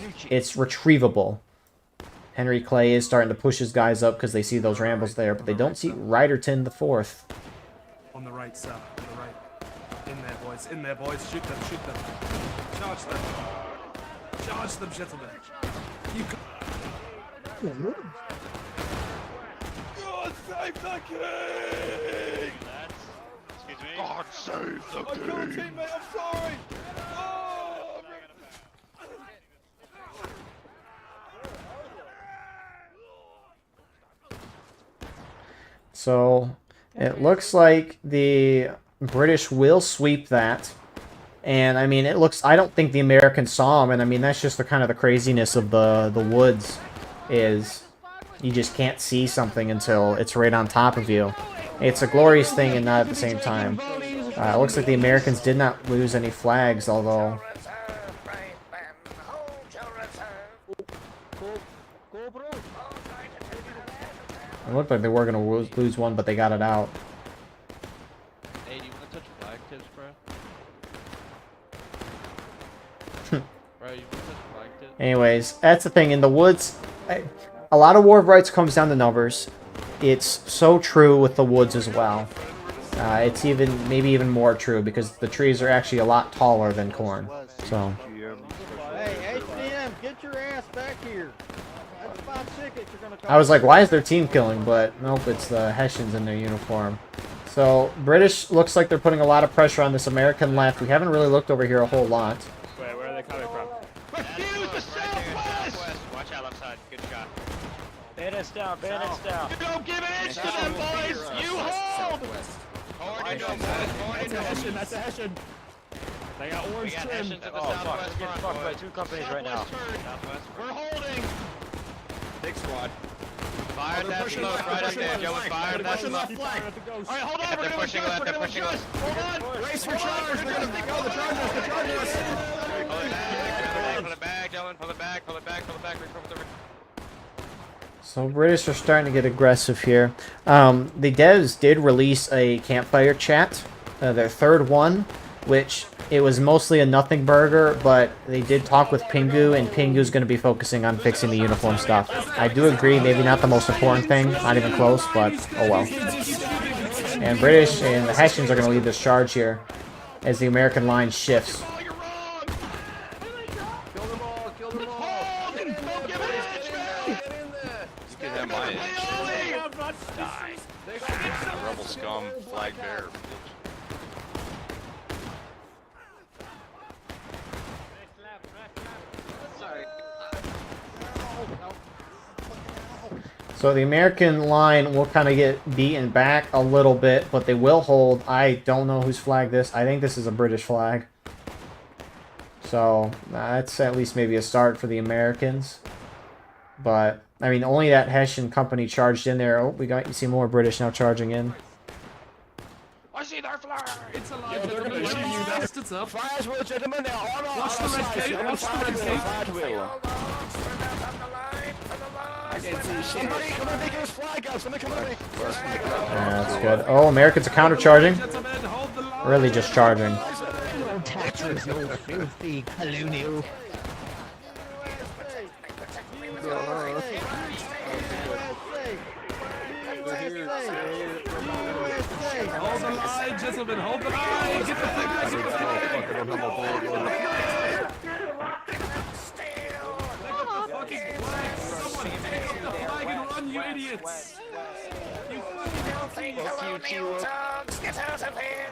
retrievable. Henry Clay is starting to push his guys up because they see those rambles there, but they don't see Riderton the 4th. On the right, sir. On the right. In there, boys. In there, boys. Shoot them. Shoot them. Charge them. Charge them, gentlemen. You God save the king! Excuse me? God save the king! Your teammate, I'm sorry! So, it looks like the British will sweep that. And, I mean, I don't think the Americans saw them, and, I mean, that's just the kind of the craziness of the woods, is you just can't see something until it's right on top of you. It's a glorious thing and not at the same time. It looks like the Americans did not lose any flags, although... It looked like they were going to lose one, but they got it out. Hey, do you want to touch flag tips, bro? Bro, you want to touch flag tips? Anyways, that's the thing. In the woods, a lot of War of Rights comes down to numbers. It's so true with the woods as well. It's maybe even more true because the trees are actually a lot taller than corn. So. Hey, HDM, get your ass back here. That's 5 tickets you're gonna I was like, why is their team killing? But nope, it's the Hessians in their uniform. So, British looks like they're putting a lot of pressure on this American left. We haven't really looked over here a whole lot. Wait, where are they coming from? Refuse the southwest! Watch out, left side. Good shot. Bayonets down, bayonets down. You don't give an inch to them, boys! You hold! That's a Hessian. They got orange trim. Oh, fuck. We're getting fucked by 2 companies right now. We're holding! Big squad. Fire that smoke right up there, Joe. Fire that smoke. Alright, hold on, They're pushing left, they're pushing left. Hold on! Race for charge! They're gonna go, the chargers, the chargers! Pull it back, gentlemen, pull it back, pull it back, pull it back. So British are starting to get aggressive here. The devs did release a campfire chat, their 3rd one, which it was mostly a nothing burger, but they did talk with Pingu, and Pingu's going to be focusing on fixing the uniform stuff. I do agree, maybe not the most important thing, not even close, but oh well. And British and the Hessians are going to lead this charge here as the American line shifts. Rebel scum, flag bearer. So the American line will kind of get beaten back a little bit, but they will hold. I don't know whose flag this. I think this is a British flag. So that's at least maybe a start for the Americans. But I mean, only that Hessian company charged in there. Oh, you see more British now charging in. I see their flag! It's alive, they're gonna shoot you bastards up. Fires will, gentlemen, they're on our Watch the red gate, watch the red gate. I can see Somebody come and take his flag out. Somebody come and take his flag out. Yeah, that's good. Oh, Americans are counter-charging. Really just charging. Taxes, you filthy colonial. Hold the line, gentlemen, hold the line! Get the flag! Get the flag and run, you idiots! You fucking Get out of here!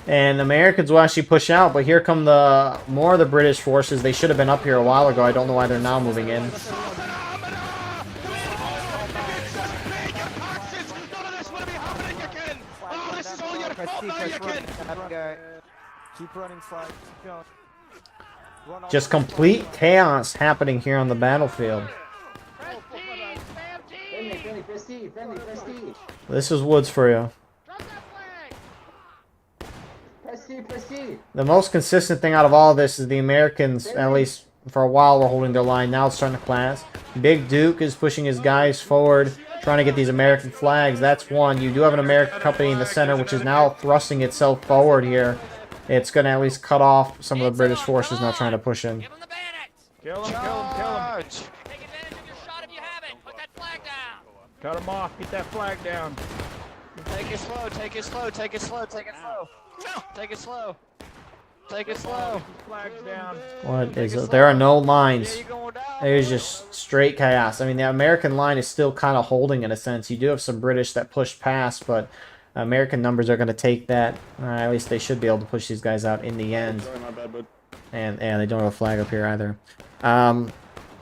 And the Americans will actually push out, but here come the more of the British forces. They should have been up here a while ago. I don't know why they're now moving in. Keep running, flag. Keep going. Just complete chaos happening here on the battlefield. This is Woods for you. The most consistent thing out of all of this is the Americans, at least for a while, were holding their line. Now it's starting to clash. Big Duke is pushing his guys forward, trying to get these American flags. That's one. You do have an American company in the center, which is now thrusting itself forward here. It's going to at least cut off some of the British forces now trying to push in. Kill him, kill him, kill him. Take advantage of your shot if you have it. Put that flag down. Cut him off. Get that flag down. Take it slow, take it slow, take it slow, take it slow. Take it slow. Take it slow. Flags down. What is it? There are no lines. There's just straight chaos. I mean, the American line is still kind of holding in a sense. You do have some British that pushed past, but American numbers are going to take that. At least they should be able to push these guys out in the end. And they don't have a flag up here either.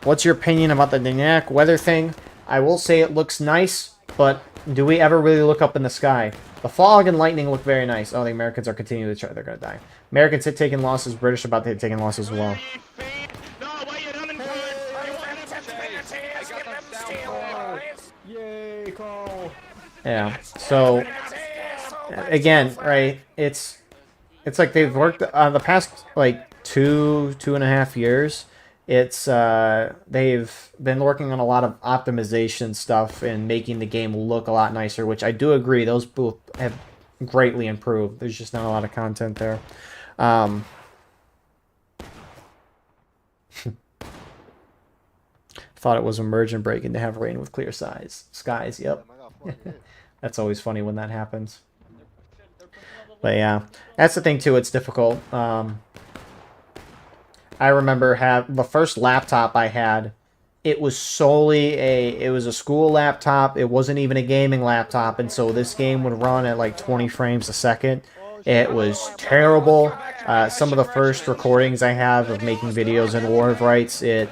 What's your opinion about the dynamic weather thing? I will say it looks nice, but do we ever really look up in the sky? The fog and lightning look very nice. Oh, the Americans are continuing to try. They're going to die. Americans hit taking losses. British about to hit taking losses as well. Yay, Carl. Yeah. So again, right? It's like they've worked on the past like two and a half years. It's they've been working on a lot of optimization stuff and making the game look a lot nicer, which I do agree. Those both have greatly improved. There's just not a lot of content there. Thought it was emergent breaking to have rain with clear skies. Yep. That's always funny when that happens. But yeah, that's the thing too. It's difficult. I remember the first laptop I had. It was solely it was a school laptop. It wasn't even a gaming laptop, and so this game would run at like 20 frames a second. It was terrible. Some of the first recordings I have of making videos in War of Rights, it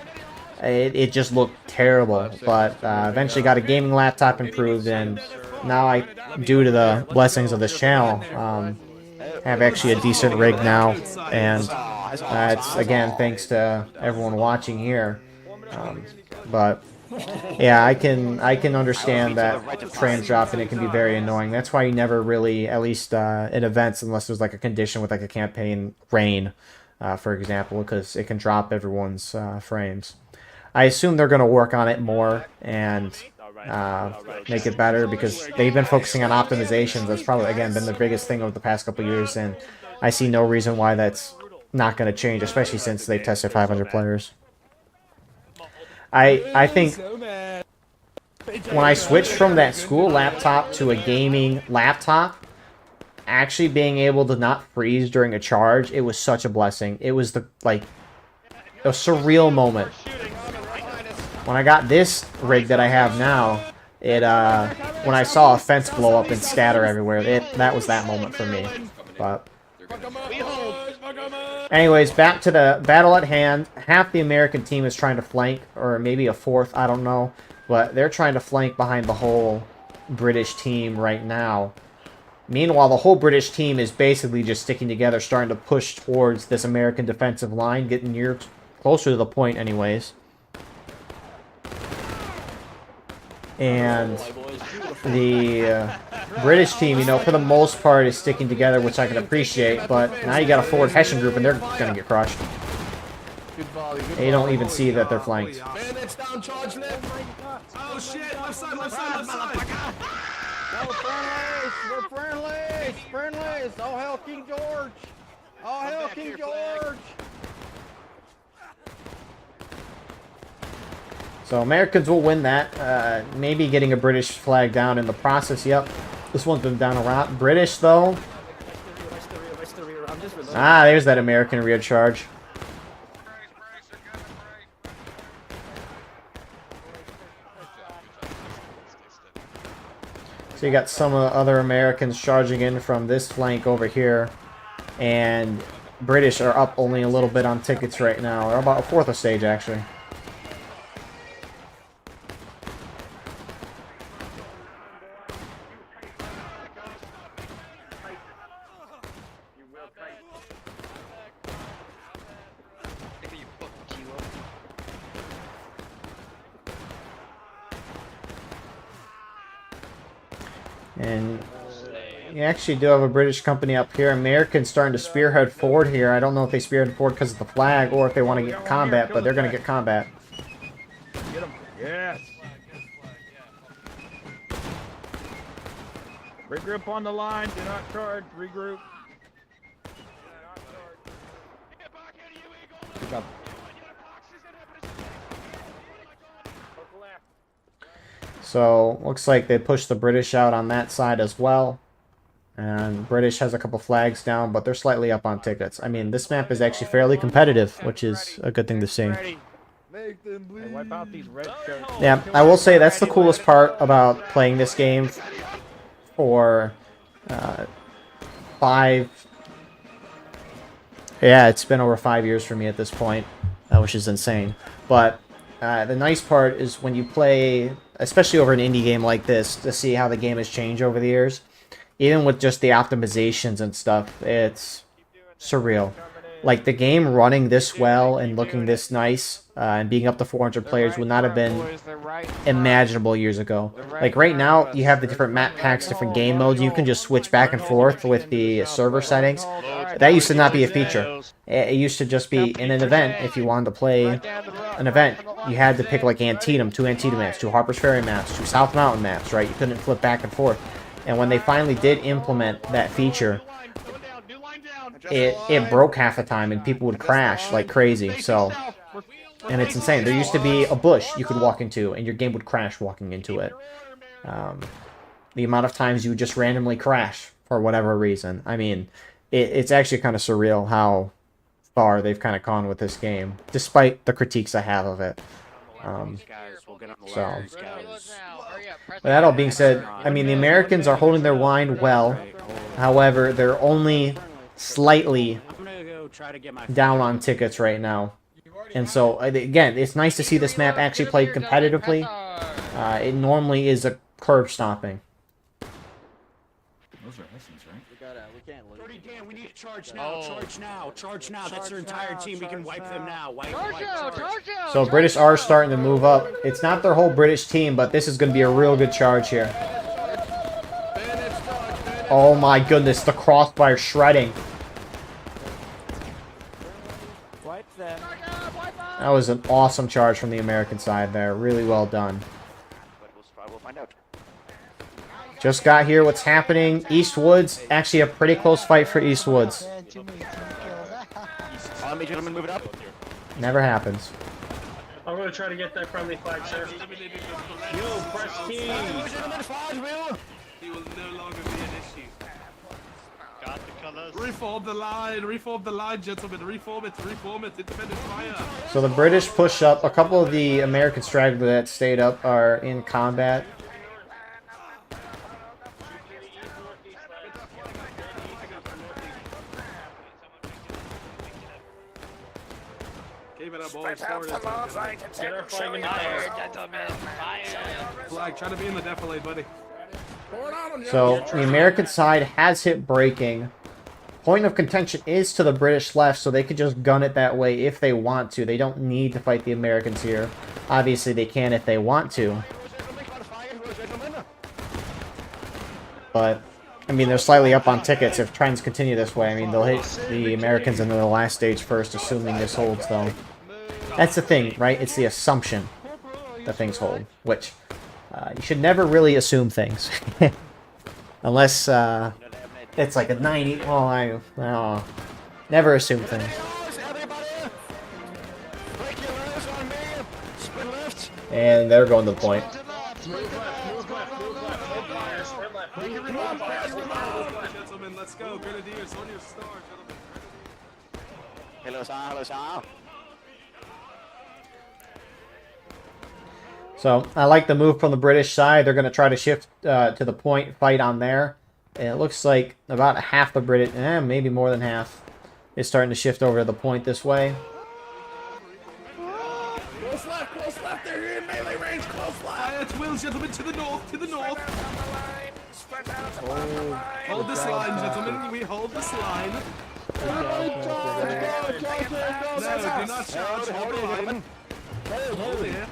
just looked terrible. But eventually got a gaming laptop improved, and now I, due to the blessings of this channel, have actually a decent rig now, and it's again thanks to everyone watching here. But yeah, I can understand that frames drop and it can be very annoying. That's why you never really, at least in events, unless there's like a condition with like a campaign rain, for example, because it can drop everyone's frames. I assume they're going to work on it more and make it better because they've been focusing on optimizations. That's probably, again, been the biggest thing over the past couple of years, and I see no reason why that's not going to change, especially since they've tested 500 players. I think when I switched from that school laptop to a gaming laptop, actually being able to not freeze during a charge, it was such a blessing. It was a surreal moment. When I got this rig that I have now, when I saw a fence blow up and scatter everywhere, that was that moment for me. But anyways, back to the battle at hand. Half the American team is trying to flank, or maybe a fourth, I don't know. But they're trying to flank behind the whole British team right now. Meanwhile, the whole British team is basically just sticking together, starting to push towards this American defensive line, getting closer to the point anyways. And the British team, for the most part is sticking together, which I can appreciate, but now you got a forward Hessian group and they're going to get crushed. Good volley. Good They don't volley. even see that they're flanked. Bandits down, charge left. Oh shit, left side, left side, left side. No, friendlies! We're friendlies! Friendlies! All hail King George! All hail King George! So Americans will win that. Maybe getting a British flag down in the process. Yep. This one's been down a lot. British, though. Ah, there's that American rear charge. So you got some other Americans charging in from this flank over here. And British are up only a little bit on tickets right now. They're about a fourth of stage, actually. And you actually do have a British company up here. Americans starting to spearhead forward here. I don't know if they spearhead forward because of the flag or if they want to get combat, but they're going to get combat. Get him. Yes. Regroup on the line. Do not charge. Regroup. Good job. So, looks like they pushed the British out on that side as well. And British has a couple flags down, but they're slightly up on tickets. I mean, this map is actually fairly competitive, which is a good thing to see. Wipe out these red shirts. Yeah, I will say that's the coolest part about playing this game for 5... Yeah, it's been over 5 years for me at this point, which is insane. But the nice part is when you play, especially over an indie game like this, to see how the game has changed over the years. Even with just the optimizations and stuff, it's surreal. Like, the game running this well and looking this nice and being up to 400 players would not have been imaginable years ago. Like, right now, you have the different map packs, different game modes. You can just switch back and forth with the server settings. That used to not be a feature. It used to just be in an event. If you wanted to play an event, you had to pick, like, Antietam, 2 Antietam maps, 2 Harper's Ferry maps, 2 South Mountain maps, right? You couldn't flip back and forth. And when they finally did implement that feature, it broke half the time and people would crash like crazy. So, and it's insane. There used to be a bush you could walk into and your game would crash walking into it. The amount of times you would just randomly crash for whatever reason. I mean, it's actually kind of surreal how far they've kind of gone with this game, despite the critiques I have of it. So, with that all being said, I mean, the Americans are holding their line well. However, they're only slightly down on tickets right now. And so, again, it's nice to see this map actually played competitively. It normally is a curb stomping. Those are essence, right? We can't lose. Dirty Dan, we need to charge now, charge now, charge now. That's their entire team. We can wipe them now. So British are starting to move up. It's not their whole British team, but this is going to be a real good charge here. Oh my goodness, the crossfire shredding. That was an awesome charge from the American side there. Really well done. We'll find out. Just got here. What's happening? Eastwoods. Actually, a pretty close fight for Eastwoods. Follow me, gentlemen. Move it up. Never happens. I'm going to try to get that friendly flag, sir. Yo, Prestige! He will no longer be an issue. Got the colors. Reform the line, gentlemen. Reform it, independent fire. So the British push up. A couple of the American stragglers that stayed up are in combat. Keep it up, boys. Forward. Get our flag in the fire, gentlemen. Fire. Flag, try to be in the defilade, buddy. So the American side has hit breaking. Point of contention is to the British left, so they could just gun it that way if they want to. They don't need to fight the Americans here. Obviously, they can if they want to. But, I mean, they're slightly up on tickets if trends continue this way. I mean, they'll hit the Americans in the last stage first, assuming this holds, though. That's the thing, right? It's the assumption that things hold, which you should never really assume things. Unless it's like a 90... Well, never assume things. And they're going to the point. Gentlemen, let's go. Grenadiers on your star, gentlemen. Hello, sir. Hello, sir. So I like the move from the British side. They're going to try to shift to the point, fight on there. And it looks like about half the British, maybe more than half, is starting to shift over to the point this way. Close left, they're here in melee range, close left. It's Will, gentlemen, to the north, Hold this line, gentlemen, we hold this line. No, do not charge, hold the line. Hold here.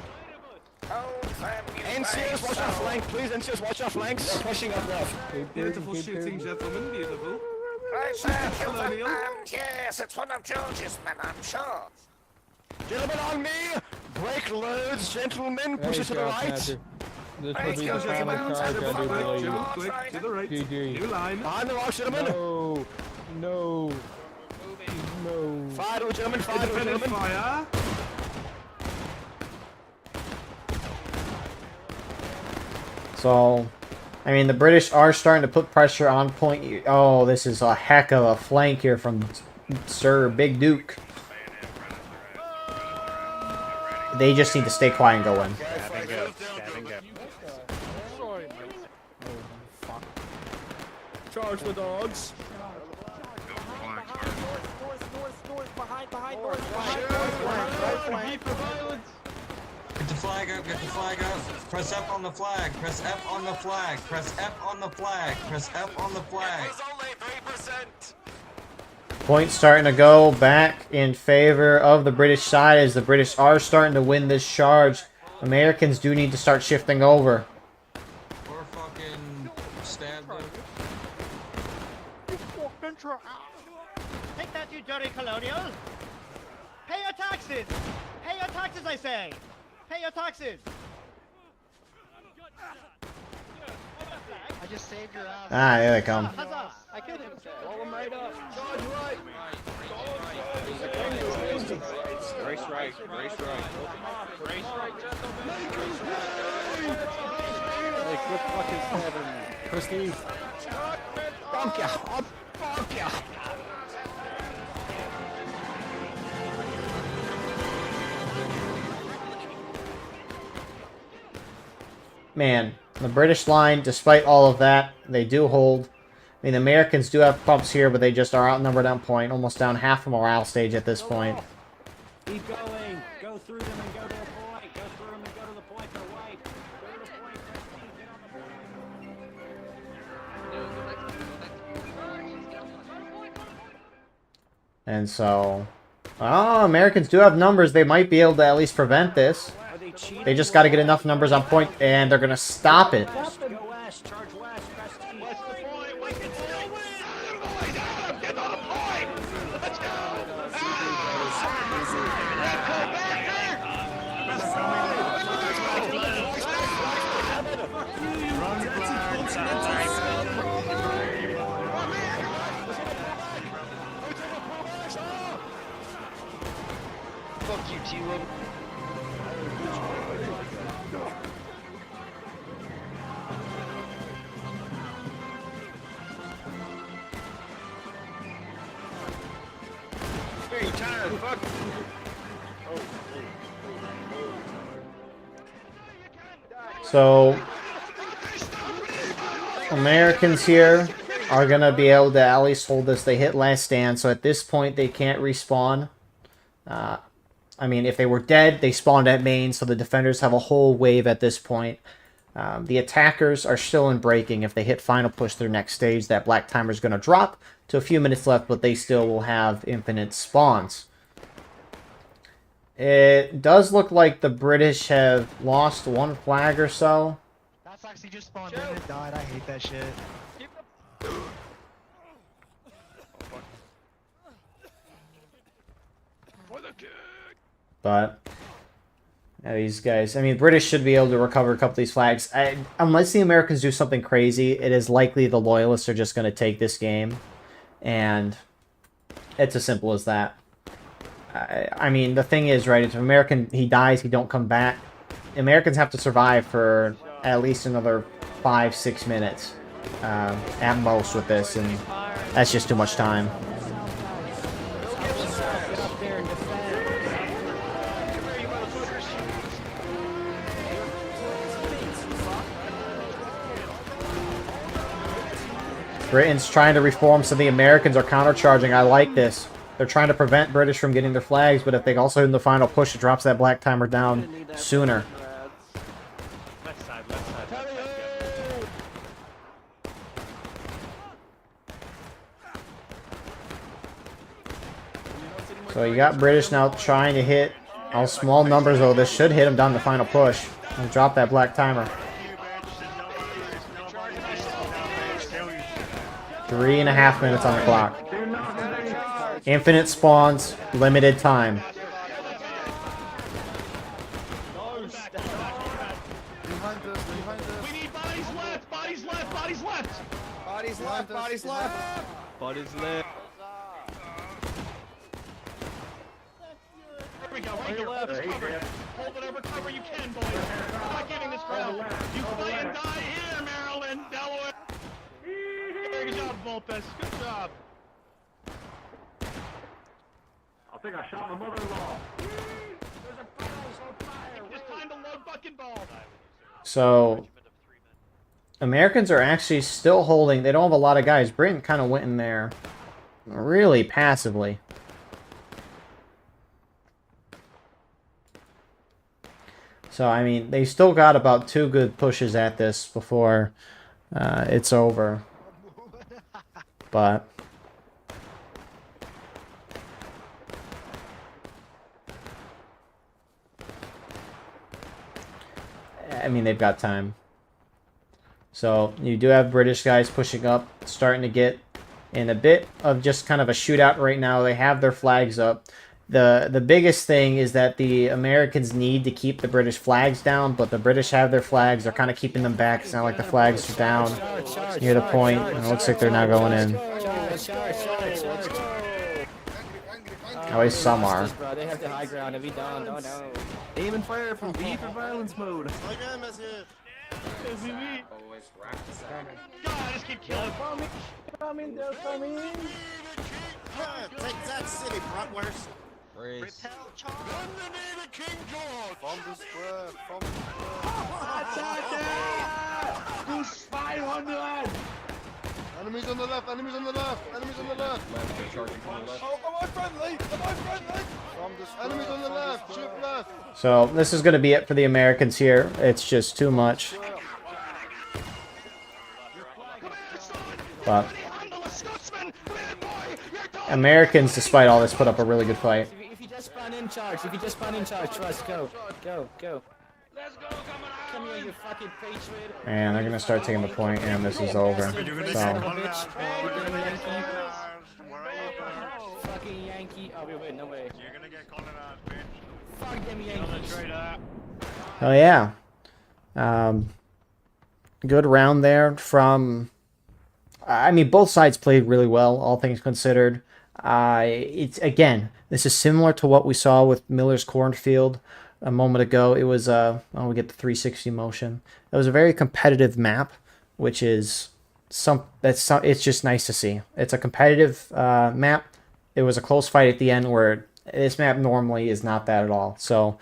NCS, watch our flank, please. NCS, watch our flanks. They're pushing up left. Beautiful shooting, gentlemen. Beautiful. Colonial. Yes, it's one of George's men, I'm sure. Gentlemen, on me. Break loads, gentlemen. Push it to the right. This will be the final charge, I do believe. Quick, to the right. GG. New line. Behind the rocks, gentlemen. No. Fire to it, gentlemen. Fire to it, gentlemen. Fire. So, I mean, the British are starting to put pressure on point. Oh, this is a heck of a flank here from Sir Big Duke. They just need to stay quiet and go in. Charge the dogs. Get the flag up, get the flag up. Press F on the flag, press F on the flag, press F on the flag, press F on the flag. Points starting to go back in favor of the British side as the British are starting to win this charge. Americans do need to start shifting over. Or fucking stab them. Take that, you dirty colonial! Pay your taxes! Pay your taxes, I say! Pay your taxes! I just saved your ass. Ah, here they come. Huzzah! I killed him. Roll him right up. Charge right. Race right. Hey, quit fucking stabbing me. Christy. Bonk ya. I'll bonk ya. Man, the British line, despite all of that, they do hold. I mean, the Americans do have pumps here, but they just are outnumbered on point, almost down half a morale stage at this point. Keep going. Go through them and go to the point. Go through them and go to the point. They're white. Go to the point. Get on the point. And so, Americans do have numbers. They might be able to at least prevent this. They just got to get enough numbers on point, and they're going to stop it. Go west. Charge west. Press T. What's the point? We can still win! Get on the point! Let's go! Fuck you, T-Lib. Very tired, fuck. So, Americans here are going to be able to at least hold this. They hit last stand, so at this point they can't respawn. I mean, if they were dead, they spawned at main, so the defenders have a whole wave at this point. The attackers are still in breaking. If they hit final push their next stage, that black timer is going to drop to a few minutes left, but they still will have infinite spawns. It does look like the British have lost one flag or so. That's actually just spawned in and died. I hate that shit. For the kick! But yeah, these guys, I mean, British should be able to recover a couple of these flags. Unless the Americans do something crazy, it is likely the Loyalists are just going to take this game. And it's as simple as that. I mean, the thing is, right, if an American, he dies, he don't come back. Americans have to survive for at least another 5-6 minutes at most with this, and that's just too much time. Britain's trying to reform, so the Americans are countercharging. I like this. They're trying to prevent British from getting their flags, but if they also in the final push, it drops that black timer down sooner. So you got British now trying to hit all small numbers, though. This should hit them down the final push and drop that black timer. 3.5 minutes on the clock. Infinite spawns, limited time. We need bodies left, bodies left, bodies left. Bodies left, bodies left. Bodies left. There we go, right here, hold this cover. Hold whatever cover you can, boys. I'm not giving this ground. You fight and die here, Maryland, Delaware. Good job, Vulpes. Good job. I think I shot my mother-in-law. It's time to load fucking ball. So, Americans are actually still holding. They don't have a lot of guys. Britain kind of went in there really passively. So, I mean, they still got about 2 good pushes at this before it's over. But I mean, they've got time. So you do have British guys pushing up, starting to get in a bit of just kind of a shootout right now. They have their flags up. The biggest thing is that the Americans need to keep the British flags down, but the British have their flags. They're kind of keeping them back. It's not like the flags are down near the point, and it looks like they're now going in. At least some are. They have the high ground. If we don't, no. Aim and fire from V for violence mode. God, this kid killed him. Coming, they're coming. Take that city, bratwurst. Race. Underneath King George. From the square, from the square. Attack! Push 500! Enemies on the left, enemies on the left, enemies on the left. Oh, am I friendly? Am I friendly? Enemies on the left, shoot left. So this is going to be it for the Americans here. It's just too much. But Americans, despite all this, put up a really good fight. If you just spawn in charge, trust, go. Come here, you fucking patriot. And they're going to start taking the point, and this is over. So, Fucking Yankee. Oh, wait, no way. You're gonna get colonized, bitch. Fuck them Yankees. oh yeah. Good round there from... I mean, both sides played really well, all things considered. It's again, this is similar to what we saw with Miller's Cornfield a moment ago. It was we get the 360 motion. It was a very competitive map, which is it's just nice to see. It's a competitive map. It was a close fight at the end, where this map normally is not that at all. So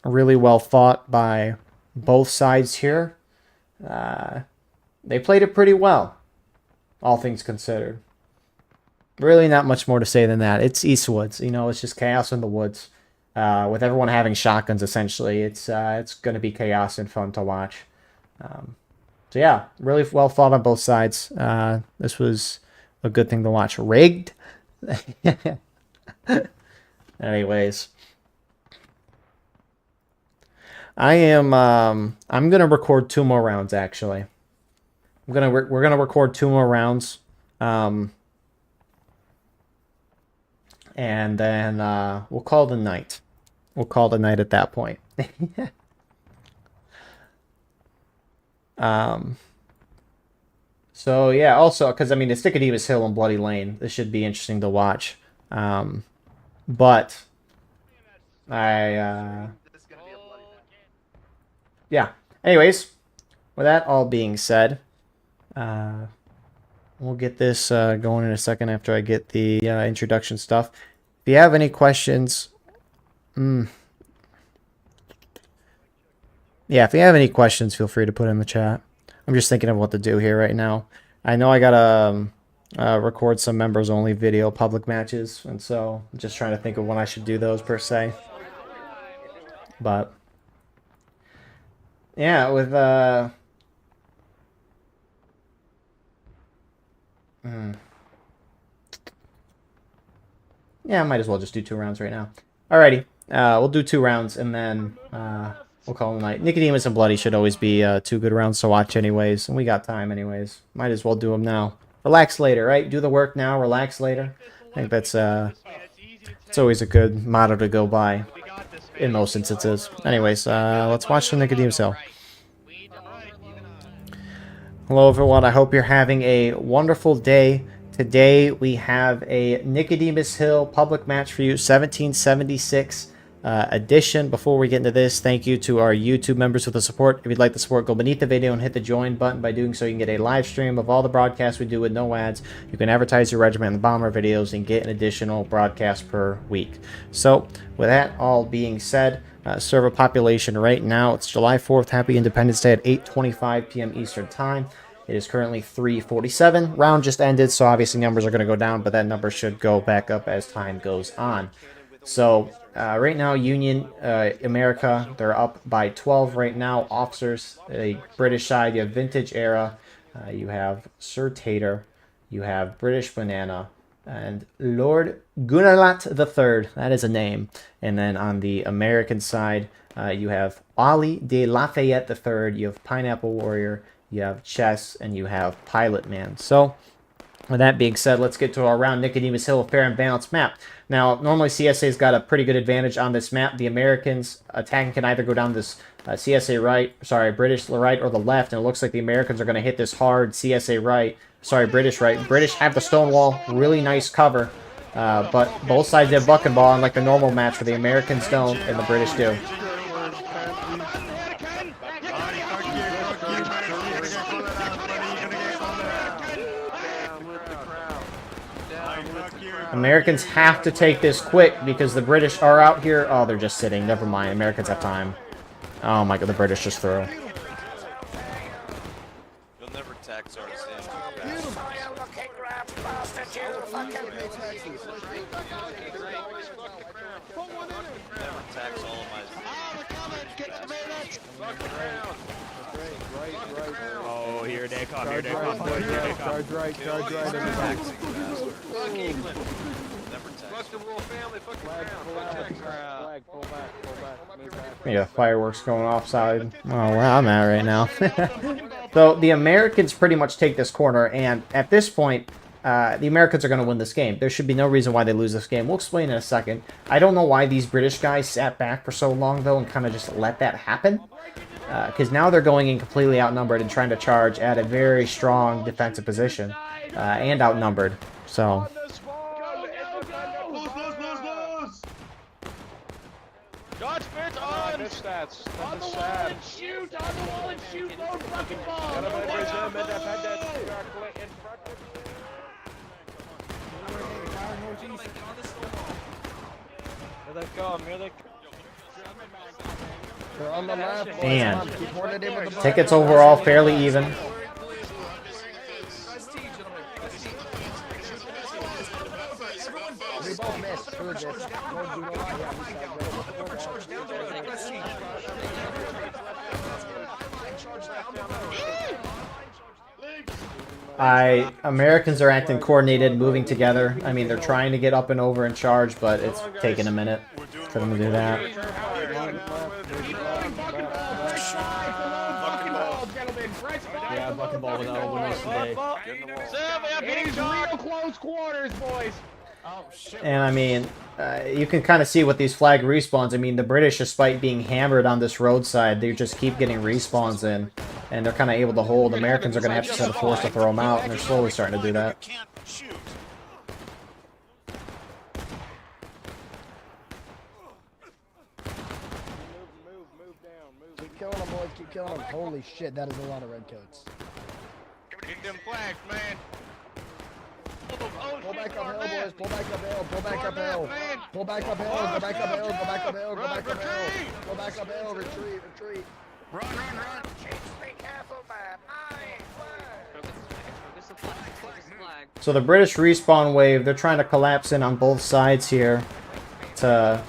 really well fought by both sides here. They played it pretty well, all things considered. Really not much more to say than that. It's Eastwoods, you know, it's just chaos in the woods. With everyone having shotguns, essentially, it's going to be chaos and fun to watch. So yeah, really well fought on both sides. This was a good thing to watch. Rigged? Anyways. I'm going to record 2 more rounds, actually. We're gonna record 2 more rounds, and then we'll call it a night. we'll call it a night at that point. So yeah, also because I mean it's Nicodemus Hill and Bloody Lane. This should be interesting to watch. But yeah. Anyways, with that all being said, we'll get this going in a second after I get the introduction stuff. If you have any questions, yeah, if you have any questions, feel free to put in the chat. I'm just thinking of what to do here right now. I know I gotta record some members only video public matches, and so I'm just trying to think of when I should do those per se. But yeah, with yeah, I might as well just do 2 rounds right now. Alrighty, we'll do 2 rounds and then we'll call it a night. Nicodemus and Bloody should always be 2 good rounds to watch anyways, and we got time anyways. Might as well do them now. Relax later, right? Do the work now, relax later. I think that's it's always a good motto to go by in most instances. Anyways, let's watch the Nicodemus Hill. Hello everyone, I hope you're having a wonderful day. Today we have a Nicodemus Hill public match for you, 1776 edition. Before we get into this, thank you to our YouTube members for the support. If you'd like the support, go beneath the video and hit the join button. By doing so, you can get a live stream of all the broadcasts we do with no ads. You can advertise your regiment in the bottom of our videos and get an additional broadcast per week. So with that all being said, server population right now, it's July 4th. Happy Independence Day at 8:25 p.m. Eastern Time. It is currently 3:47. Round just ended, so obviously numbers are going to go down, but that number should go back up as time goes on. So right now, Union America, they're up by 12 right now. Officers, a British side, you have Vintage Era, you have Sir Tater, you have British Banana, and Lord Gunalat III. That is a name. And then on the American side, you have Ali de Lafayette III, you have Pineapple Warrior, you have Chess, and you have Pilot Man. So, with that being said, let's get to our round. Nicodemus Hill, a fair and balanced map. Now, normally CSA's got a pretty good advantage on this map. The Americans attacking can either go down this CSA right, sorry, British right or the left, and it looks like the Americans are going to hit this hard CSA right, sorry, British right. British have the stone wall, really nice cover, but both sides have buck and ball, unlike the normal match where the Americans don't and the British do. Americans have to take this quick because the British are out here. Oh, they're just sitting. Never mind. Americans have time. Oh my god, the British just threw. You'll never tax ours in. Never tax all of my. Oh, here they come, here they come, boys, here they come. Charge right, charge right. Fuck England. Never tax. Fuck the royal family, fuck the crown. Flag, pull back, move back. Yeah, fireworks going offside. Oh, where I'm at right now. So the Americans pretty much take this corner, and at this point, the Americans are going to win this game. There should be no reason why they lose this game. We'll explain in a second. I don't know why these British guys sat back for so long, though, and kind of just let that happen. Because now they're going in completely outnumbered and trying to charge at a very strong defensive position. And outnumbered. So... God spirit on! On the wall and shoot! On the wall and shoot! Load fucking ball! Here they come, here they come. They're on the left. And tickets overall fairly even. We both missed. Americans are acting coordinated, moving together. I mean, they're trying to get up and over and charge, but it's taking a minute for them to do that. Yeah, buck and ball without a winner today. It is real close quarters, boys. And I mean, you can kind of see what these flag respawns. I mean, the British, despite being hammered on this roadside, they just keep getting respawns in, and they're kind of able to hold. Americans are going to have to send a force to throw them out, and they're slowly starting to do that. Keep killing them, boys. Keep killing them. Holy shit, that is a lot of redcoats. Get them flags, man. Pull back uphill, boys. Pull back uphill. Pull back uphill. Pull back uphill. Go back uphill. Go back uphill. Go back uphill. Go back uphill. Retreat. Retreat. Run, run, run. Be careful, man. So the British respawn wave, they're trying to collapse in on both sides here to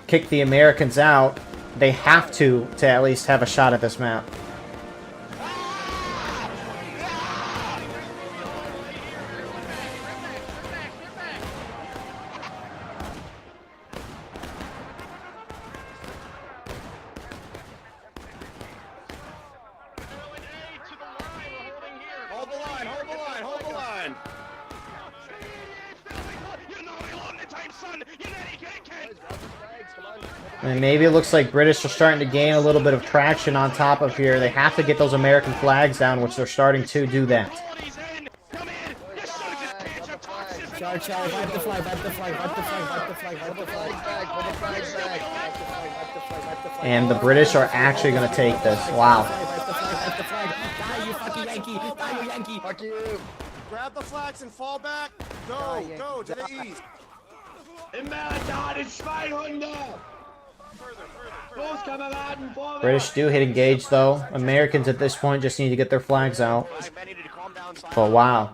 kick the Americans out. They have to at least have a shot at this map. Hold the line, hold the line, hold the line. And maybe it looks like British are starting to gain a little bit of traction on top of here. They have to get those American flags down, which they're starting to do that. Charge, charge, wipe the flag, wipe the flag, wipe the flag, wipe the flag, wipe the flag. And the British are actually going to take this. Wow. Die, you fucking Yankee! Die, you Yankee! Fuck you! Grab the flags and fall back. Go, go to the east. British do hit engage though. Americans at this point just need to get their flags out. But wow,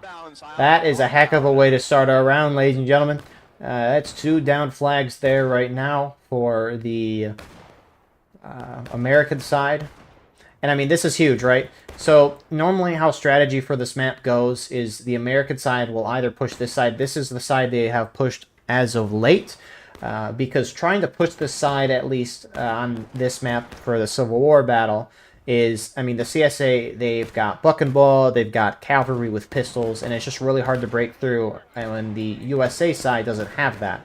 that is a heck of a way to start our round, ladies and gentlemen. That's 2 down flags there right now for the American side. And I mean, this is huge, right? So normally how strategy for this map goes is the American side will either push this side. This is the side they have pushed as of late. Because trying to push this side, at least on this map for the Civil War battle, is, I mean, the CSA, they've got buck and ball, they've got cavalry with pistols, and it's just really hard to break through, and when the USA side doesn't have that.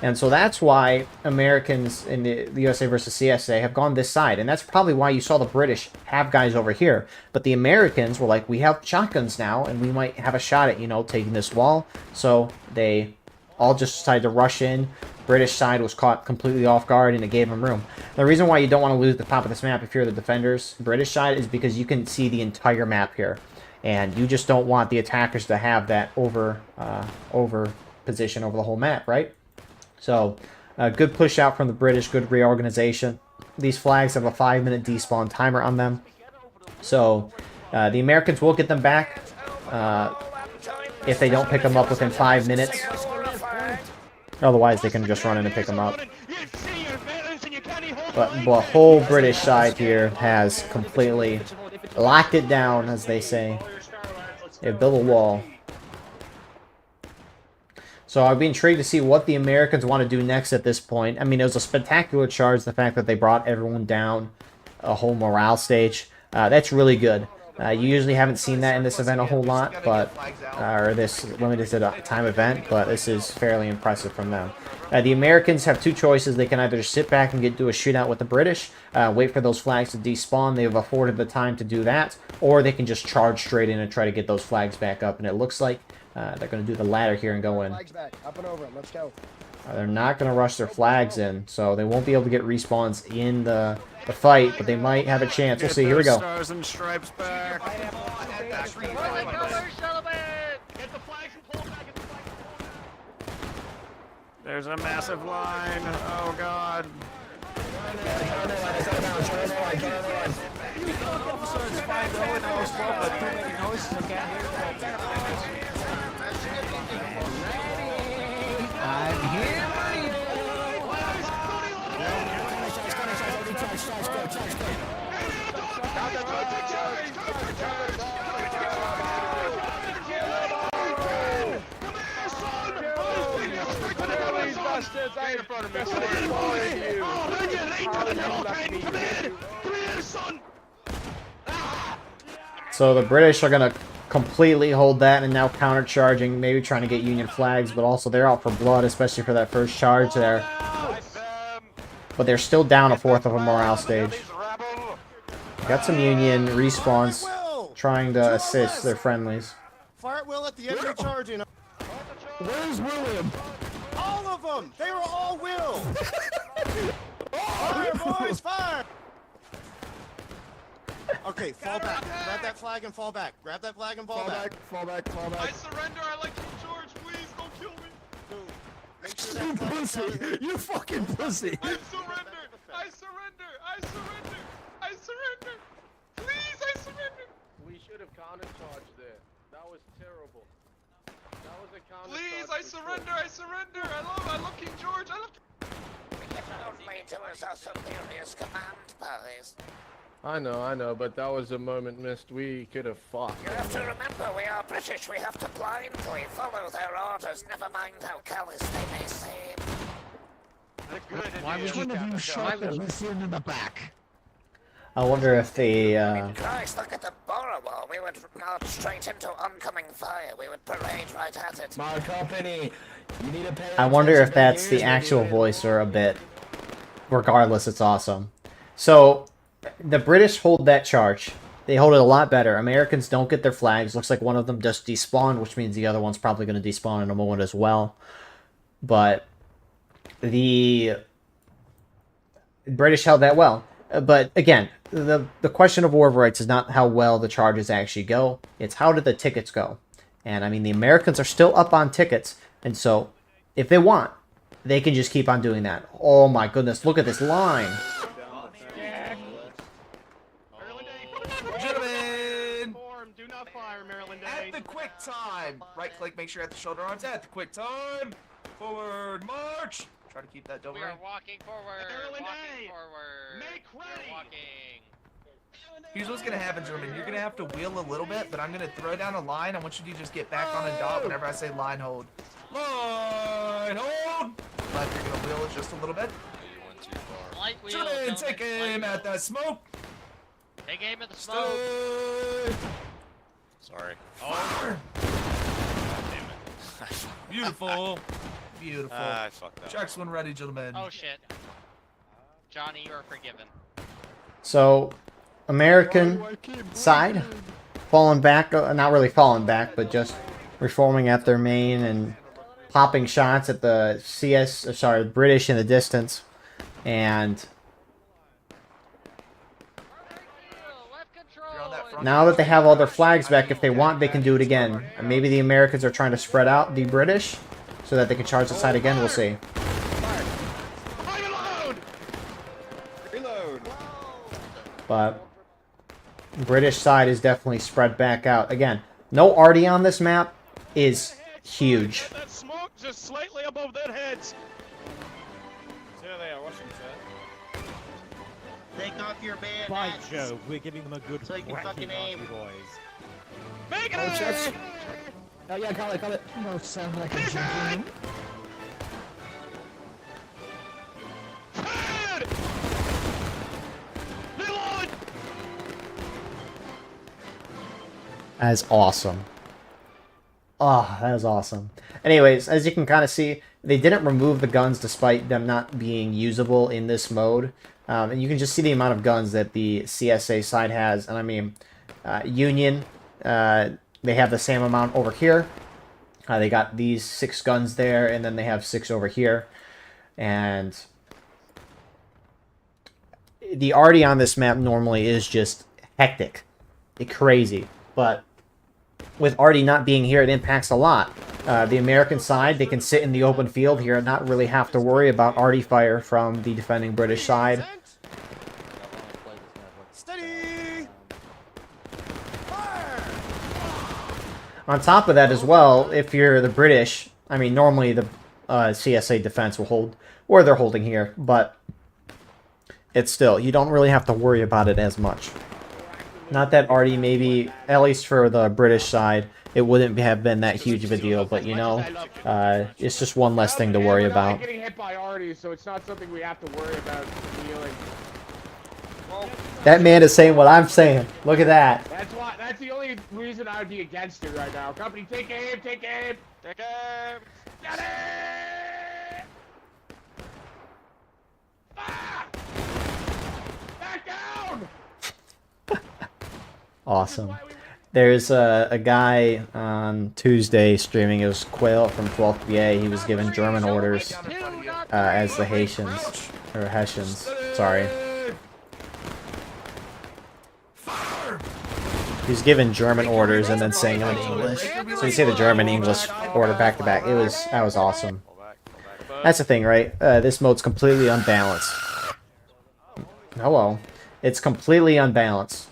And so that's why Americans in the USA versus CSA have gone this side, and that's probably why you saw the British have guys over here. But the Americans were like, we have shotguns now, and we might have a shot at, you know, taking this wall. So they all just decided to rush in. British side was caught completely off guard, and it gave them room. The reason why you don't want to lose the top of this map if you're the defenders, British side, is because you can see the entire map here. And you just don't want the attackers to have that over position over the whole map, right? So, good push out from the British, good reorganization. These flags have a 5-minute despawn timer on them. So, the Americans will get them back if they don't pick them up within 5 minutes. Otherwise, they can just run in and pick them up. But the whole British side here has completely locked it down, as they say. They built a wall. So I'd be intrigued to see what the Americans want to do next at this point. I mean, it was a spectacular charge, the fact that they brought everyone down a whole morale stage. That's really good. You usually haven't seen that in this event a whole lot, but or this limited time event, but this is fairly impressive from them. The Americans have 2 choices. They can either just sit back and do a shootout with the British, wait for those flags to despawn. They've afforded the time to do that, or they can just charge straight in and try to get those flags back up. And it looks like they're going to do the latter here and go in. Flags back. Up and over. Let's go. They're not going to rush their flags in, so they won't be able to get respawns in the fight, but they might have a chance. We'll see. Here we go. Stars and stripes back. There's a massive line. Oh God. I'm here. So the British are going to completely hold that and now countercharging, maybe trying to get Union flags, but also they're out for blood, especially for that first charge there. But they're still down a fourth of a morale stage. Got some Union respawns trying to assist their friendlies. Fire at will at the enemy charging. Where's William? All of them! They were all Will! Fire, boys, fire! Okay, fall back. Grab that flag and fall back. Grab that flag and fall back. Fall back. I surrender. I like King George. Please don't kill me. Make sure You that flag is pussy! You fucking pussy! I surrender. I surrender. I surrender. I surrender. Please, I surrender. We should have countercharged there. That was terrible. That was a countercharge. Please, I surrender. I surrender. I love King George. I love. I know, but that was a moment missed. We could have fought. You have to remember, we are British. We have to blindly follow their orders, never mind how callous they may seem. Why would one of you shot the Lycian in the back? I wonder if they, Christ, look at the Borough Wall. We would march straight into oncoming fire. We would parade right at it. My company, you need to pay I wonder if attention to that's the years actual ago. voice or a bit. Regardless, it's awesome. So, the British hold that charge. They hold it a lot better. Americans don't get their flags. Looks like one of them just despawned, which means the other one's probably going to despawn in a moment as well. But the British held that well. But again, the question of War of Rights is not how well the charges actually go. It's how did the tickets go. And I mean, the Americans are still up on tickets. And so, if they want, they can just keep on doing that. Oh my goodness, look at this line. Gentlemen! Do not fire, Maryland Day. At the quick time! Right click, make sure you're at the shoulder arms. At the quick time! Forward march! Try to keep that double We are ring. walking forward. Maryland Walking Day. forward. Make ready. We're walking. Here's what's gonna happen, gentlemen. You're gonna have to wheel a little bit, but I'm gonna throw down a line. I want you to just get back on a dot whenever I say line hold. Line hold! Left, you're gonna wheel it just a little bit. Light wheel. Gentlemen, take aim at that smoke! Take aim at the smoke. Sorry. Fire! Damn it. Beautiful. Beautiful. I fucked up. Checks when ready, gentlemen. Oh shit. Johnny, you are forgiven. So, American side, falling back, not really falling back, but just reforming at their main and popping shots at the British in the distance. And now that they have all their flags back, if they want, they can do it again. And maybe the Americans are trying to spread out the British so that they can charge the side again. We'll see. But British side is definitely spread back out. Again, no arty on this map is huge. That smoke just slightly above their heads. There they are, Washington. Take off your bayonets. By Jove, we're giving them a good So you can fucking aim. boys. Make it! Oh yeah, call it. No, sound like a champion. That is awesome. Oh, that is awesome. Anyways, as you can kind of see, they didn't remove the guns despite them not being usable in this mode. And you can just see the amount of guns that the CSA side has. And I mean, Union, they have the same amount over here. They got these 6 guns there, and then they have 6 over here. And the arty on this map normally is just hectic. Crazy. But with arty not being here, it impacts a lot. The American side, they can sit in the open field here and not really have to worry about arty fire from the defending British side. Steady! Fire! On top of that as well, if you're the British, I mean, normally the CSA defense will hold where they're holding here, but it's still, you don't really have to worry about it as much. Not that arty, maybe, at least for the British side, it wouldn't have been that huge of a deal, but you know, it's just one less thing to worry We're about. not getting hit by arty, so it's not something we have to worry about dealing. That man is saying what I'm saying. Look at that. That's the only reason I would be against it right now. Company, take aim, take aim. Take aim. Get it! Ah! Back down! Awesome. There's a guy on Tuesday streaming. It was Quail from 12th VA. He was given German orders as the Haitians, or Hessians, sorry. He's given German orders and then saying them in English. So you say the German English order back to back. That was awesome. That's the thing, right? This mode's completely unbalanced. Hello. It's completely unbalanced.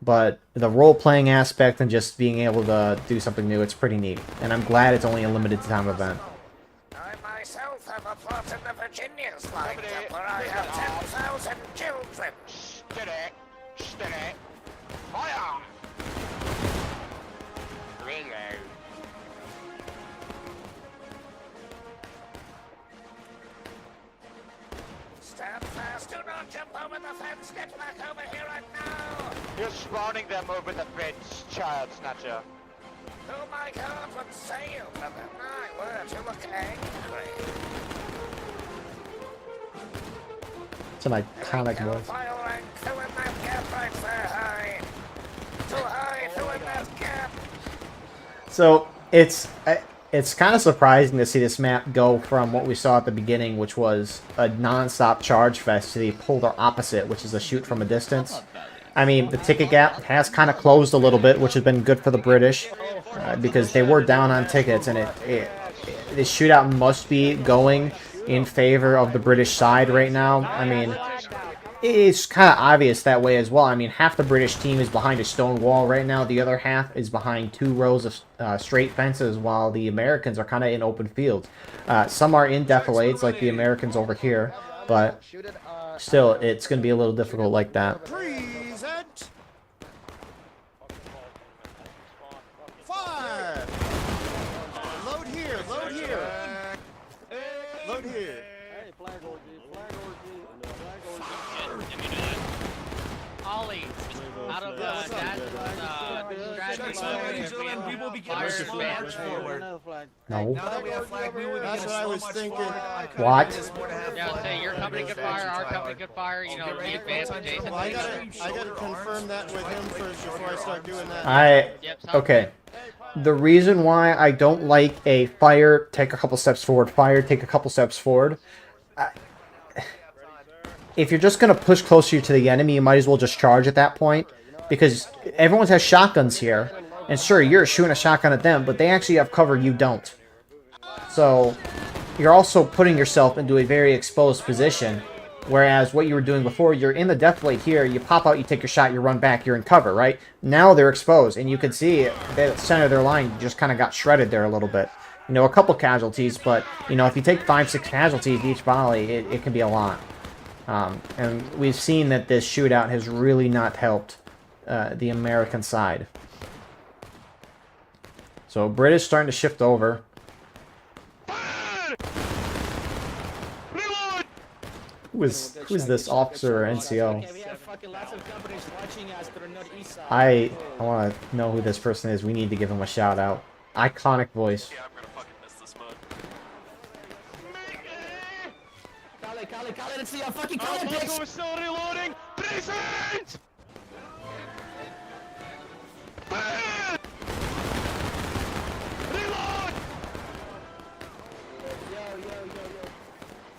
But the role-playing aspect and just being able to do something new, it's pretty neat. And I'm glad it's only a limited time event. I myself have a plot in the Virginias lined up where I have 10,000 children. Steady. Steady. Fire! Reload. Stand fast, do not jump over the fence, get back over here right now! You're spawning them over the fence, child snatcher. Oh my god, what say you, brother? My word, you look angry. It's an iconic voice. File rank, fill in that gap right there, high. Too high, fill in that gap. So it's kind of surprising to see this map go from what we saw at the beginning, which was a non-stop charge fest, to the polar opposite, which is a shoot from a distance. I mean, the ticket gap has kind of closed a little bit, which has been good for the British, because they were down on tickets, and the shootout must be going in favor of the British side right now. I mean, it's kind of obvious that way as well. I mean, half the British team is behind a stone wall right now. The other half is behind 2 rows of straight fences, while the Americans are kind of in open fields. Some are in defilades, like the Americans over here, but still, it's going to be a little difficult like that. Present. Fire. Load here. Load here. Load here. Hey, flag orgy. Flag orgy. Flag orgy. Ollie, out of that we will be getting slow march forward. No. Now that we have flag, we will be getting slow march forward. What? Yeah, say your company could fire, our company could fire, you know, we advance adjacent. I gotta confirm that with him first before I start doing that. Okay. The reason why I don't like a fire, take a couple steps forward, fire, take a couple steps forward. If you're just going to push closer to the enemy, you might as well just charge at that point. Because everyone has shotguns here. And sure, you're shooting a shotgun at them, but they actually have cover, you don't. So, you're also putting yourself into a very exposed position. Whereas what you were doing before, you're in the defilade here, you pop out, you take your shot, you run back, you're in cover, right? Now they're exposed, and you can see the center of their line just kind of got shredded there a little bit. You know, a couple casualties, but, you know, if you take 5-6 casualties each volley, it can be a lot. And we've seen that this shootout has really not helped the American side. So British starting to shift over. Who is this officer or NCO? I want to know who this person is. We need to give him a shout out. Iconic voice. Let's see how fucking Colonists is still reloading. Present. Reload.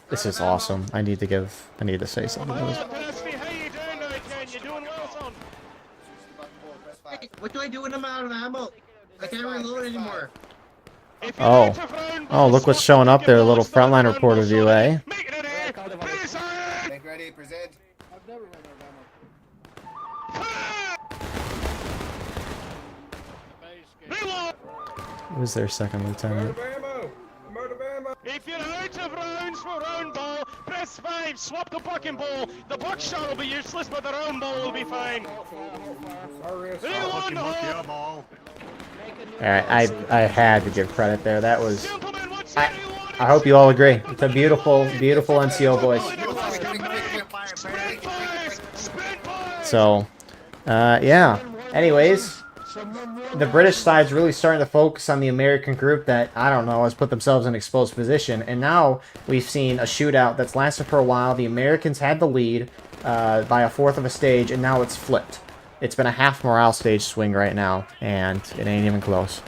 This is awesome. I need to say something. How you doing, Ken? You doing well, son? Hey, what do I do when I'm out of ammo? I can't reload anymore. Oh, look what's showing up there. A little frontline report of you, eh? Make ready, present. I've never run out of ammo. Who's their second lieutenant? If you're out of rounds for round ball, press 5, swap the fucking ball. The buckshot will be useless, but the round ball will be fine. Reload the ball. Alright, I had to give credit there. That was... I hope you all agree. It's a beautiful, beautiful NCO voice. So, yeah. Anyways, the British side's really starting to focus on the American group that, I don't know, has put themselves in an exposed position. And now we've seen a shootout that's lasted for a while. The Americans had the lead by a fourth of a stage, and now it's flipped. It's been a half morale stage swing right now, and it ain't even close.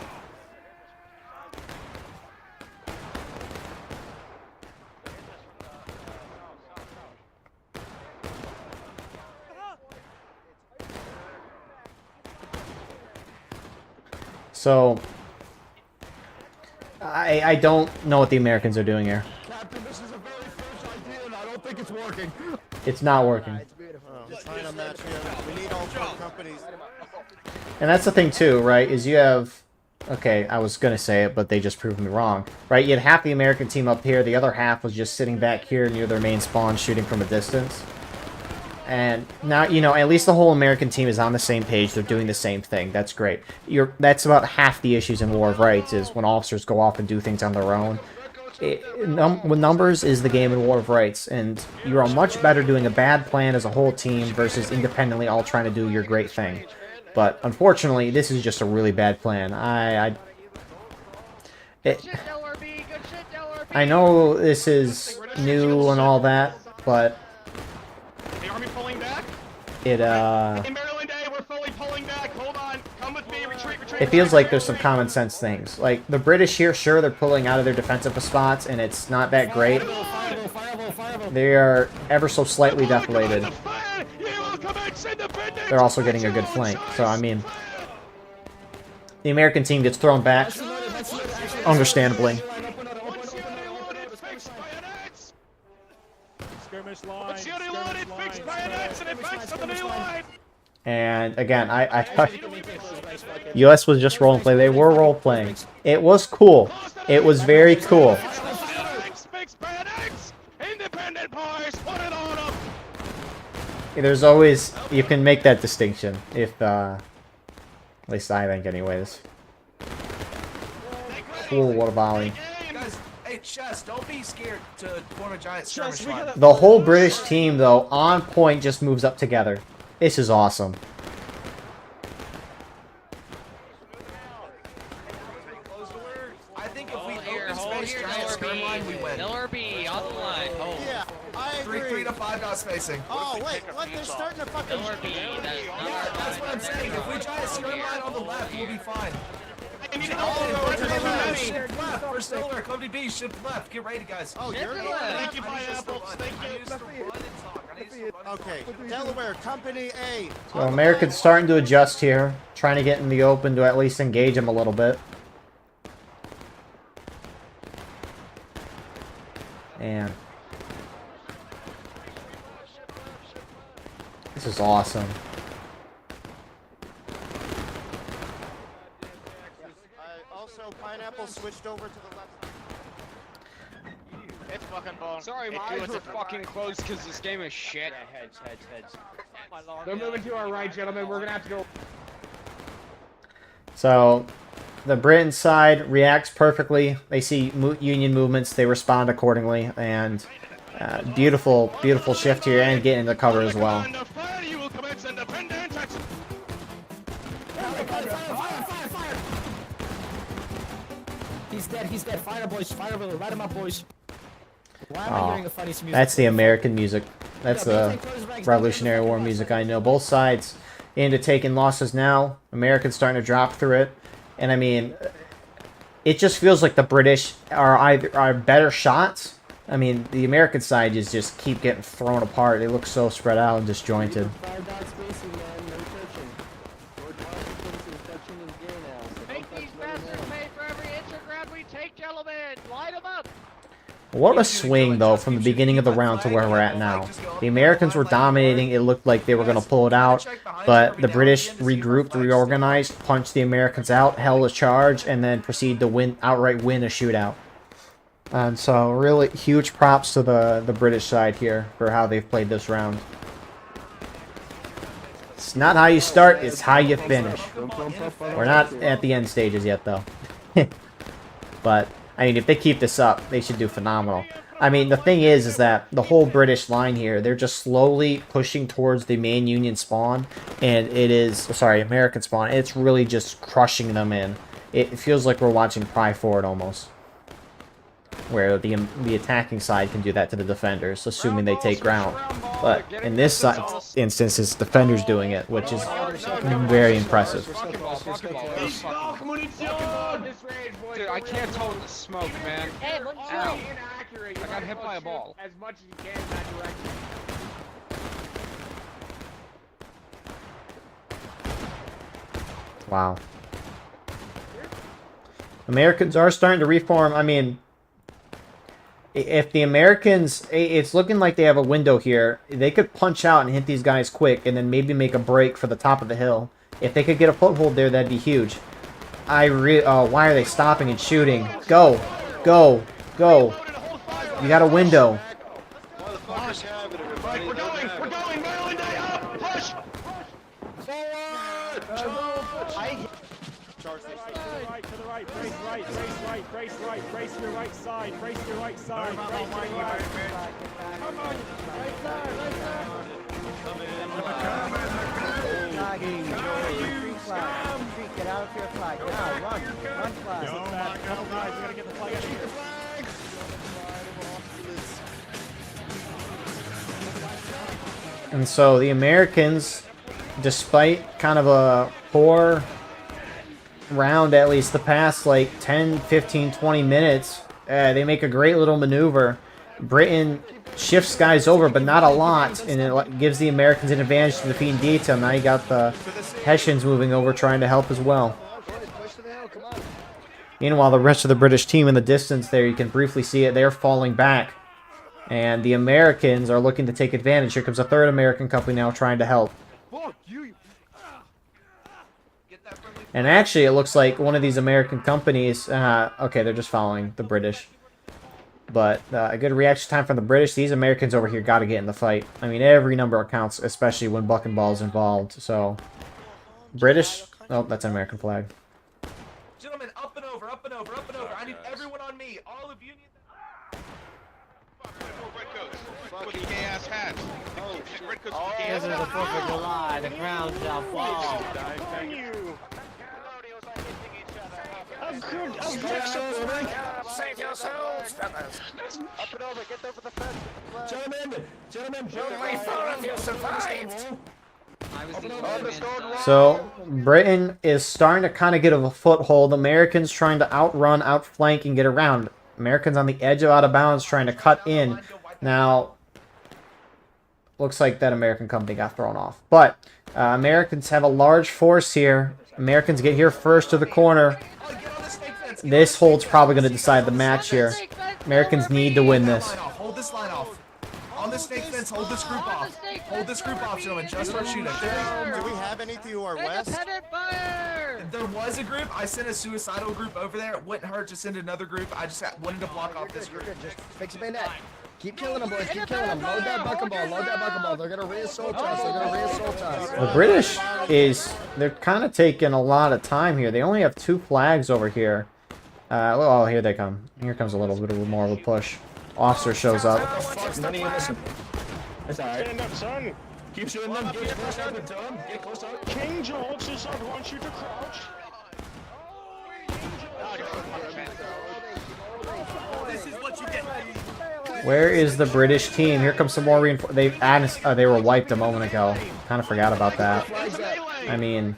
So, I don't know what the Americans are doing here. Captain, this is a very fresh idea, and I don't think it's working. It's not working. Final match here. We need all 4 companies. And that's the thing too, right, is you have... Okay, I was going to say it, but they just proved me wrong. Right, you had half the American team up here, the other half was just sitting back here near their main spawn shooting from a distance. And now, you know, at least the whole American team is on the same page. They're doing the same thing. That's great. That's about half the issues in War of Rights, is when officers go off and do things on their own. With numbers is the game in War of Rights, and you are much better doing a bad plan as a whole team versus independently all trying to do your great thing. But unfortunately, this is just a really bad plan. I know this is new and all that, but The army pulling back. it In Maryland A, we're fully pulling back. Hold on. Come with me. Retreat, retreat. it feels like there's some common sense things. Like the British here, sure, they're pulling out of their defensive spots, and it's not that great. They are ever so slightly deflated. They're also getting a good flank. So, I mean, the American team gets thrown back, understandably. And again, I thought US was just role play. They were role playing. It was cool. It was very cool. There's always, you can make that distinction if at least I think anyways. Cool, what a volley. Guys, hey, Chess, don't be scared to form a giant skirmish line. The whole British team though, on point, just moves up together. This is awesome. I think if we open space giant skirm line, we win. LRB on the line. Oh. Yeah, I agree. 3 to 5 dot spacing. Oh, wait, what? They're starting to fucking... Yeah, that's what I'm saying. If we giant skirm line on the left, we'll be fine. First over, Cody B, shift left. Get ready, guys. Oh, you're Thank you, Pineapple. Thank you. Okay, Delaware, Company A. So Americans starting to adjust here, trying to get in the open to at least engage them a little bit. And this is awesome. Also, Pineapple switched over to the left. It's fucking bone. Sorry, my eyes were fucking closed because this game is shit. Yeah, heads. They're moving to our right, gentlemen. We're gonna have to go. So the Britain side reacts perfectly. They see Union movements, they respond accordingly, and beautiful, beautiful shift here, and get into cover as well. He's dead. Fire, boys. Fire, light him up, boys. Why am I Oh, hearing the funniest music? that's the American music. That's the Revolutionary War music I know. Both sides into taking losses now. Americans starting to drop through it. And I mean, it just feels like the British are better shots. I mean, the American side is just keep getting thrown apart. They look so spread out and disjointed. Make these bastards pay for every inch of ground we take, gentlemen. Light them up. What a swing, though, from the beginning of the round to where we're at now. The Americans were dominating. It looked like they were going to pull it out. But the British regrouped, reorganized, punched the Americans out, held a charge, and then proceeded to outright win a shootout. And so, really huge props to the British side here for how they've played this round. It's not how you start, it's how you finish. We're not at the end stages yet, though. But, I mean, if they keep this up, they should do phenomenal. I mean, the thing is that the whole British line here, they're just slowly pushing towards the main Union spawn, and it is, sorry, American spawn, it's really just crushing them in. It feels like we're watching Pry Forward almost, where the attacking side can do that to the defenders, assuming they take ground. But in this instance, it's defenders doing it, which is very impressive. Dude, I can't tell with the smoke, man. Ow. I got hit by a ball. As much as you can in that direction. Wow. Americans are starting to reform. I mean, if the Americans, it's looking like they have a window here. They could punch out and hit these guys quick and then maybe make a break for the top of the hill. If they could get a foothold there, that'd be huge. Why are they stopping and shooting? Go! Go! Go! You got a window. We're going, Maryland, up! Push! Forward! To the right, brace right, brace right, brace right, brace your right side, brace your right side, brace your right side. Come on, right side, right side. Retreat, get out of your flag. Now, run flag. No, flag, we gotta get the flag out of here. And so the Americans, despite kind of a poor round, at least the past like 10, 15, 20 minutes, they make a great little maneuver. Britain shifts guys over, but not a lot, and it gives the Americans an advantage to defeat in detail. Now you got the Hessians moving over, trying to help as well. Meanwhile, the rest of the British team in the distance there, you can briefly see it, they're falling back. And the Americans are looking to take advantage. Here comes a third American company now trying to help. And actually, it looks like one of these American companies... okay, they're just following the British. But a good reaction time from the British. These Americans over here got to get in the fight. I mean, every number counts, especially when buck and ball is involved. So, British... Oh, that's an American flag. Gentlemen, up and over, up and over, up and over. I need everyone on me. All of you need... Fucking gay ass hats. This is the 4th of July. The ground shall fall. Save yourselves, fellas. Up and over. Get over the fence. Gentlemen, only 4 of you survived. So, Britain is starting to kind of get a foothold. Americans trying to outrun, outflank, and get around. Americans on the edge of out of bounds trying to cut in. Now, looks like that American company got thrown off. But Americans have a large force here. Americans get here first to the corner. This hold's probably going to decide the match here. Americans need to win this. Hold this line off. On the snake fence, hold this group off. Hold this group off, gentlemen, just for shooting. Do we have any to our west? There was a group. I sent a suicidal group over there. It wouldn't hurt to send another group. I just wanted to block off this group. Just fix a bayonet. Keep killing them, boys. Keep killing them. Load that bucking ball. Load that bucking ball. They're going to re-assault us. They're going to re-assault us. The British they're kind of taking a lot of time here. They only have 2 flags over here. Oh, here they come. Here comes a little bit more of a push. Officer shows up. None of you listen. That's alright. Stand up, son. Keep shooting them. Get close up to them. Get close up. King George says I want you to crouch. This is what you get. Where is the British team? Here comes some more reinforcements. They were wiped a moment ago. Kind of forgot about that. I mean,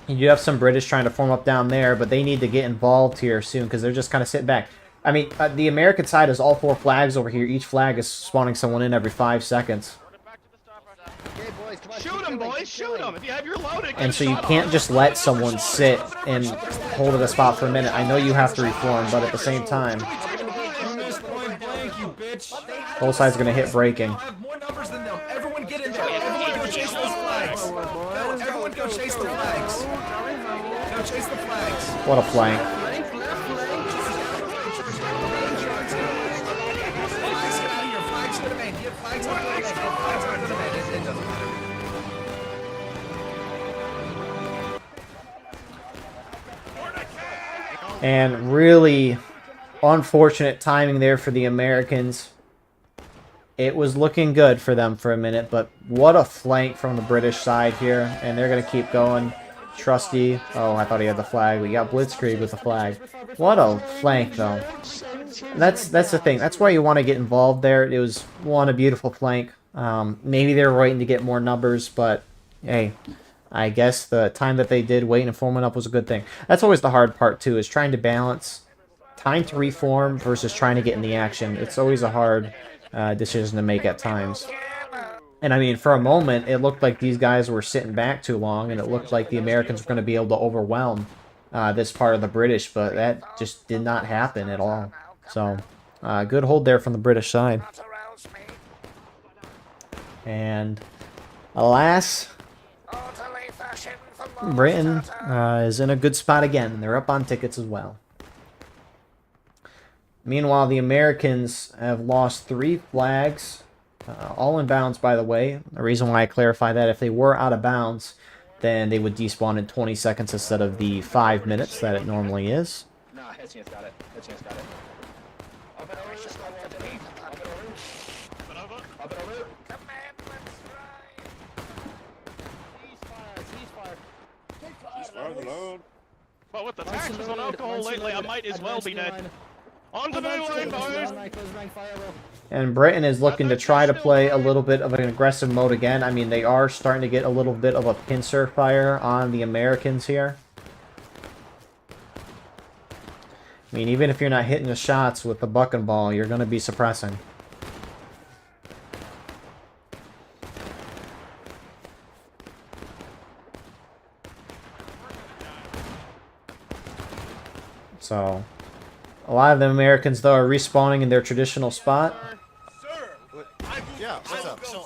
you do have some British trying to form up down there, but they need to get involved here soon because they're just kind of sitting back. I mean, the American side has all 4 flags over here. Each flag is spawning someone in every 5 seconds. Shoot him, boys! Shoot him! If you have your loaded, And so you can't just let someone sit and hold at a spot for a minute. I know you have to reform, but at the same time, both sides are going to hit breaking. More numbers than them. Everyone get in there. Everyone go chase those flags. No, everyone go chase the flags. Go chase the flags. What a flank. And really, unfortunate timing there for the Americans. It was looking good for them for a minute, but what a flank from the British side here. And they're going to keep going. Trusty. Oh, I thought he had the flag. We got Blitzkrieg with the flag. What a flank, though. That's the thing. That's why you want to get involved there. It was, one, a beautiful flank. Maybe they were waiting to get more numbers, but hey, I guess the time that they did waiting and forming up was a good thing. That's always the hard part, too, is trying to balance time to reform versus trying to get in the action. It's always a hard decision to make at times. And I mean, for a moment, it looked like these guys were sitting back too long, and it looked like the Americans were going to be able to overwhelm this part of the British, but that just did not happen at all. So, good hold there from the British side. And, alas, Britain is in a good spot again. They're up on tickets as well. Meanwhile, the Americans have lost 3 flags. All in bounds, by the way. The reason why I clarify that, if they were out of bounds, then they would despawn in 20 seconds instead of the 5 minutes that it normally is. Nah, Hetzian's got it. Hetzian's got it. Well, with the taxes on alcohol lately, I might as well be dead. On to the new lane, boys! And Britain is looking to try to play a little bit of an aggressive mode again. I mean, they are starting to get a little bit of a pincer fire on the Americans here. I mean, even if you're not hitting the shots with the buck and ball, you're going to be suppressing. So, a lot of the Americans, though, are respawning in their traditional spot. Yeah, what's up? So,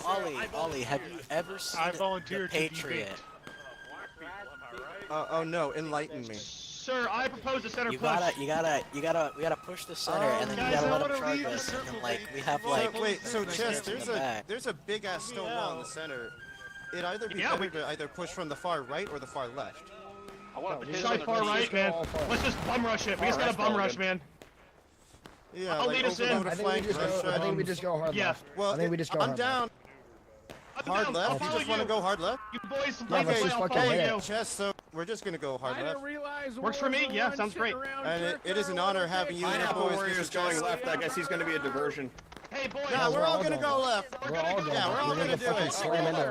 Ollie, have you ever seen the Patriot? Oh no, enlighten me. Sir, I propose a center push. We gotta push the center, and then you gotta let them charge us, and then, like, we have, like... Wait, so Chess, there's a big-ass stone wall in the center. It'd either be better to either push from the far right or the far left. I want to push far right, man. Let's just bum rush it. We just gotta bum rush, man. Yeah, I'll lead us in. I think we just go hard left. Well, I think we just go hard left. I'm down. Hard left? You just want to go hard left? You boys, okay, Chess, so we're just going to go hard left. Works for me? Yeah, sounds great. And it is an honor having you and the boys. Warriors going left. I guess he's going to be a diversion. Hey, boys. No, we're all going to go left. We're all going to do it.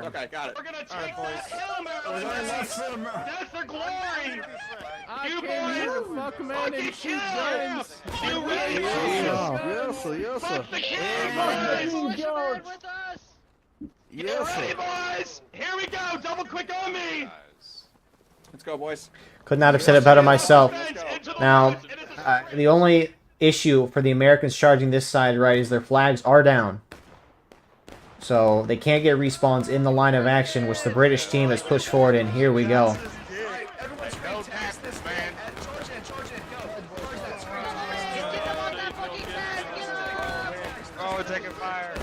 Okay, got it. We're going to take that hill, Maryland. That's the glory. You boys, fucking kill. You ready, Yes, sir. Yes, sir. fuck the king, boys. Yes, ready, boys? Here we go. Double quick on me. Let's go, boys. Could not have said it better myself. Now, the only issue for the Americans charging this side, right, is their flags are down. So they can't get respawns in the line of action, which the British team has pushed forward, and here we go. Oh, we're taking fire.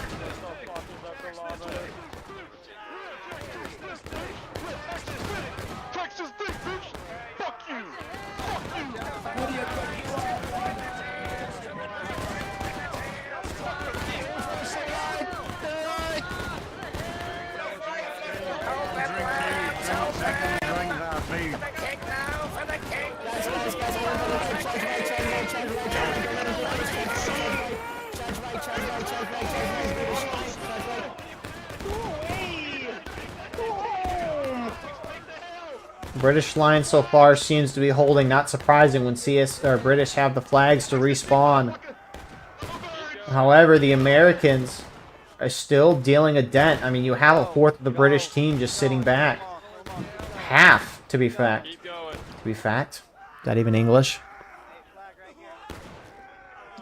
Texas, big bitch. Fuck you. Fuck you. British line so far seems to be holding, not surprising when British have the flags to respawn. However, the Americans are still dealing a dent. I mean, you have a fourth of the British team just sitting back. Half, to be fact. To be fact? Is that even English?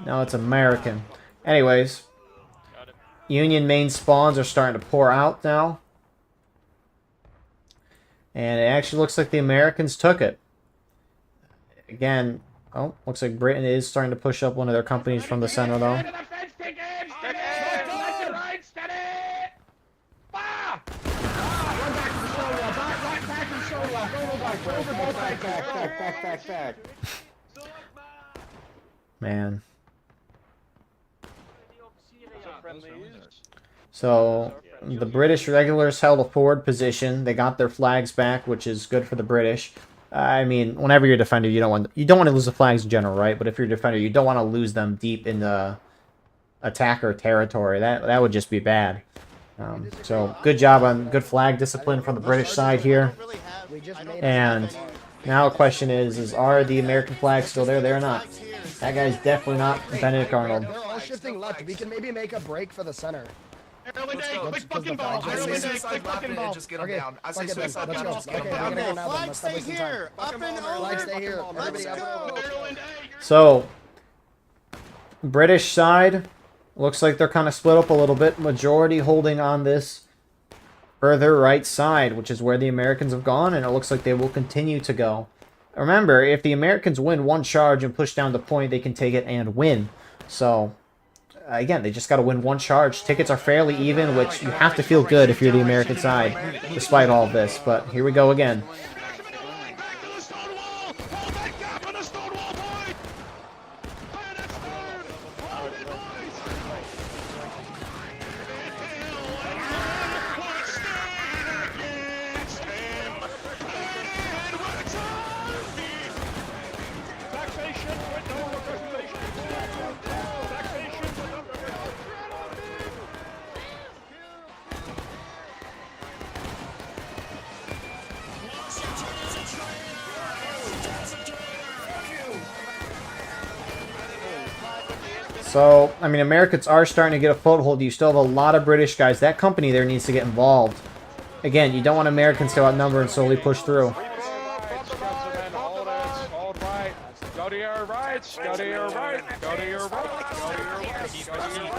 No, it's American. Anyways, Union main spawns are starting to pour out now. And it actually looks like the Americans took it. Again, oh, looks like Britain is starting to push up one of their companies from the center, though. Man, So the British regulars held a forward position. They got their flags back, which is good for the British. I mean, whenever you're a defender, you don't want to lose the flags in general, right? But if you're a defender, you don't want to lose them deep in the attacker territory. That would just be bad. So good job on good flag discipline from the British side here. And now the question is are the American flags still there? They're not. That guy's definitely not Benedict Arnold. They're all shifting left. We can maybe make a break for the center. Quick fucking ball. I say suicide left and just get them down. I say suicide left, just get them down. Flag stay here. Up and over. Flag stay here. Let's go. So, British side, looks like they're kind of split up a little bit. Majority holding on this further right side, which is where the Americans have gone, and it looks like they will continue to go. Remember, if the Americans win one charge and push down the point, they can take it and win. So, again, they just got to win one charge. Tickets are fairly even, which you have to feel good if you're the American side, despite all of this. But here we go again. So, I mean, Americans are starting to get a foothold. You still have a lot of British guys. That company there needs to get involved. Again, you don't want Americans to outnumber and slowly push through. Hold right. Go to your right. Go to your right. Go to your right. Go to your right. Go to your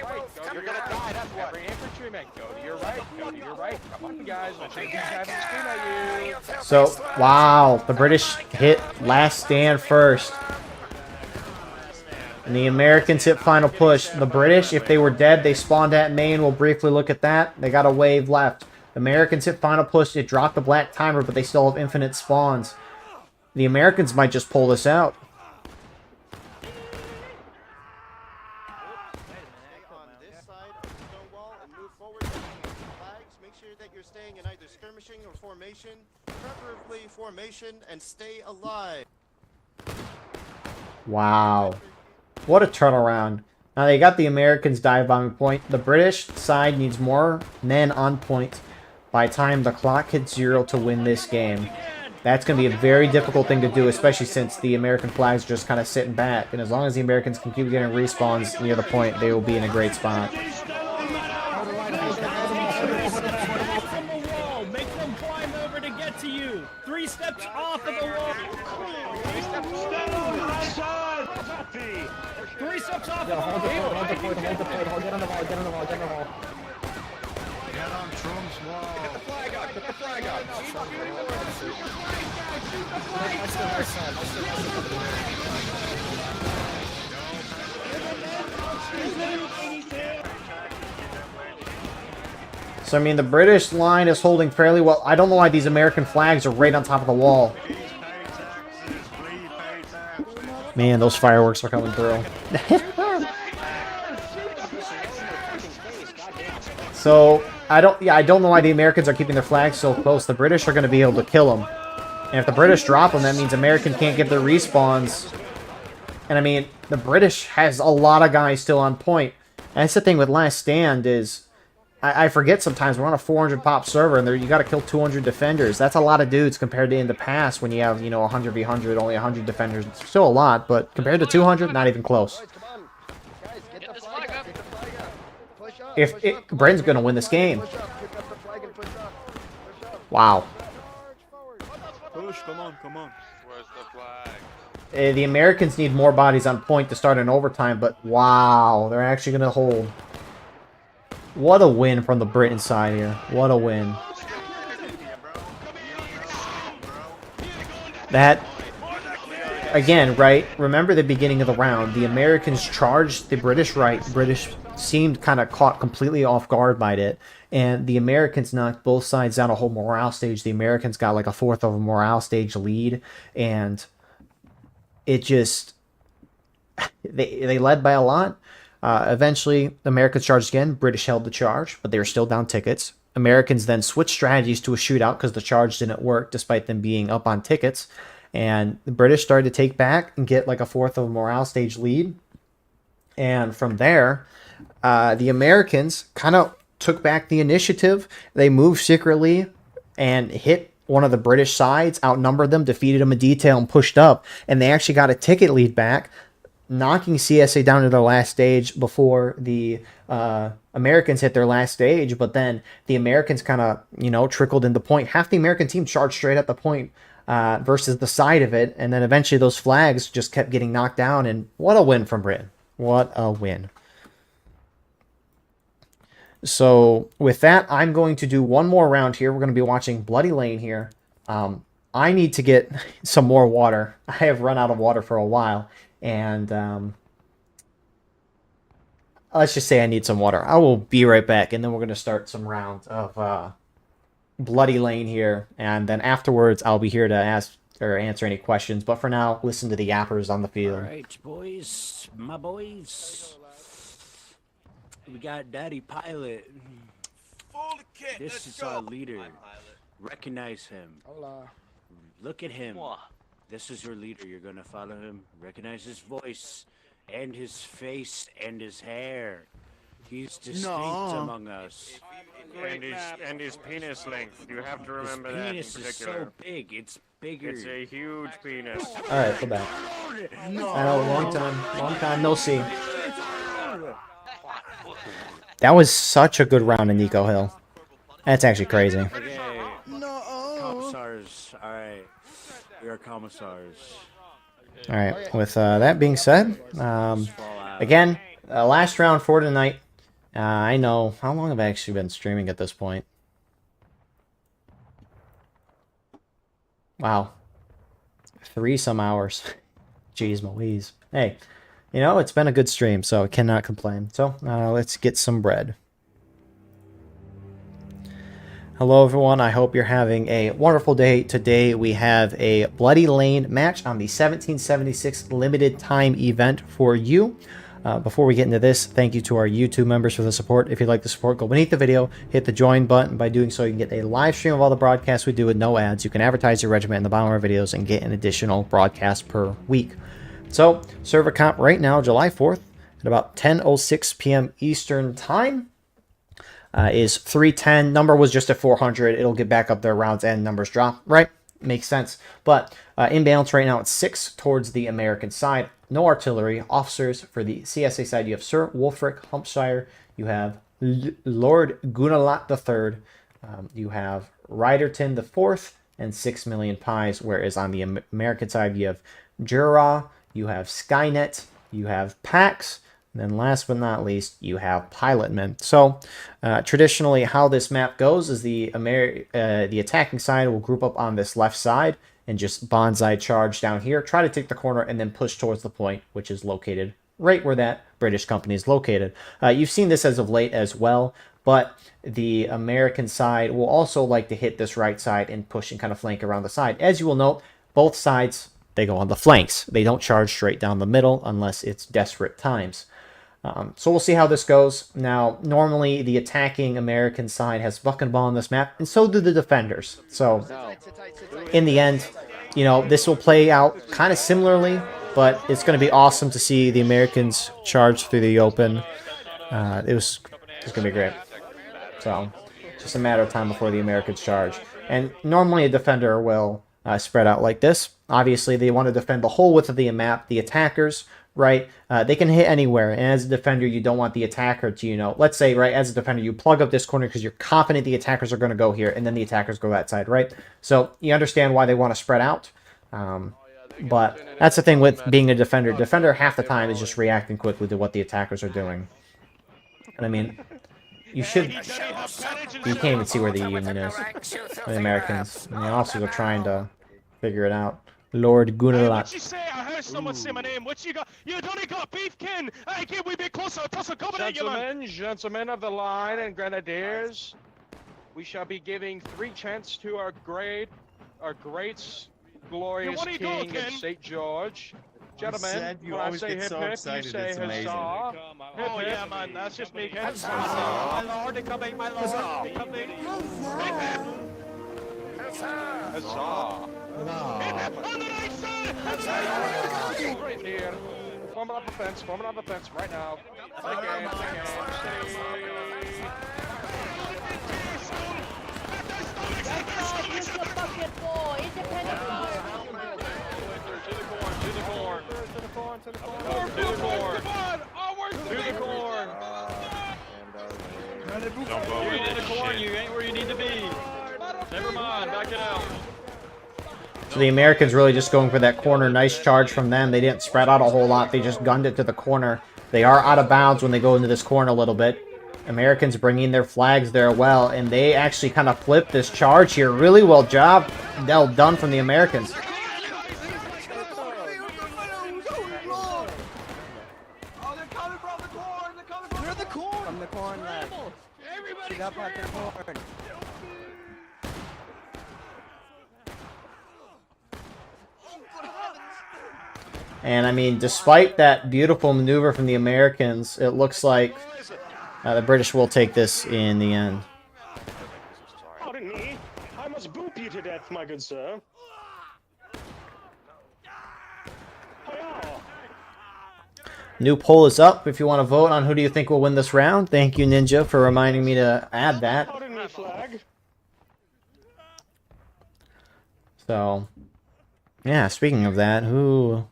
right. You're gonna die. That's what. Every infantryman. Go to your right. Go to your right. Come on, guys. We'll take these guys and scream at you. So, wow. The British hit last stand first. And the Americans hit final push. The British, if they were dead, they spawned at main. We'll briefly look at that. They got a wave left. The Americans hit final push. It dropped the black timer, but they still have infinite spawns. The Americans might just pull this out. On this side of the stone wall and move forward to the flags. Make sure that you're staying in either skirmishing or formation, preferably formation, and stay alive. Wow. What a turnaround. Now they got the Americans dive bombing point. The British side needs more men on point by the time the clock hits 0 to win this game. That's going to be a very difficult thing to do, especially since the American flags are just kind of sitting back. And as long as the Americans can keep getting respawns near the point, they will be in a great spot. Make them climb over to get to you. 3 steps off of the wall. 3 steps off of the wall. Hold the point, hold the point, hold the point. Get on the wall, get on the wall, get on the wall. Get on Trump's wall. Get the flag up, get the flag up. So, I mean, the British line is holding fairly well. I don't know why these American flags are right on top of the wall. Man, those fireworks are coming through. So, I don't know why the Americans are keeping their flags so close. The British are going to be able to kill them. And if the British drop them, that means American can't get their respawns. And I mean, the British has a lot of guys still on point. And that's the thing with Last Stand is, I forget sometimes we're on a 400 pop server and there you got to kill 200 defenders. That's a lot of dudes compared to in the past when you have, you know, 100 v 100, only 100 defenders. It's still a lot, but compared to 200, not even close. Britain's going to win this game. Wow. Push, come on, come on. Where's the flag? The Americans need more bodies on point to start an overtime, but wow, they're actually going to hold. What a win from the Britain side here. What a win. That, again, right? Remember the beginning of the round. The Americans charged the British right. British seemed kind of caught completely off guard by it. And the Americans knocked both sides down a whole morale stage. The Americans got like a 1/4 of a morale stage lead. And it just... They led by a lot. Eventually, the Americans charged again. British held the charge, but they were still down tickets. Americans then switched strategies to a shootout because the charge didn't work despite them being up on tickets. And the British started to take back and get like a fourth of a morale stage lead. And from there, the Americans kind of took back the initiative. They moved secretly and hit one of the British sides, outnumbered them, defeated them in detail, and pushed up. And they actually got a ticket lead back, knocking CSA down to their last stage before the Americans hit their last stage. But then the Americans kind of, trickled into point. Half the American team charged straight at the point versus the side of it. And then eventually those flags just kept getting knocked down. And what a win from Britain. What a win. So with that, I'm going to do one more round here. We're going to be watching Bloody Lane here. I need to get some more water. I have run out of water for a while. And let's just say I need some water. I will be right back. And then we're going to start some rounds of Bloody Lane here. And then afterwards, I'll be here to ask or answer any questions. But for now, listen to the yappers on the field. All right, boys. My boys. We got Daddy Pilot. This is our leader. Recognize him. Hola. Look at him. This is your leader. You're gonna follow him. Recognize his voice and his face and his hair. He's distinct among us. And his penis length. You have to remember that in His penis is particular. so big. It's bigger. It's a huge penis. All right, we're back. I know, long time no see. That was such a good round in Nico Hill. That's actually crazy. Okay. Commissars. All right. We are commissars. All right. With that being said, again, last round for tonight. I know. How long have I actually been streaming at this point? Wow. 3 some hours. Jeez Louise. Hey, it's been a good stream, so I cannot complain. So let's get some bread. Hello, everyone. I hope you're having a wonderful day. Today, we have a Bloody Lane match on the 1776 limited time event for you. Before we get into this, thank you to our YouTube members for the support. If you'd like the support, go beneath the video, hit the join button. By doing so, you can get a live stream of all the broadcasts we do with no ads. You can advertise your regiment in the bottom of our videos and get an additional broadcast per week. So, server comp right now, July 4th, at about 10:06 p.m. Eastern Time, is 310. Number was just at 400. It'll get back up there, rounds end, numbers drop, right? Makes sense. But in balance right now, it's 6 towards the American side. No artillery. Officers for the CSA side, you have Sir Wolfric Hampshire. You have Lord Gunalat III. You have Riderton IV and 6 million pies. Whereas on the American side, you have Jura, you have Skynet, you have Pax, and then last but not least, you have Pilotmen. So traditionally, how this map goes is the attacking side will group up on this left side and just bonsai charge down here, try to take the corner, and then push towards the point, which is located right where that British company is located. You've seen this as of late as well, but the American side will also like to hit this right side and push and kind of flank around the side. As you will note, both sides, they go on the flanks. They don't charge straight down the middle unless it's desperate times. So we'll see how this goes. Now, normally the attacking American side has buckenball on this map, and so do the defenders. So in the end, this will play out kind of similarly, but it's going to be awesome to see the Americans charge through the open. It's going to be great. So just a matter of time before the Americans charge. And normally a defender will spread out like this. Obviously, they want to defend the whole width of the map. The attackers, right, they can hit anywhere. And as a defender, you don't want the attacker to, let's say, right, as a defender, you plug up this corner because you're confident the attackers are going to go here, and then the attackers go that side, right? So you understand why they want to spread out. But that's the thing with being a defender. Defender, half the time, is just reacting quickly to what the attackers are doing. And I mean, you can't even see where the Union is. The Americans. And the officers are trying to figure it out. Lord Gunalat. What you say? I heard someone say my name. What you got? You don't got beefkin. Hey, can we be closer? Toss a covenant, Gentlemen of the line and grenadiers, we shall be giving 3 chants to our great, glorious king of St. George. Gentlemen, said you when I always say get hip so hip, excited, you say it's amazing. huzzah. Oh yeah, man, that's just me. Huzzah. My lord, they're coming, my lord. Huzzah. They're coming. Huzzah. Right here. Forming up a fence, right now. Again. Don't go You with ain't in the this corn, shit. you ain't where you need to be. Never mind, back it out. So the Americans really just going for that corner. Nice charge from them. They didn't spread out a whole lot. They just gunned it to the corner. They are out of bounds when they go into this corner a little bit. Americans bringing their flags there well, and they actually kind of flipped this charge here. Really well done from the Americans. From the corn left. Get up at the corn. And I mean, despite that beautiful maneuver from the Americans, it looks like the British will take this in the end. Pardon me. I must boop you to death, my good sir. New poll is up if you want to vote on who do you think will win this round. Thank you, Ninja, for reminding me to add that. Pardon me, flag. So, yeah, speaking of that, let's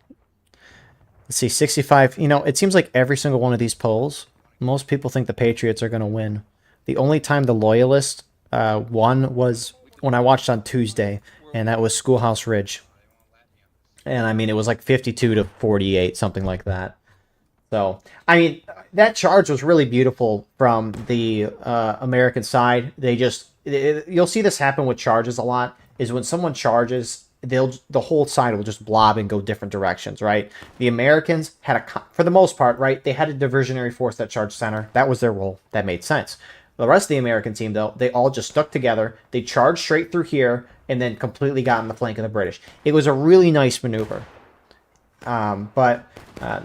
see, 65. You know, it seems like every single one of these polls, most people think the Patriots are going to win. The only time the Loyalists won was when I watched on Tuesday, and that was Schoolhouse Ridge. And, I mean, it was like 52-48, something like that. So, I mean, that charge was really beautiful from the American side. You'll see this happen with charges a lot, is when someone charges, the whole side will just blob and go different directions, right? The Americans had for the most part, right, they had a diversionary force that charged center. That was their role. That made sense. The rest of the American team, though, they all just stuck together. They charged straight through here and then completely got in the flank of the British. It was a really nice maneuver. But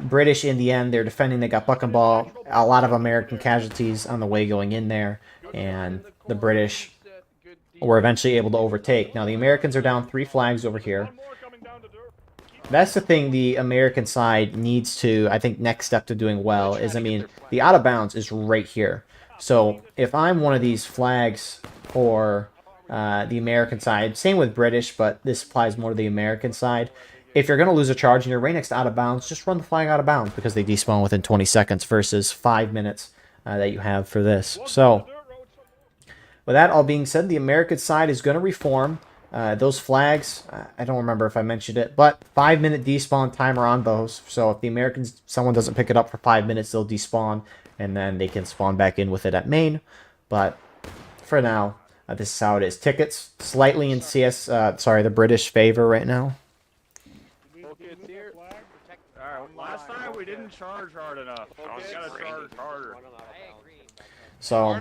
British, in the end, they're defending. They got buck and ball. A lot of American casualties on the way going in there. And the British were eventually able to overtake. Now, the Americans are down 3 flags over here. That's the thing the American side needs to, I think, next step to doing well is, I mean, the out of bounds is right here. So if I'm one of these flags for the American side, same with British, but this applies more to the American side. If you're going to lose a charge and you're right next to out of bounds, just run the flag out of bounds because they despawn within 20 seconds versus 5 minutes that you have for this. So, with that all being said, the American side is going to reform. Those flags, I don't remember if I mentioned it, but 5-minute despawn timer on those. So if the Americans, someone doesn't pick it up for 5 minutes, they'll despawn, and then they can spawn back in with it at main. But for now, this is how it is. Tickets slightly in the British favor right now. Alright, last time we didn't charge hard enough. We gotta charge harder. So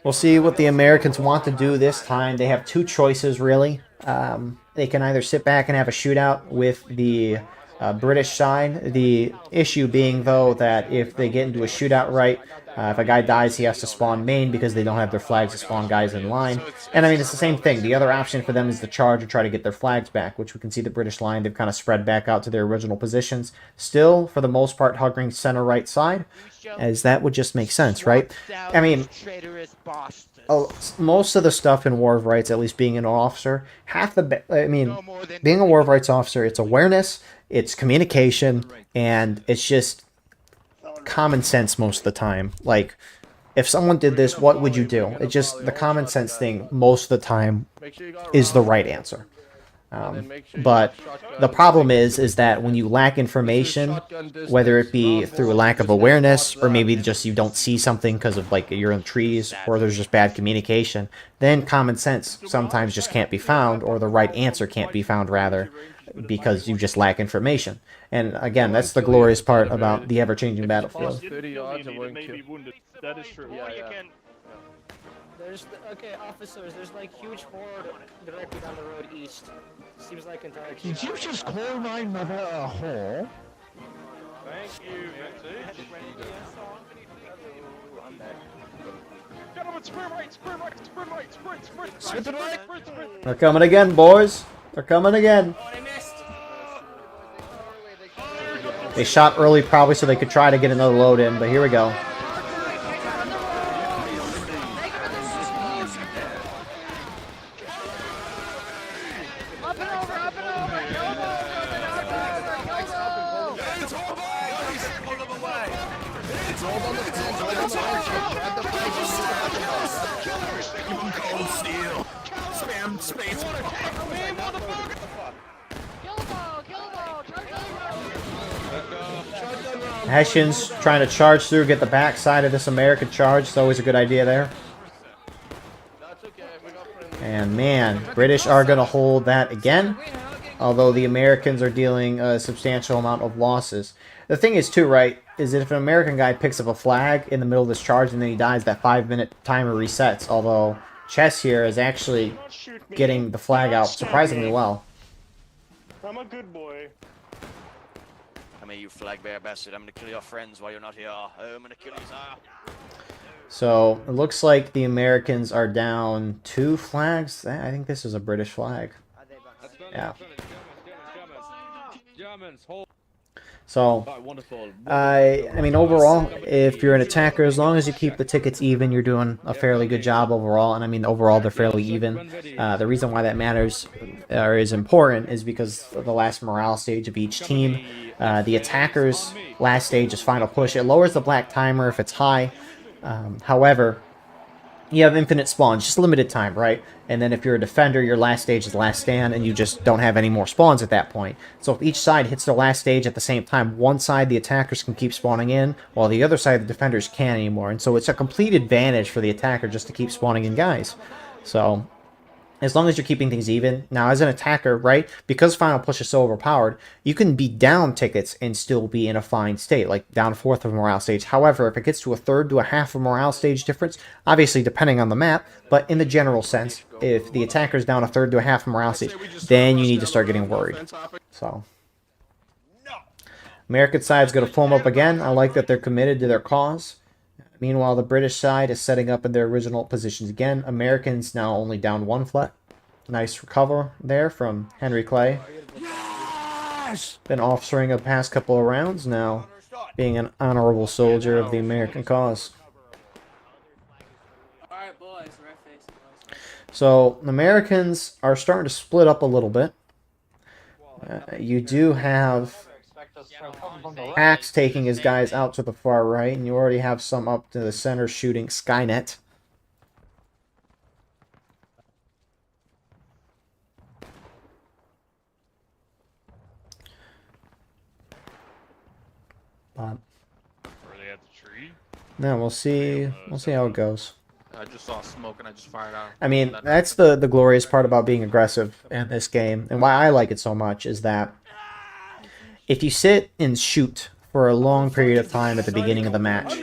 we'll see what the Americans want to do this time. They have 2 choices, really. They can either sit back and have a shootout with the British side. The issue being, though, that if they get into a shootout right, if a guy dies, he has to spawn main because they don't have their flags to spawn guys in line. And I mean, it's the same thing. The other option for them is to charge or try to get their flags back, which we can see the British line. They've kind of spread back out to their original positions. Still, for the most part, hovering center right side, as that would just make sense, right? I mean, most of the stuff in War of Rights, at least being an officer, being a War of Rights officer, it's awareness, it's communication, and it's just common sense most of the time. Like, if someone did this, what would you do? It's just the common sense thing most of the time is the right answer. But the problem is that when you lack information, whether it be through a lack of awareness or maybe just you don't see something because of like you're in trees or there's just bad communication, then common sense sometimes just can't be found, or the right answer can't be found rather, because you just lack information. And again, that's the glorious part about the ever-changing battlefield. That is true. Okay, officers, there's like huge horde directly down the road east. Seems like entire. Did you just call my mother a whore? Thank you, Vintage. Gentlemen, sprint right, sprint right, sprint right, sprint right. They're coming again, boys. They're coming again. They shot early probably so they could try to get another load in, but here we go. Hessians trying to charge through, get the backside of this American charge. It's always a good idea there. And man, British are going to hold that again. Although the Americans are dealing a substantial amount of losses. The thing is too, right, is that if an American guy picks up a flag in the middle of this charge and then he dies, that 5-minute timer resets. Although Chess here is actually getting the flag out surprisingly well. I'm a good boy. Come here, you flag bearer bastard. I'm gonna kill your friends while you're not here. I'm gonna kill you, So it looks like the Americans are down 2 flags. I think this is a British flag. Yeah. So, I mean, overall, if you're an attacker, as long as you keep the tickets even, you're doing a fairly good job overall. And I mean, overall, they're fairly even. The reason why that matters or is important is because of the last morale stage of each team. The attackers' last stage is final push. It lowers the black timer if it's high. However, you have infinite spawns, just limited time, right? And then if you're a defender, your last stage is last stand, and you just don't have any more spawns at that point. So if each side hits their last stage at the same time, one side, the attackers can keep spawning in, while the other side, the defenders can't anymore. And so it's a complete advantage for the attacker just to keep spawning in guys. So as long as you're keeping things even. Now, as an attacker, right, because Final Push is so overpowered, you can be down tickets and still be in a fine state, like down 1/4 of a morale stage. However, if it gets to 1/3 to 1/2 of a morale stage difference, obviously depending on the map, but in the general sense, if the attacker's down 1/3 to 1/2 morale stage, then you need to start getting worried. So, American side's going to form up again. I like that they're committed to their cause. Meanwhile, the British side is setting up in their original positions again. Americans now only down 1 flag. Nice recover there from Henry Clay. Yes! Been offering a past couple of rounds now, being an honorable soldier of the American cause. So, the Americans are starting to split up a little bit. You do have Axe taking his guys out to the far right, and you already have some up to the center shooting Skynet. But Are they at the tree? no, we'll see. We'll see how it goes. I just saw smoke and I just fired out. I mean, that's the glorious part about being aggressive in this game, and why I like it so much is that if you sit and shoot for a long period of time at the beginning of the match,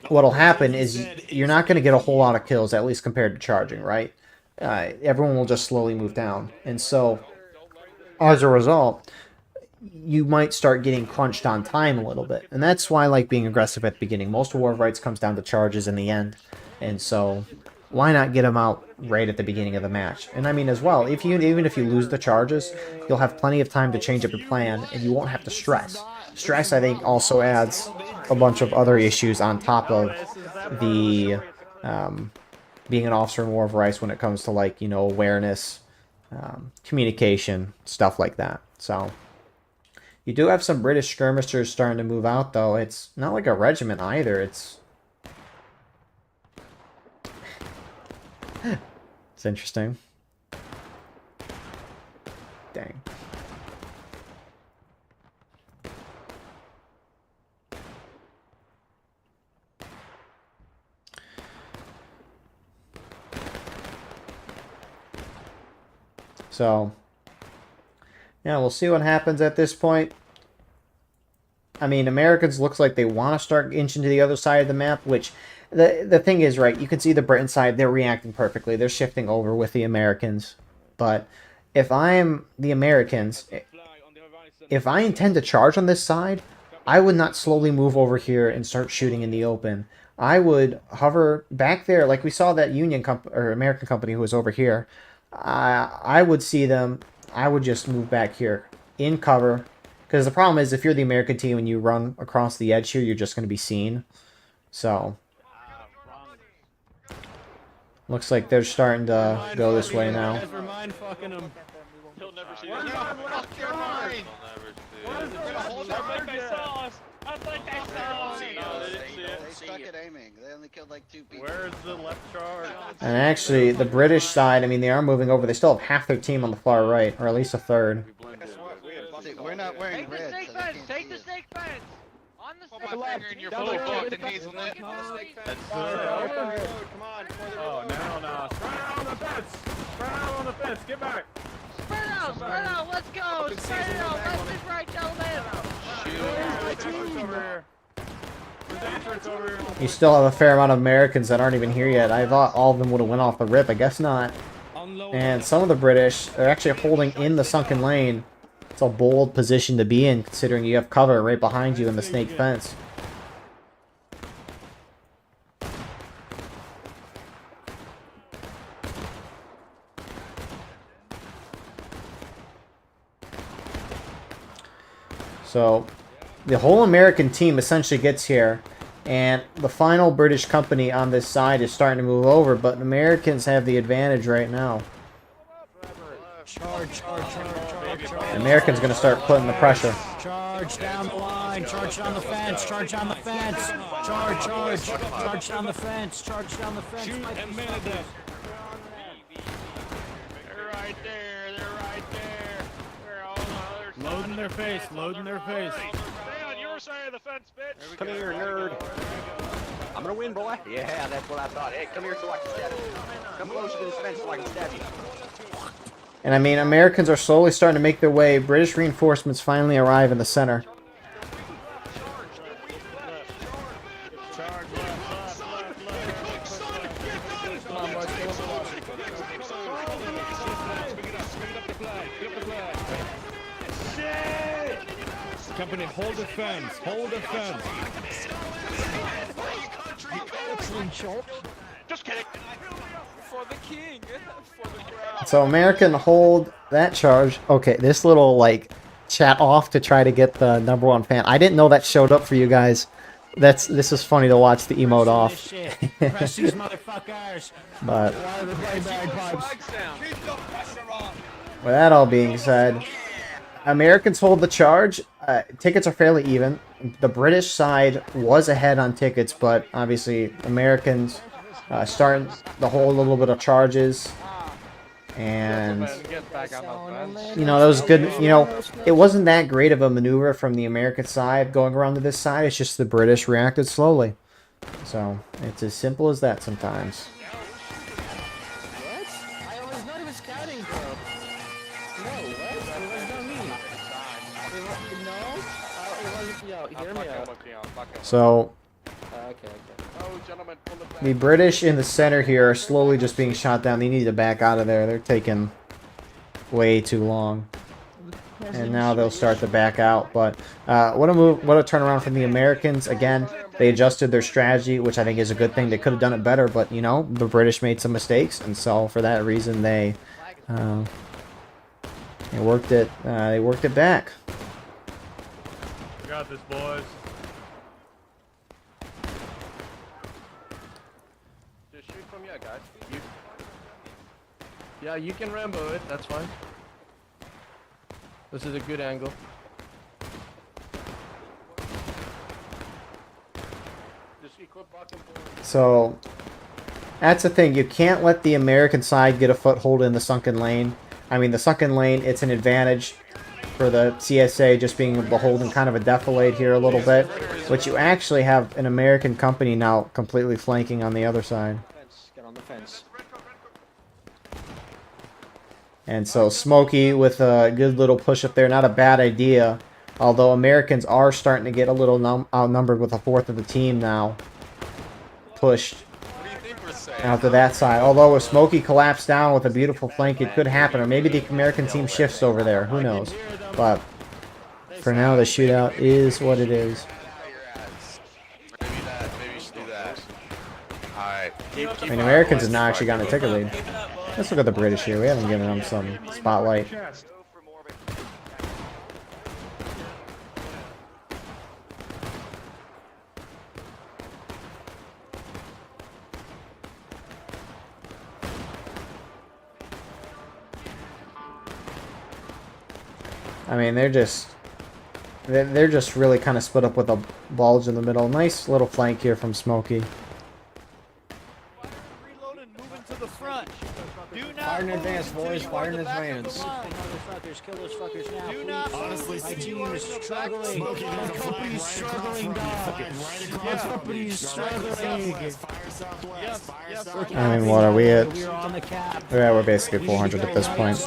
what'll happen is you're not going to get a whole lot of kills, at least compared to charging, right? Everyone will just slowly move down, and so as a result, you might start getting crunched on time a little bit. And that's why I like being aggressive at the beginning. Most War of Rights comes down to charges in the end. And so why not get them out right at the beginning of the match? And I mean as well, even if you lose the charges, you'll have plenty of time to change up your plan and you won't have to stress. Stress, I think, also adds a bunch of other issues on top of the being an officer in War of Rights when it comes to, like, you know, awareness, communication, stuff like that. So you do have some British skirmishers starting to move out, though. It's not like a regiment either. It's it's interesting. Dang. So yeah, we'll see what happens at this point. I mean, Americans looks like they want to start inching to the other side of the map, which the thing is, right, you can see the Britain side, they're reacting perfectly. They're shifting over with the Americans. But if I'm the Americans, if I intend to charge on this side, I would not slowly move over here and start shooting in the open. I would hover back there, like we saw that or American company who was over here. I would see them. I would just move back here in cover, because the problem is if you're the American team and you run across the edge here, you're just going to be seen. So looks like they're starting to go this way now. Never mind fucking him. He'll never see this. They suck at aiming. They only killed like 2 people. Where's the left charge? And actually, the British side, I mean, they are moving over. They still have half their team on the far right, or at least a third. We're not wearing red, so they can't Take the see snake fence! On the snake Put my finger in your fully booked and hazelnut. That's Come on. Oh, no. Spread out on the fence. Spread out on the fence. Get back. Spread out, let's go! Spread it out, left and right, gentlemen! You still have a fair amount of Americans that aren't even here yet. I thought all of them would have went off the rip. I guess not. And some of the British are actually holding in the sunken lane. It's a bold position to be in, considering you have cover right behind you in the snake fence. So the whole American team essentially gets here, and the final British company on this side is starting to move over, but the Americans have the advantage right now. The Americans going to start putting the pressure. Charge down the line, charge down the fence, charge down the fence, charge down the fence, charge down the fence. Shoot and minute them. They're right there. They're all on the other side. Loading their face. Stay on your side of the fence, bitch. Come here, nerd. I'm gonna win, boy. Yeah, that's what I thought. Hey, come here so I can stab you. Come closer to this fence so I can stab you. And I mean, Americans are slowly starting to make their way. British reinforcements finally arrive in the center. Company, hold the fence. Hold the fence. Just kidding. For the king. For the crown. So American hold that charge. Okay, this little like chat off to try to get the #1 fan. I didn't know that showed up for you guys. This is funny to watch the emote off. Press these motherfuckers. But Why are they playing bagpipes? with that all being said, Americans hold the charge. Tickets are fairly even. The British side was ahead on tickets, but obviously Americans starting to hold a little bit of charges. And, you know, that was good. You know, it wasn't that great of a maneuver from the American side going around to this side. It's just the British reacted slowly. So, it's as simple as that sometimes. So, the British in the center here are slowly just being shot down. They need to back out of there. They're taking way too long. And now they'll start to back out. But what a move, what a turnaround from the Americans. Again, they adjusted their strategy, which I think is a good thing. They could have done it better, but, you know, the British made some mistakes. And so, for that reason, they worked it back. We got this, boys. Just shoot from here, guys. Yeah, you can Rambo it. That's fine. This is a good angle. So, that's the thing. You can't let the American side get a foothold in the sunken lane. I mean, the sunken lane, it's an advantage for the CSA just being able to hold in kind of a defilade here a little bit. But you actually have an American company now completely flanking on the other side. Get on the fence. And so Smokey with a good little push up there, not a bad idea. Although Americans are starting to get a little outnumbered with a fourth of the team now. pushed out to that side. Although if Smokey collapsed down with a beautiful flank, it could happen. Or maybe the American team shifts over there. Who knows? But for now, the shootout is what it is. Maybe you should do that. Alright. I mean, Americans have not actually gotten a ticket lead. Let's look at the British here. We haven't given them some spotlight. I mean, they're just really kind of split up with a bulge in the middle. Nice little flank here from Smokey. Fire in advance, boys. Fire in advance. Kill those fuckers now. Honestly, my team is struggling. My company's struggling, dog. My company's struggling. I mean, what are we at? Yeah, we're basically 400 at this point.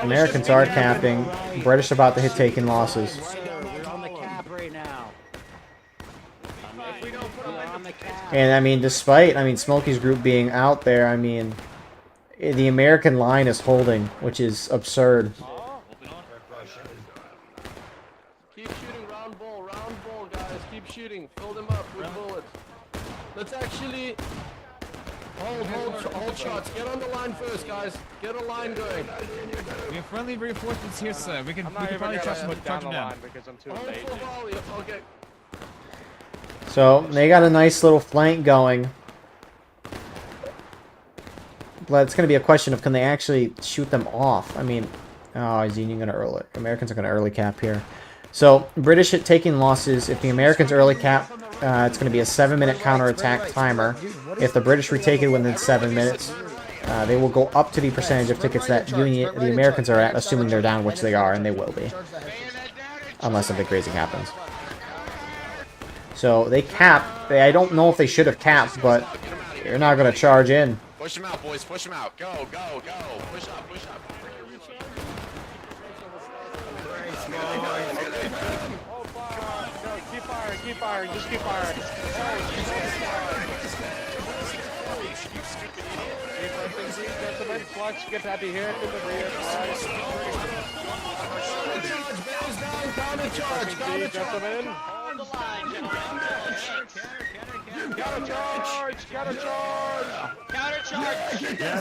Americans are capping. British about to hit taking losses. And I mean, despite Smokey's group being out there, I mean, the American line is holding, which is absurd. Keep shooting, round ball, guys. Keep shooting. Fill them up with bullets. Let's actually hold shots. Get on the line first, guys. Get a line going. We have friendly reinforcements here, sir. We can probably charge them down. Because I'm too Hold late. for volley. Okay. So they got a nice little flank going. But it's going to be a question of can they actually shoot them off. I mean, oh, is Union going to early? Americans are going to early cap here. So British at taking losses. If the Americans early cap, it's going to be a 7-minute counterattack timer. If the British retake it within 7 minutes, they will go up to the percentage of tickets that the Americans are at, assuming they're down, which they are, and they will be, unless something crazy happens. So they cap. I don't know if they should have capped, but you're not going to charge in. Push them out, boys. Push them out. Go. Push up. Keep firing. Just keep firing. Gentlemen, flux, get happy here in the rear. Counter-charge, gentlemen. Hold the line, gentlemen. Counter-charge. Counter-charge. Get the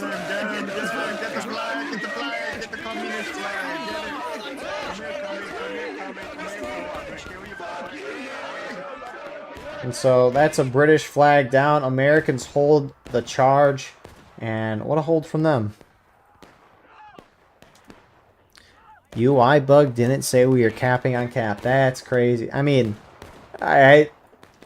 flag. Get the communist flag. And so that's a British flag down. Americans hold the charge. And what a hold from them. UI bug didn't say we were capping on cap. That's crazy. I mean, there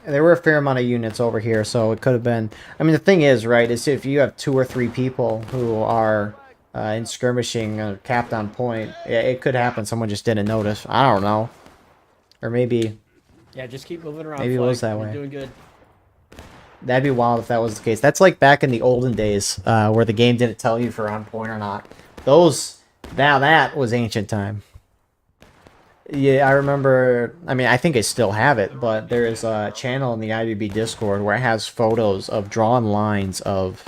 were a fair amount of units over here, so it could have been. I mean, the thing is, right, is if you have 2 or 3 people who are in skirmishing capped on point, it could happen. Someone just didn't notice. I don't know. Or maybe. Yeah, just keep moving around. Maybe it was that way. You're doing good. That'd be wild if that was the case. That's like back in the olden days, where the game didn't tell you if you're on point or not. Now that was ancient time. Yeah, I remember. I mean, I think I still have it, but there is a channel in the IBB Discord where it has photos of drawn lines of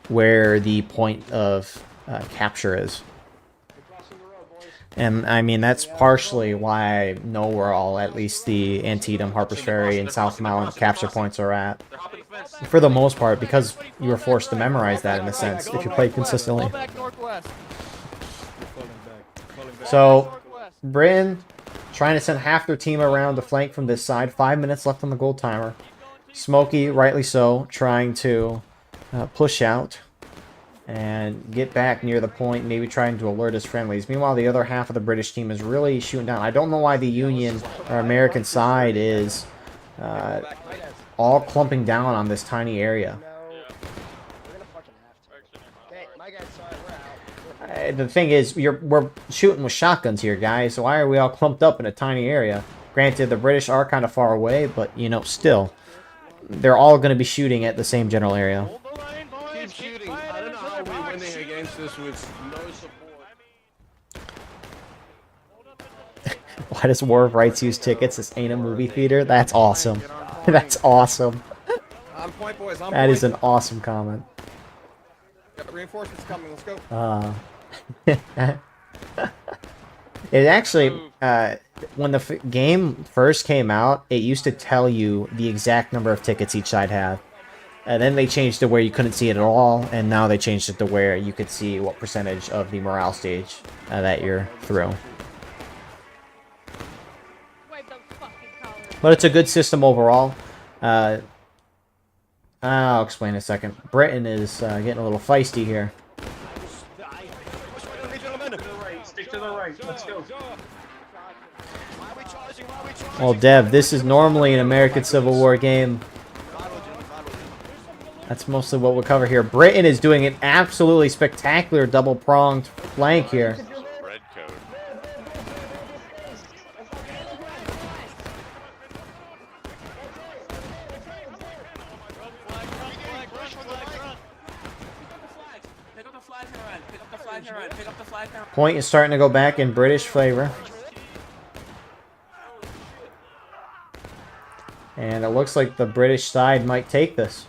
where the point of capture is. And I mean, that's partially why I know where all, at least the Antietam, Harper's Ferry, and South Mountain capture points are at. For the most part, because you were forced to memorize that in a sense, if you played consistently. So, Britain trying to send half their team around to flank from this side. 5 minutes left on the gold timer. Smokey, rightly so, trying to push out and get back near the point, maybe trying to alert his friendlies. Meanwhile, the other half of the British team is really shooting down. I don't know why the Union or American side is all clumping down on this tiny area. The thing is, we're shooting with shotguns here, guys, so why are we all clumped up in a tiny area? Granted, the British are kind of far away, but, you know, still. They're all going to be shooting at the same general area. Keep shooting. I don't know how we're winning against this with no support. Why does War of Rights use tickets? This ain't a movie theater? That's awesome. That's awesome. On point, boys. On That point. is an awesome comment. Yeah, reinforcements coming. Let's go. It actually, when the game first came out, it used to tell you the exact number of tickets each side had. And then they changed it where you couldn't see it at all, and now they changed it to where you could see what percentage of the morale stage that you're through. But it's a good system overall. I'll explain in a second. Britain is getting a little feisty here. Stick to the right. Let's go. Well, Dev, this is normally an American Civil War game. That's mostly what we'll cover here. Britain is doing an absolutely spectacular double-pronged flank here. Red code. Point is starting to go back in British favor. And it looks like the British side might take this.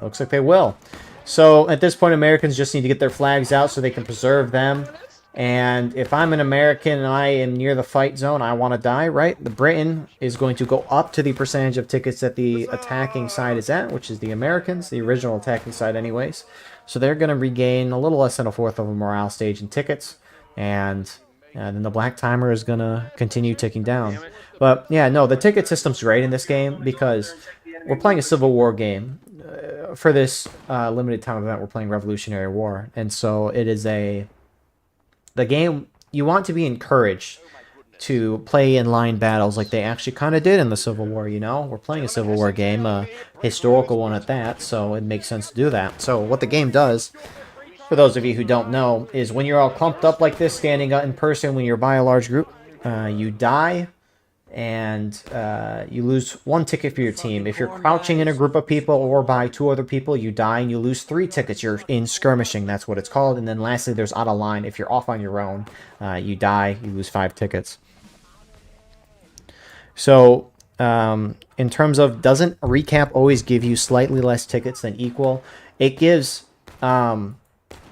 Looks like they will. So at this point, Americans just need to get their flags out so they can preserve them. And if I'm an American and I am near the fight zone, I want to die, right? The Britain is going to go up to the percentage of tickets that the attacking side is at, which is the Americans, the original attacking side anyways. So they're going to regain a little less than a fourth of a morale stage in tickets. And then the black timer is going to continue ticking down. But yeah, no, the ticket system's great in this game because we're playing a Civil War game. For this limited time event, we're playing Revolutionary War. And so it is the game, you want to be encouraged to play in line battles like they actually kind of did in the Civil War, you know? We're playing a Civil War game, a historical one at that, so it makes sense to do that. So what the game does, for those of you who don't know, is when you're all clumped up like this, standing up in person, when you're by a large group, you die, and you lose 1 ticket for your team. If you're crouching in a group of people or by 2 other people, you die and you lose 3 tickets. You're in skirmishing, that's what it's called. And then lastly, there's out of line. If you're off on your own, you die, you lose 5 tickets. So in terms of, doesn't recap always give you slightly less tickets than equal? It gives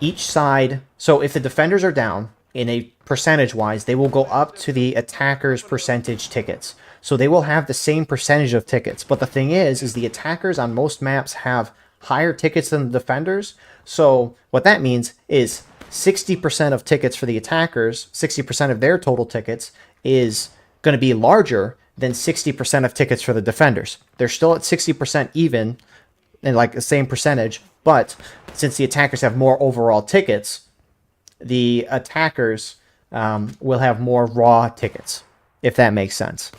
each side, so if the defenders are down, in a percentage-wise, they will go up to the attackers' percentage tickets. So they will have the same percentage of tickets. But the thing is the attackers on most maps have higher tickets than the defenders. So what that means is 60% of tickets for the attackers, 60% of their total tickets, is going to be larger than 60% of tickets for the defenders. They're still at 60% even, and like the same percentage, but since the attackers have more overall tickets, the attackers will have more raw tickets, if that makes sense.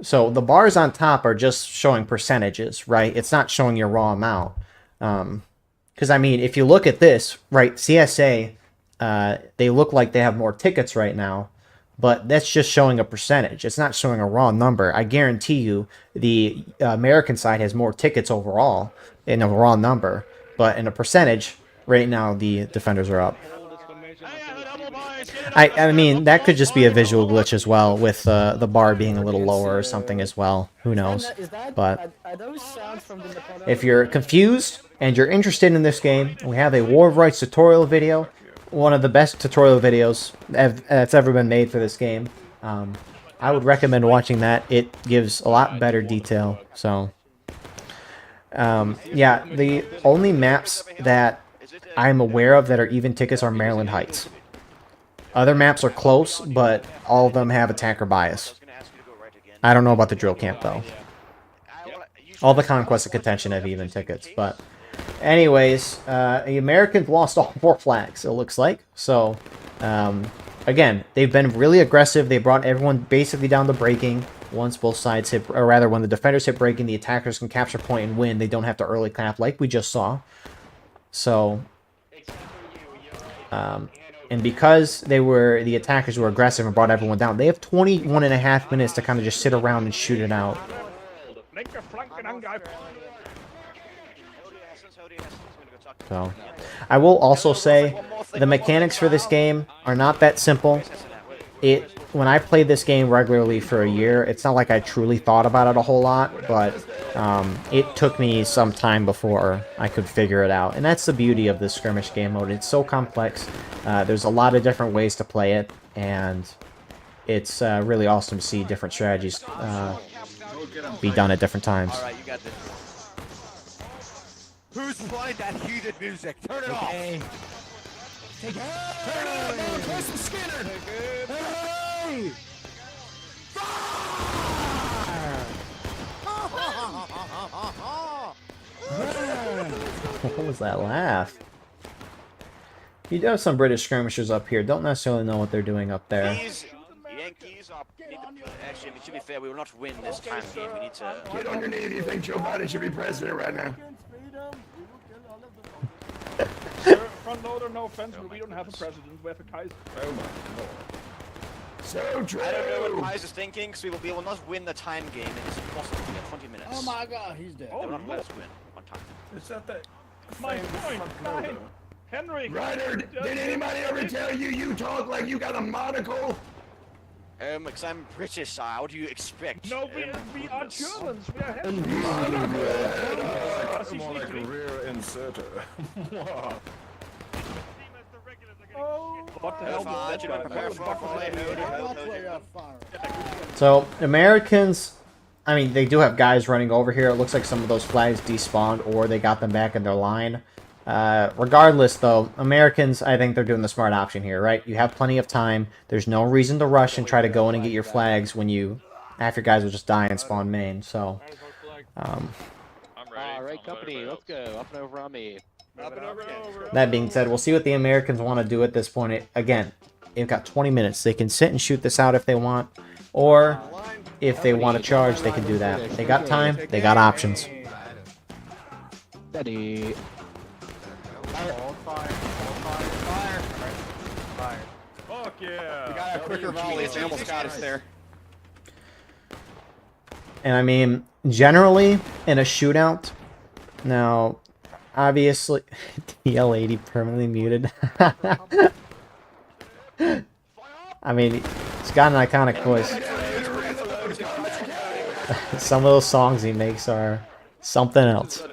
So the bars on top are just showing percentages, right? It's not showing your raw amount. Because, I mean, if you look at this, right, CSA, they look like they have more tickets right now, but that's just showing a percentage. It's not showing a raw number. I guarantee you the American side has more tickets overall in a raw number. But in a percentage, right now, the defenders are up. I mean, that could just be a visual glitch as well, with the bar being a little lower or something as well. Who knows? But if you're confused and you're interested in this game, we have a War of Rights tutorial video. One of the best tutorial videos that's ever been made for this game. I would recommend watching that. It gives a lot better detail. So... yeah, the only maps that I'm aware of that are even tickets are Maryland Heights. Other maps are close, but all of them have attacker bias. I don't know about the drill camp, though. All the Conquest and Contention have even tickets, but... Anyways, the Americans lost all 4 flags, it looks like. So, again, they've been really aggressive. They brought everyone basically down to breaking. Once both sides hit, or rather when the defenders hit breaking, the attackers can capture point and win. They don't have to early cap like we just saw. So, and because the attackers were aggressive and brought everyone down, they have 21.5 minutes to kind of just sit around and shoot it out. So, I will also say the mechanics for this game are not that simple. when I played this game regularly for a year, it's not like I truly thought about it a whole lot, but it took me some time before I could figure it out. And that's the beauty of this skirmish game mode. It's so complex. There's a lot of different ways to play it, and it's really awesome to see different strategies be done at different times. All right, you got this. Who's playing that heated music? Turn it off. Take it. Turn it up, man. Play some Skinner. Hey! What was that laugh? You do have some British skirmishers up here. Don't necessarily know what they're doing up there. These Yankees are... Actually, to be fair, we will not win this time game. We need to... Get on your knee if you think Joe Biden should be president right now. Front loader, no offense, but we don't have a president. We have a Kaiser. Oh my lord. So true. I don't know what Pies is thinking, because we will not win the time game. It is impossible. We have 20 minutes. Oh my god, he's dead. They will not let us win on time. Is that the... My point, guy. Henry. Ryder, did anybody ever tell you you talk like you got a monocle? Because I'm British, how do you expect? No, we are Germans. We are More like a rear inserter. What the hell So, Americans, I mean, they do have guys running over here. It looks like some of those flags despawned or they got them back in their line. Regardless, though, Americans, I think they're doing the smart option here, right? You have plenty of time. There's no reason to rush and try to go in and get your flags when you, half your guys will just die and spawn main. So, Alright, company, let's go. Up and over on me. That being said, we'll see what the Americans want to do at this point. Again, they've got 20 minutes. They can sit and shoot this out if they want, or if they want to charge, they can do that. They got time. They got options. Steady. Fire. Fuck yeah. We got a quicker volley. They almost got us there. And I mean, generally, in a shootout, now, obviously, TL80 permanently muted. I mean, he's got an iconic voice. Some of those songs he makes are something else.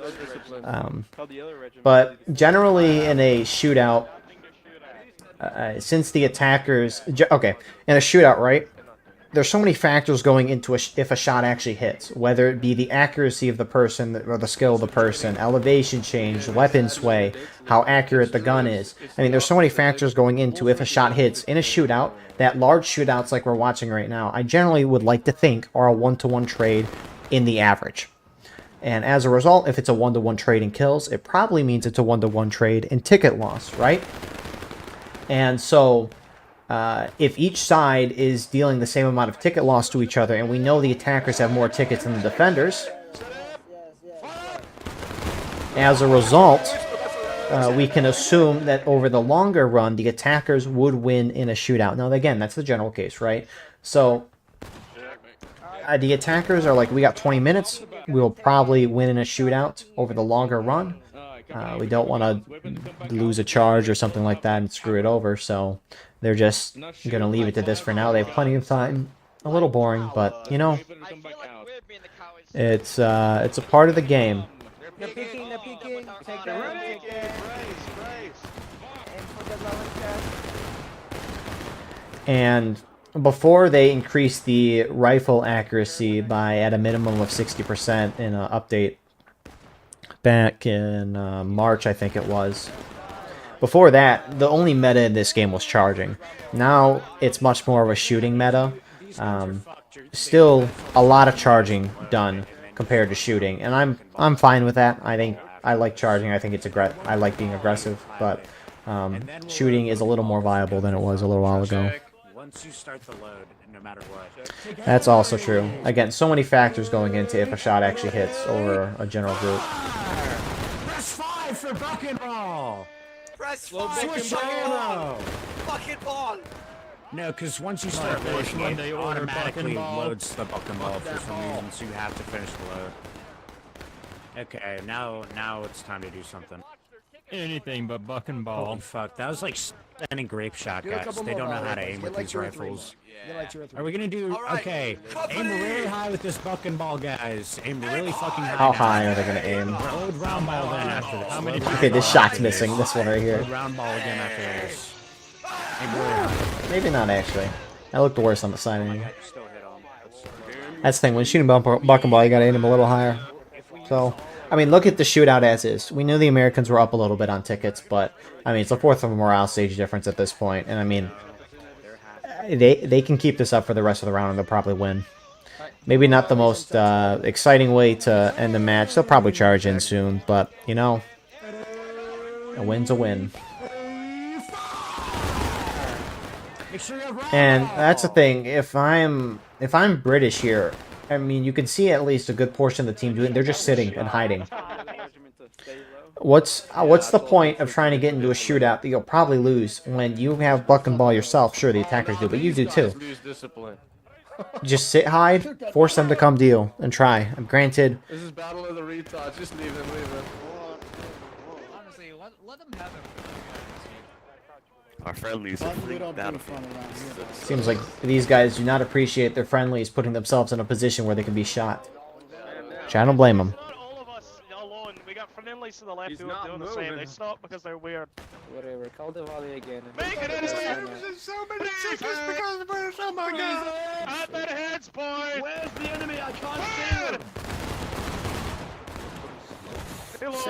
But generally in a shootout, since the attackers... Okay, in a shootout, right? There's so many factors going into if a shot actually hits. Whether it be the accuracy of the person or the skill of the person, elevation change, weapon sway, how accurate the gun is. I mean, there's so many factors going into if a shot hits. In a shootout, that large shootouts like we're watching right now, I generally would like to think are a one-to-one trade in the average. And as a result, if it's a one-to-one trade in kills, it probably means it's a one-to-one trade in ticket loss, right? And so... if each side is dealing the same amount of ticket loss to each other, and we know the attackers have more tickets than the defenders, as a result, we can assume that over the longer run, the attackers would win in a shootout. Now, again, that's the general case, right? So, the attackers are like, we got 20 minutes, we will probably win in a shootout over the longer run. We don't want to lose a charge or something like that and screw it over, so they're just going to leave it to this for now. They have plenty of time. A little boring, but, you know, it's a part of the game. They're peeking. Take that. And before they increased the rifle accuracy by at a minimum of 60% in an update back in March, I think it was. Before that, the only meta in this game was charging. Now it's much more of a shooting meta. Still a lot of charging done compared to shooting, and I'm fine with that. I think I like charging. I think it's I like being aggressive, but shooting is a little more viable than it was a little while ago. Once you start the load, no matter what. That's also true. Again, so many factors going into if a shot actually hits over a general group. Press 5 for bucket ball. Press Switch ammo. Bucket ball. No, because once you start finishing it, it automatically loads the bucket ball for some reason, so you have to finish the load. Okay, now it's time to do something. Anything but buck and ball. Holy fuck, that was like sending grape shot, Get a guys. couple They more don't know how to volleys. aim Get with like these 2 or 3 rifles. more. Get like 2 or 3 Are we gonna do, All right. okay, aim really high with this buck and ball, guys. Aim really fucking high. How now. high are they gonna aim? Load round ball then after this. How many Okay, this shot's missing. This one right here. Load round ball again after this. Aim really high. Maybe not actually. That looked worse on the side anyway. That's the thing. When shooting buck and ball, you gotta aim them a little higher. So, I mean, look at the shootout as is. We knew the Americans were up a little bit on tickets, but I mean, it's a fourth of a morale stage difference at this point, and I mean, they can keep this up for the rest of the round and they'll probably win. Maybe not the most exciting way to end the match. They'll probably charge in soon, but you know, a win's a win. And that's the thing. If I'm British here, I mean, you can see at least a good portion of the team doing. They're just sitting and hiding. What's the point of trying to get into a shootout that you'll probably lose when you have buck and ball yourself? Sure, the attackers do, but you do too. Just sit, hide, force them to come to you, and try. Granted. This is battle of the retards. Just leave them, leave them. Honestly, let them have it. Our friendlies are freaked out. Seems like these guys do not appreciate their friendlies putting themselves in a position where they can be shot. Which I don't blame them. We got friendlies to the left who are doing the same. They stop because they're weird. Whatever, call the volley again. Make it in! Somebody just because there's somebody at that heads point! Where's the enemy? I can't see him! Hey, Lord,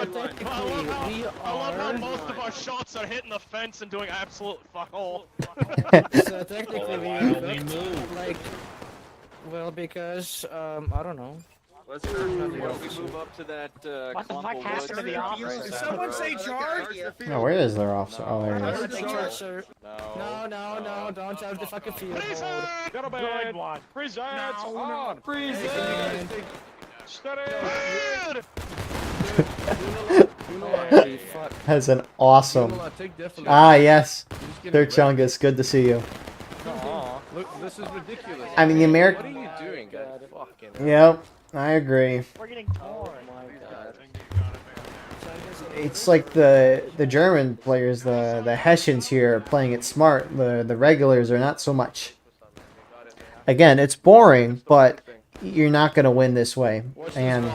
I love how most of our shots are hitting the fence and doing absolute fuck all. So technically we like, well, because, I don't know. Let's move up to that What the fuck clump of happened to woods. the officer? Did someone say charge? Oh, where is their officer? Oh, there it is. No, don't charge the fucking field. Got a bad one. Presents on. Presents. Steady. That's an awesome. Ah, yes. They're Chungus. Good to see you. Look, this is ridiculous. I mean, the American. What are you doing, guys? Fucking. Yep, I agree. We're getting torn. It's like the German players, the Hessians here are playing it smart. The regulars are not so much. Again, it's boring, but you're not going to win this way. And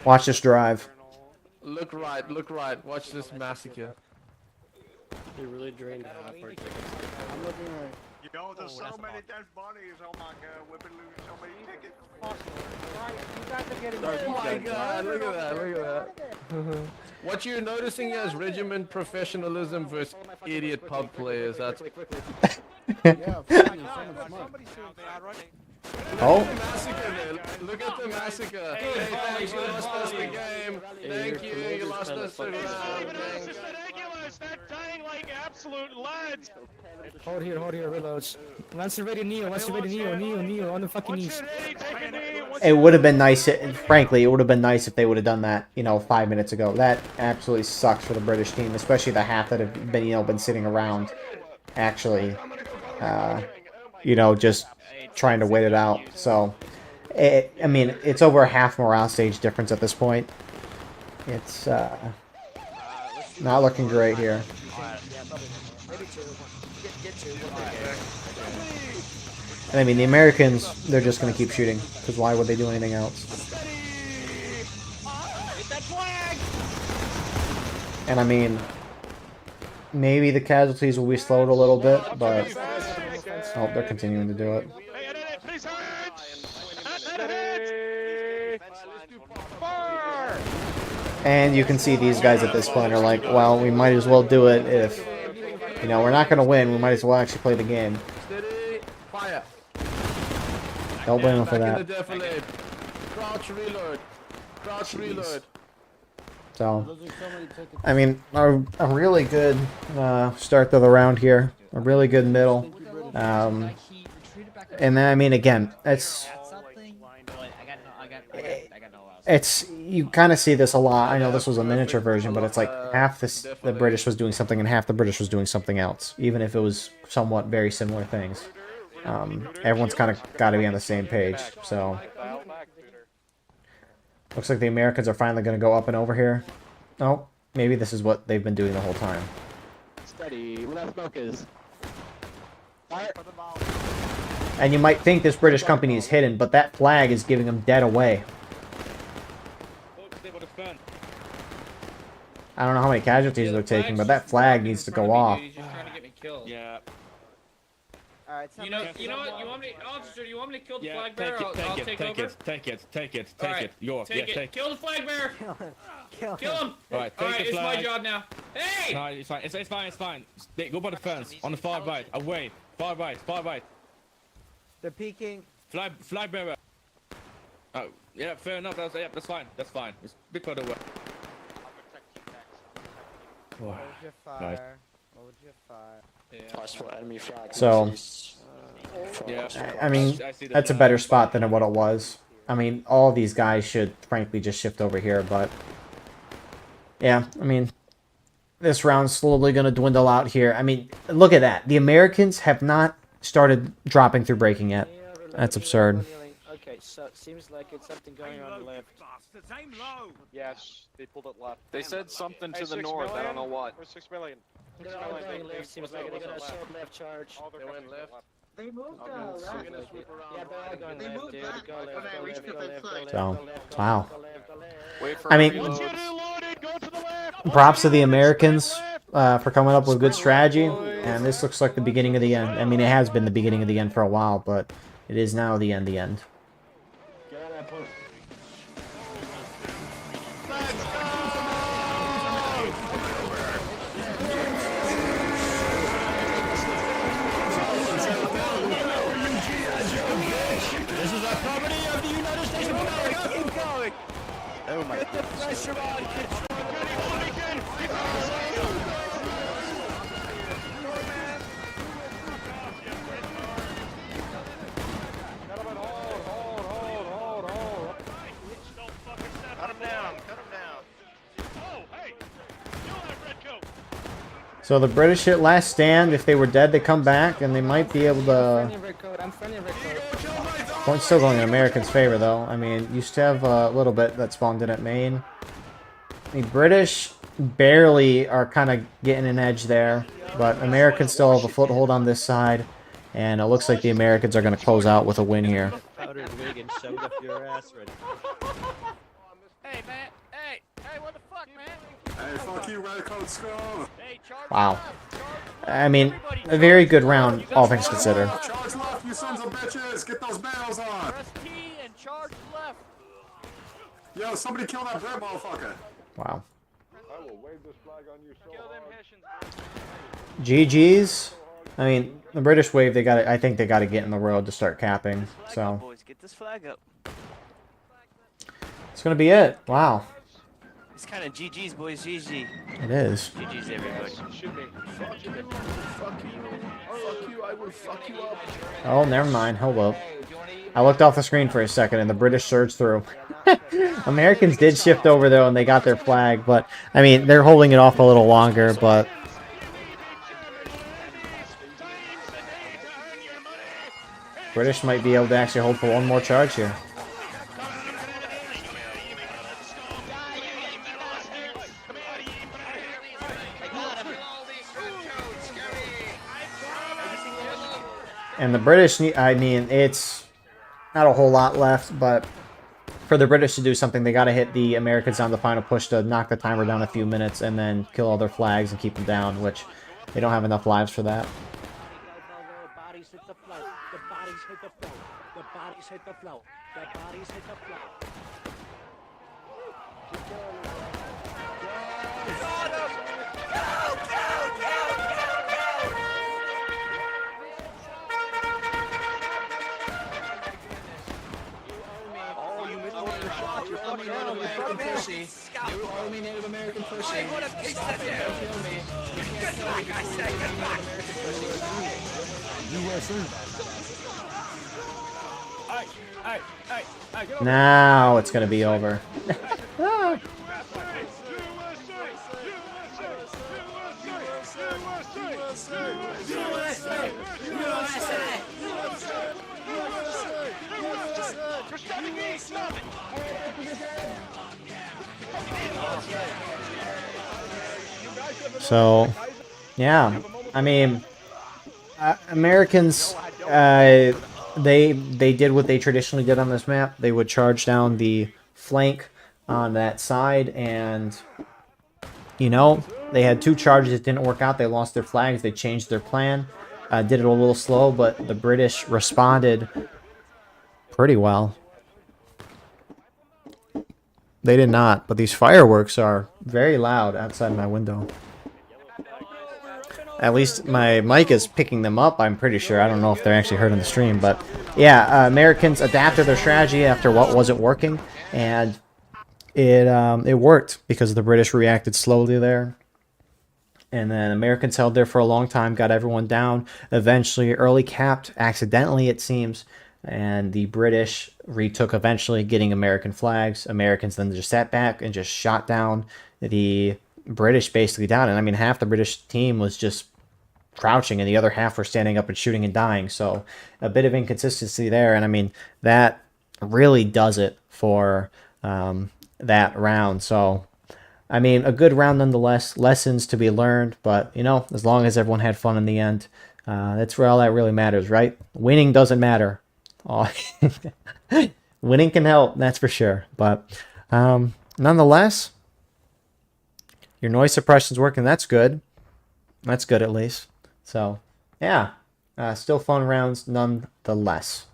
watch this drive. Look right, look right. Watch this massacre. They really drained half our tickets. I'm looking right. Yo, there's so many dead bodies. Oh my god, we've been losing so many tickets. You guys are getting Oh my god, look at that, look at that. What you're noticing is regiment professionalism versus idiot pub players. That's. Oh. Look at the massacre. Hey, thanks, you lost us the game. Thank you, you lost us the round. They're dying like absolute lads. Hold here, reloads. Lancer ready, Neo on the fucking east. It would have been nice, frankly, it would have been nice if they would have done that, 5 minutes ago. That absolutely sucks for the British team, especially the half that have been, been sitting around, actually, just trying to wait it out. So, I mean, it's over a half morale stage difference at this point. It's not looking great here. And I mean, the Americans, they're just going to keep shooting, because why would they do anything else? And I mean, maybe the casualties will be slowed a little bit, but oh, they're continuing to do it. And you can see these guys at this point are like, well, we might as well do it if, we're not going to win. We might as well actually play the game. Fire. Don't blame them for that. Crouch reload. Crouch reload. So, I mean, a really good start to the round here. A really good middle. And then, I mean, again, you kind of see this a lot. I know this was a miniature version, but it's like half the British was doing something and half the British was doing something else, even if it was somewhat very similar things. Everyone's kind of got to be on the same page. So, looks like the Americans are finally going to go up and over here. Oh, maybe this is what they've been doing the whole time. Steady. Where that smoke is. Fire. And you might think this British company is hidden, but that flag is giving them dead away. I don't know how many casualties they're taking, but that flag needs to go off. Yeah. Alright, You know what? You want me, officer? You want me to kill the flag bearer? I'll take over. Take it. Alright, Yours. take it. Kill the flag bearer. Kill him. Alright, it's my job now. Hey! No, it's fine. It's fine. Go by the fence. On the far right. Away. Far right. They're peeking. Flag bearer. Oh, yeah, fair enough. That's fine. It's a bit further away. Hold your fire. Hold your fire. So, I mean, that's a better spot than what it was. I mean, all of these guys should, frankly, just shift over here, but... Yeah, I mean, this round's slowly going to dwindle out here. I mean, look at that. The Americans have not started dropping through breaking yet. That's absurd. Okay, so it seems like it's something going on the left. Yes, they pulled it left. They said something to the north. I don't know what. Or 6 million. They're all going left. Seems like they're gonna assault left charge. They went left. They moved Yeah, they're all going left, dude. Go left. So, wow. Wait for I mean, props to the Americans for coming up with good strategy, and this looks like the beginning of the end. I mean, it has been the beginning of the end for a while, but it is now the end. This is our property of the United States of America. Keep going. Oh my Get the pressure on. So the British hit last stand. If they were dead, they come back, and they might be able to... I'm friendly red code. Point's still going in Americans' favor, though. I mean, used to have a little bit that spawned in at Maine. The British barely are kind of getting an edge there, but Americans still have a foothold on this side, and it looks like the Americans are going to close out with a win here. Powdered wig and shoved up your ass ready. Hey, man. Hey, what the fuck, man? Hey, fuck you, red coat skull. Wow. I mean, a very good round, all things considered. Charge left, you sons of bitches. Get those barrels on. Press T and charge left. Yo, somebody kill that bread motherfucker. Wow. I will wave this flag on you so Kill them Hessians. GG's. I mean, the British wave, they got. I think they got to get in the road to start capping. So boys, get this flag up. it's gonna be it. Wow. It's kind of GG's, boys. GG. It is. GG's, everybody. Shoot me. Fuck you. Fuck you. I will fuck you up. Oh, never mind. Hold up. I looked off the screen for a second, and the British surged through. Americans did shift over, though, and they got their flag. But, I mean, they're holding it off a little longer, but... British might be able to actually hold for one more charge here. And the British, I mean, it's not a whole lot left, but for the British to do something, they got to hit the Americans on the final push to knock the timer down a few minutes and then kill all their flags and keep them down, which they don't have enough lives for that. The bodies hit the floor. The bodies hit the floor. The bodies hit the floor. The bodies hit the floor. You owe me Native American pussy. You owe me Native American pussy. What a piece of shit! Kill me. You can't kill me before you owe me Native American pussy. Now it's going to be over. So, yeah, I mean, Americans, they did what they traditionally did on this map. They would charge down the flank on that side, and you know, they had 2 charges that didn't work out. They lost their flags. They changed their plan. Did it a little slow, but the British responded pretty well. They did not, but these fireworks are very loud outside my window. At least my mic is picking them up, I'm pretty sure. I don't know if they're actually heard on the stream, but yeah, Americans adapted their strategy after what wasn't working, and it worked because the British reacted slowly there. And then Americans held there for a long time, got everyone down, eventually early capped, accidentally it seems, and the British retook eventually, getting American flags. Americans then just sat back and just shot down the British basically down. And I mean, half the British team was just crouching and the other half were standing up and shooting and dying. So a bit of inconsistency there. And I mean, that really does it for that round. So, I mean, a good round nonetheless. Lessons to be learned. But, you know, as long as everyone had fun in the end, that's where all that really matters, right? Winning doesn't matter. Oh, winning can help, that's for sure. But nonetheless, your noise suppression's working. That's good. That's good at least. So, yeah. Still fun rounds nonetheless.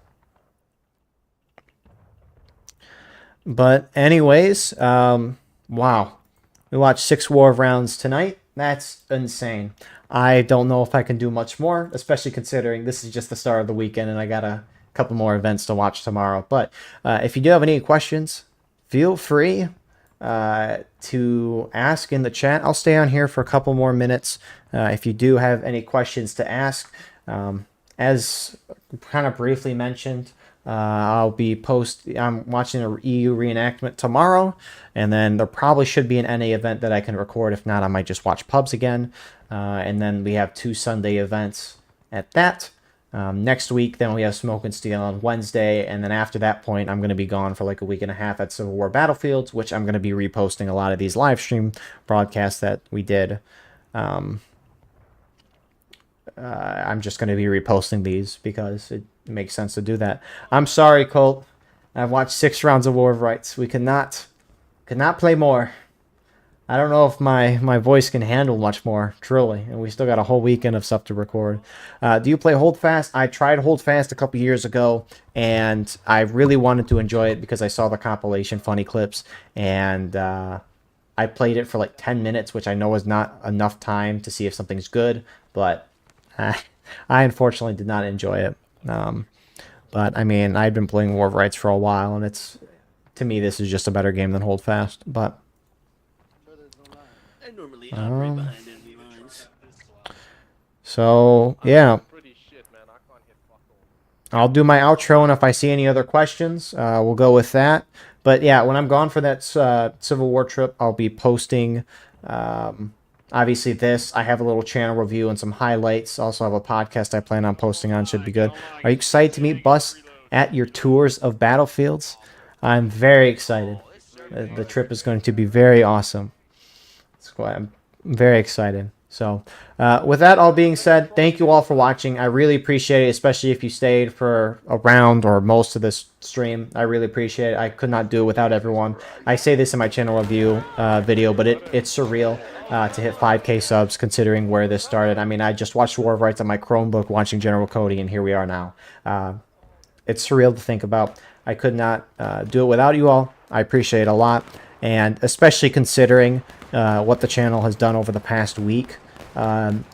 But anyways, wow. We watched 6 war rounds tonight. That's insane. I don't know if I can do much more, especially considering this is just the start of the weekend and I got a couple more events to watch tomorrow. But if you do have any questions, feel free to ask in the chat. I'll stay on here for a couple more minutes if you do have any questions to ask. As kind of briefly mentioned, I'm watching an EU reenactment tomorrow, and then there probably should be an NA event that I can record. If not, I might just watch pubs again. And then we have 2 Sunday events at that. Next week, then we have Smoke and Steel on Wednesday, and then after that point, I'm going to be gone for like a week and a half at Civil War Battlefields, which I'm going to be reposting a lot of these live stream broadcasts that we did. I'm just going to be reposting these because it makes sense to do that. I'm sorry, Colt. I've watched 6 rounds of War of Rights. We could not play more. I don't know if my voice can handle much more, truly. And we still got a whole weekend of stuff to record. Do you play Hold Fast? I tried Hold Fast a couple years ago, and I really wanted to enjoy it because I saw the compilation funny clips, and I played it for like 10 minutes, which I know is not enough time to see if something's good, but I unfortunately did not enjoy it. But, I mean, I've been playing War of Rights for a while, and to me, this is just a better game than Hold Fast, but... I normally hide behind enemy lines. So, yeah. I'll do my outro, and if I see any other questions, we'll go with that. But, yeah, when I'm gone for that Civil War trip, I'll be posting, obviously, this. I have a little channel review and some highlights. Also have a podcast I plan on posting on. Should be good. Are you excited to meet Bus at your tours of battlefields? I'm very excited. The trip is going to be very awesome. I'm very excited. So, with that all being said, thank you all for watching. I really appreciate it, especially if you stayed for a round or most of this stream. I really appreciate it. I could not do it without everyone. I say this in my channel review video, but it's surreal to hit 5K subs considering where this started. I mean, I just watched War of Rights on my Chromebook watching General Cody, and here we are now. It's surreal to think about. I could not do it without you all. I appreciate it a lot, and especially considering what the channel has done over the past week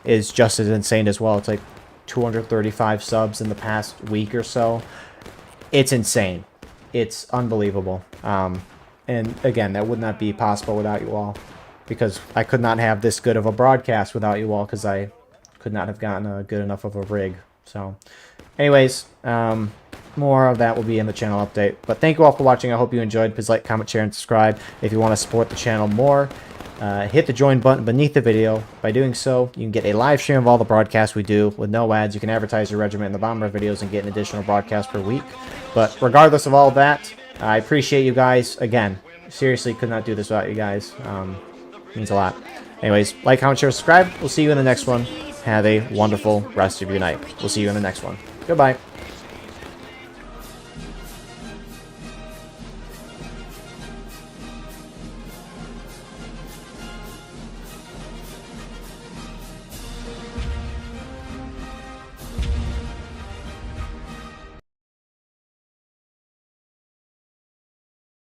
is just as insane as well. It's like 235 subs in the past week or so. It's insane. It's unbelievable. And again, that would not be possible without you all, because I could not have this good of a broadcast without you all, because I could not have gotten a good enough of a rig. So anyways, more of that will be in the channel update. But thank you all for watching. I hope you enjoyed. Please like, comment, share, and subscribe. If you want to support the channel more, hit the join button beneath the video. By doing so, you can get a live stream of all the broadcasts we do with no ads. You can advertise your regiment in the bottom of our videos and get an additional broadcast per week. But regardless of all of that, I appreciate you guys. Again, seriously, could not do this without you guys. Means a lot. Anyways, like, comment, share, subscribe. We'll see you in the next one. Have a wonderful rest of your night. We'll see you in the next one. Goodbye.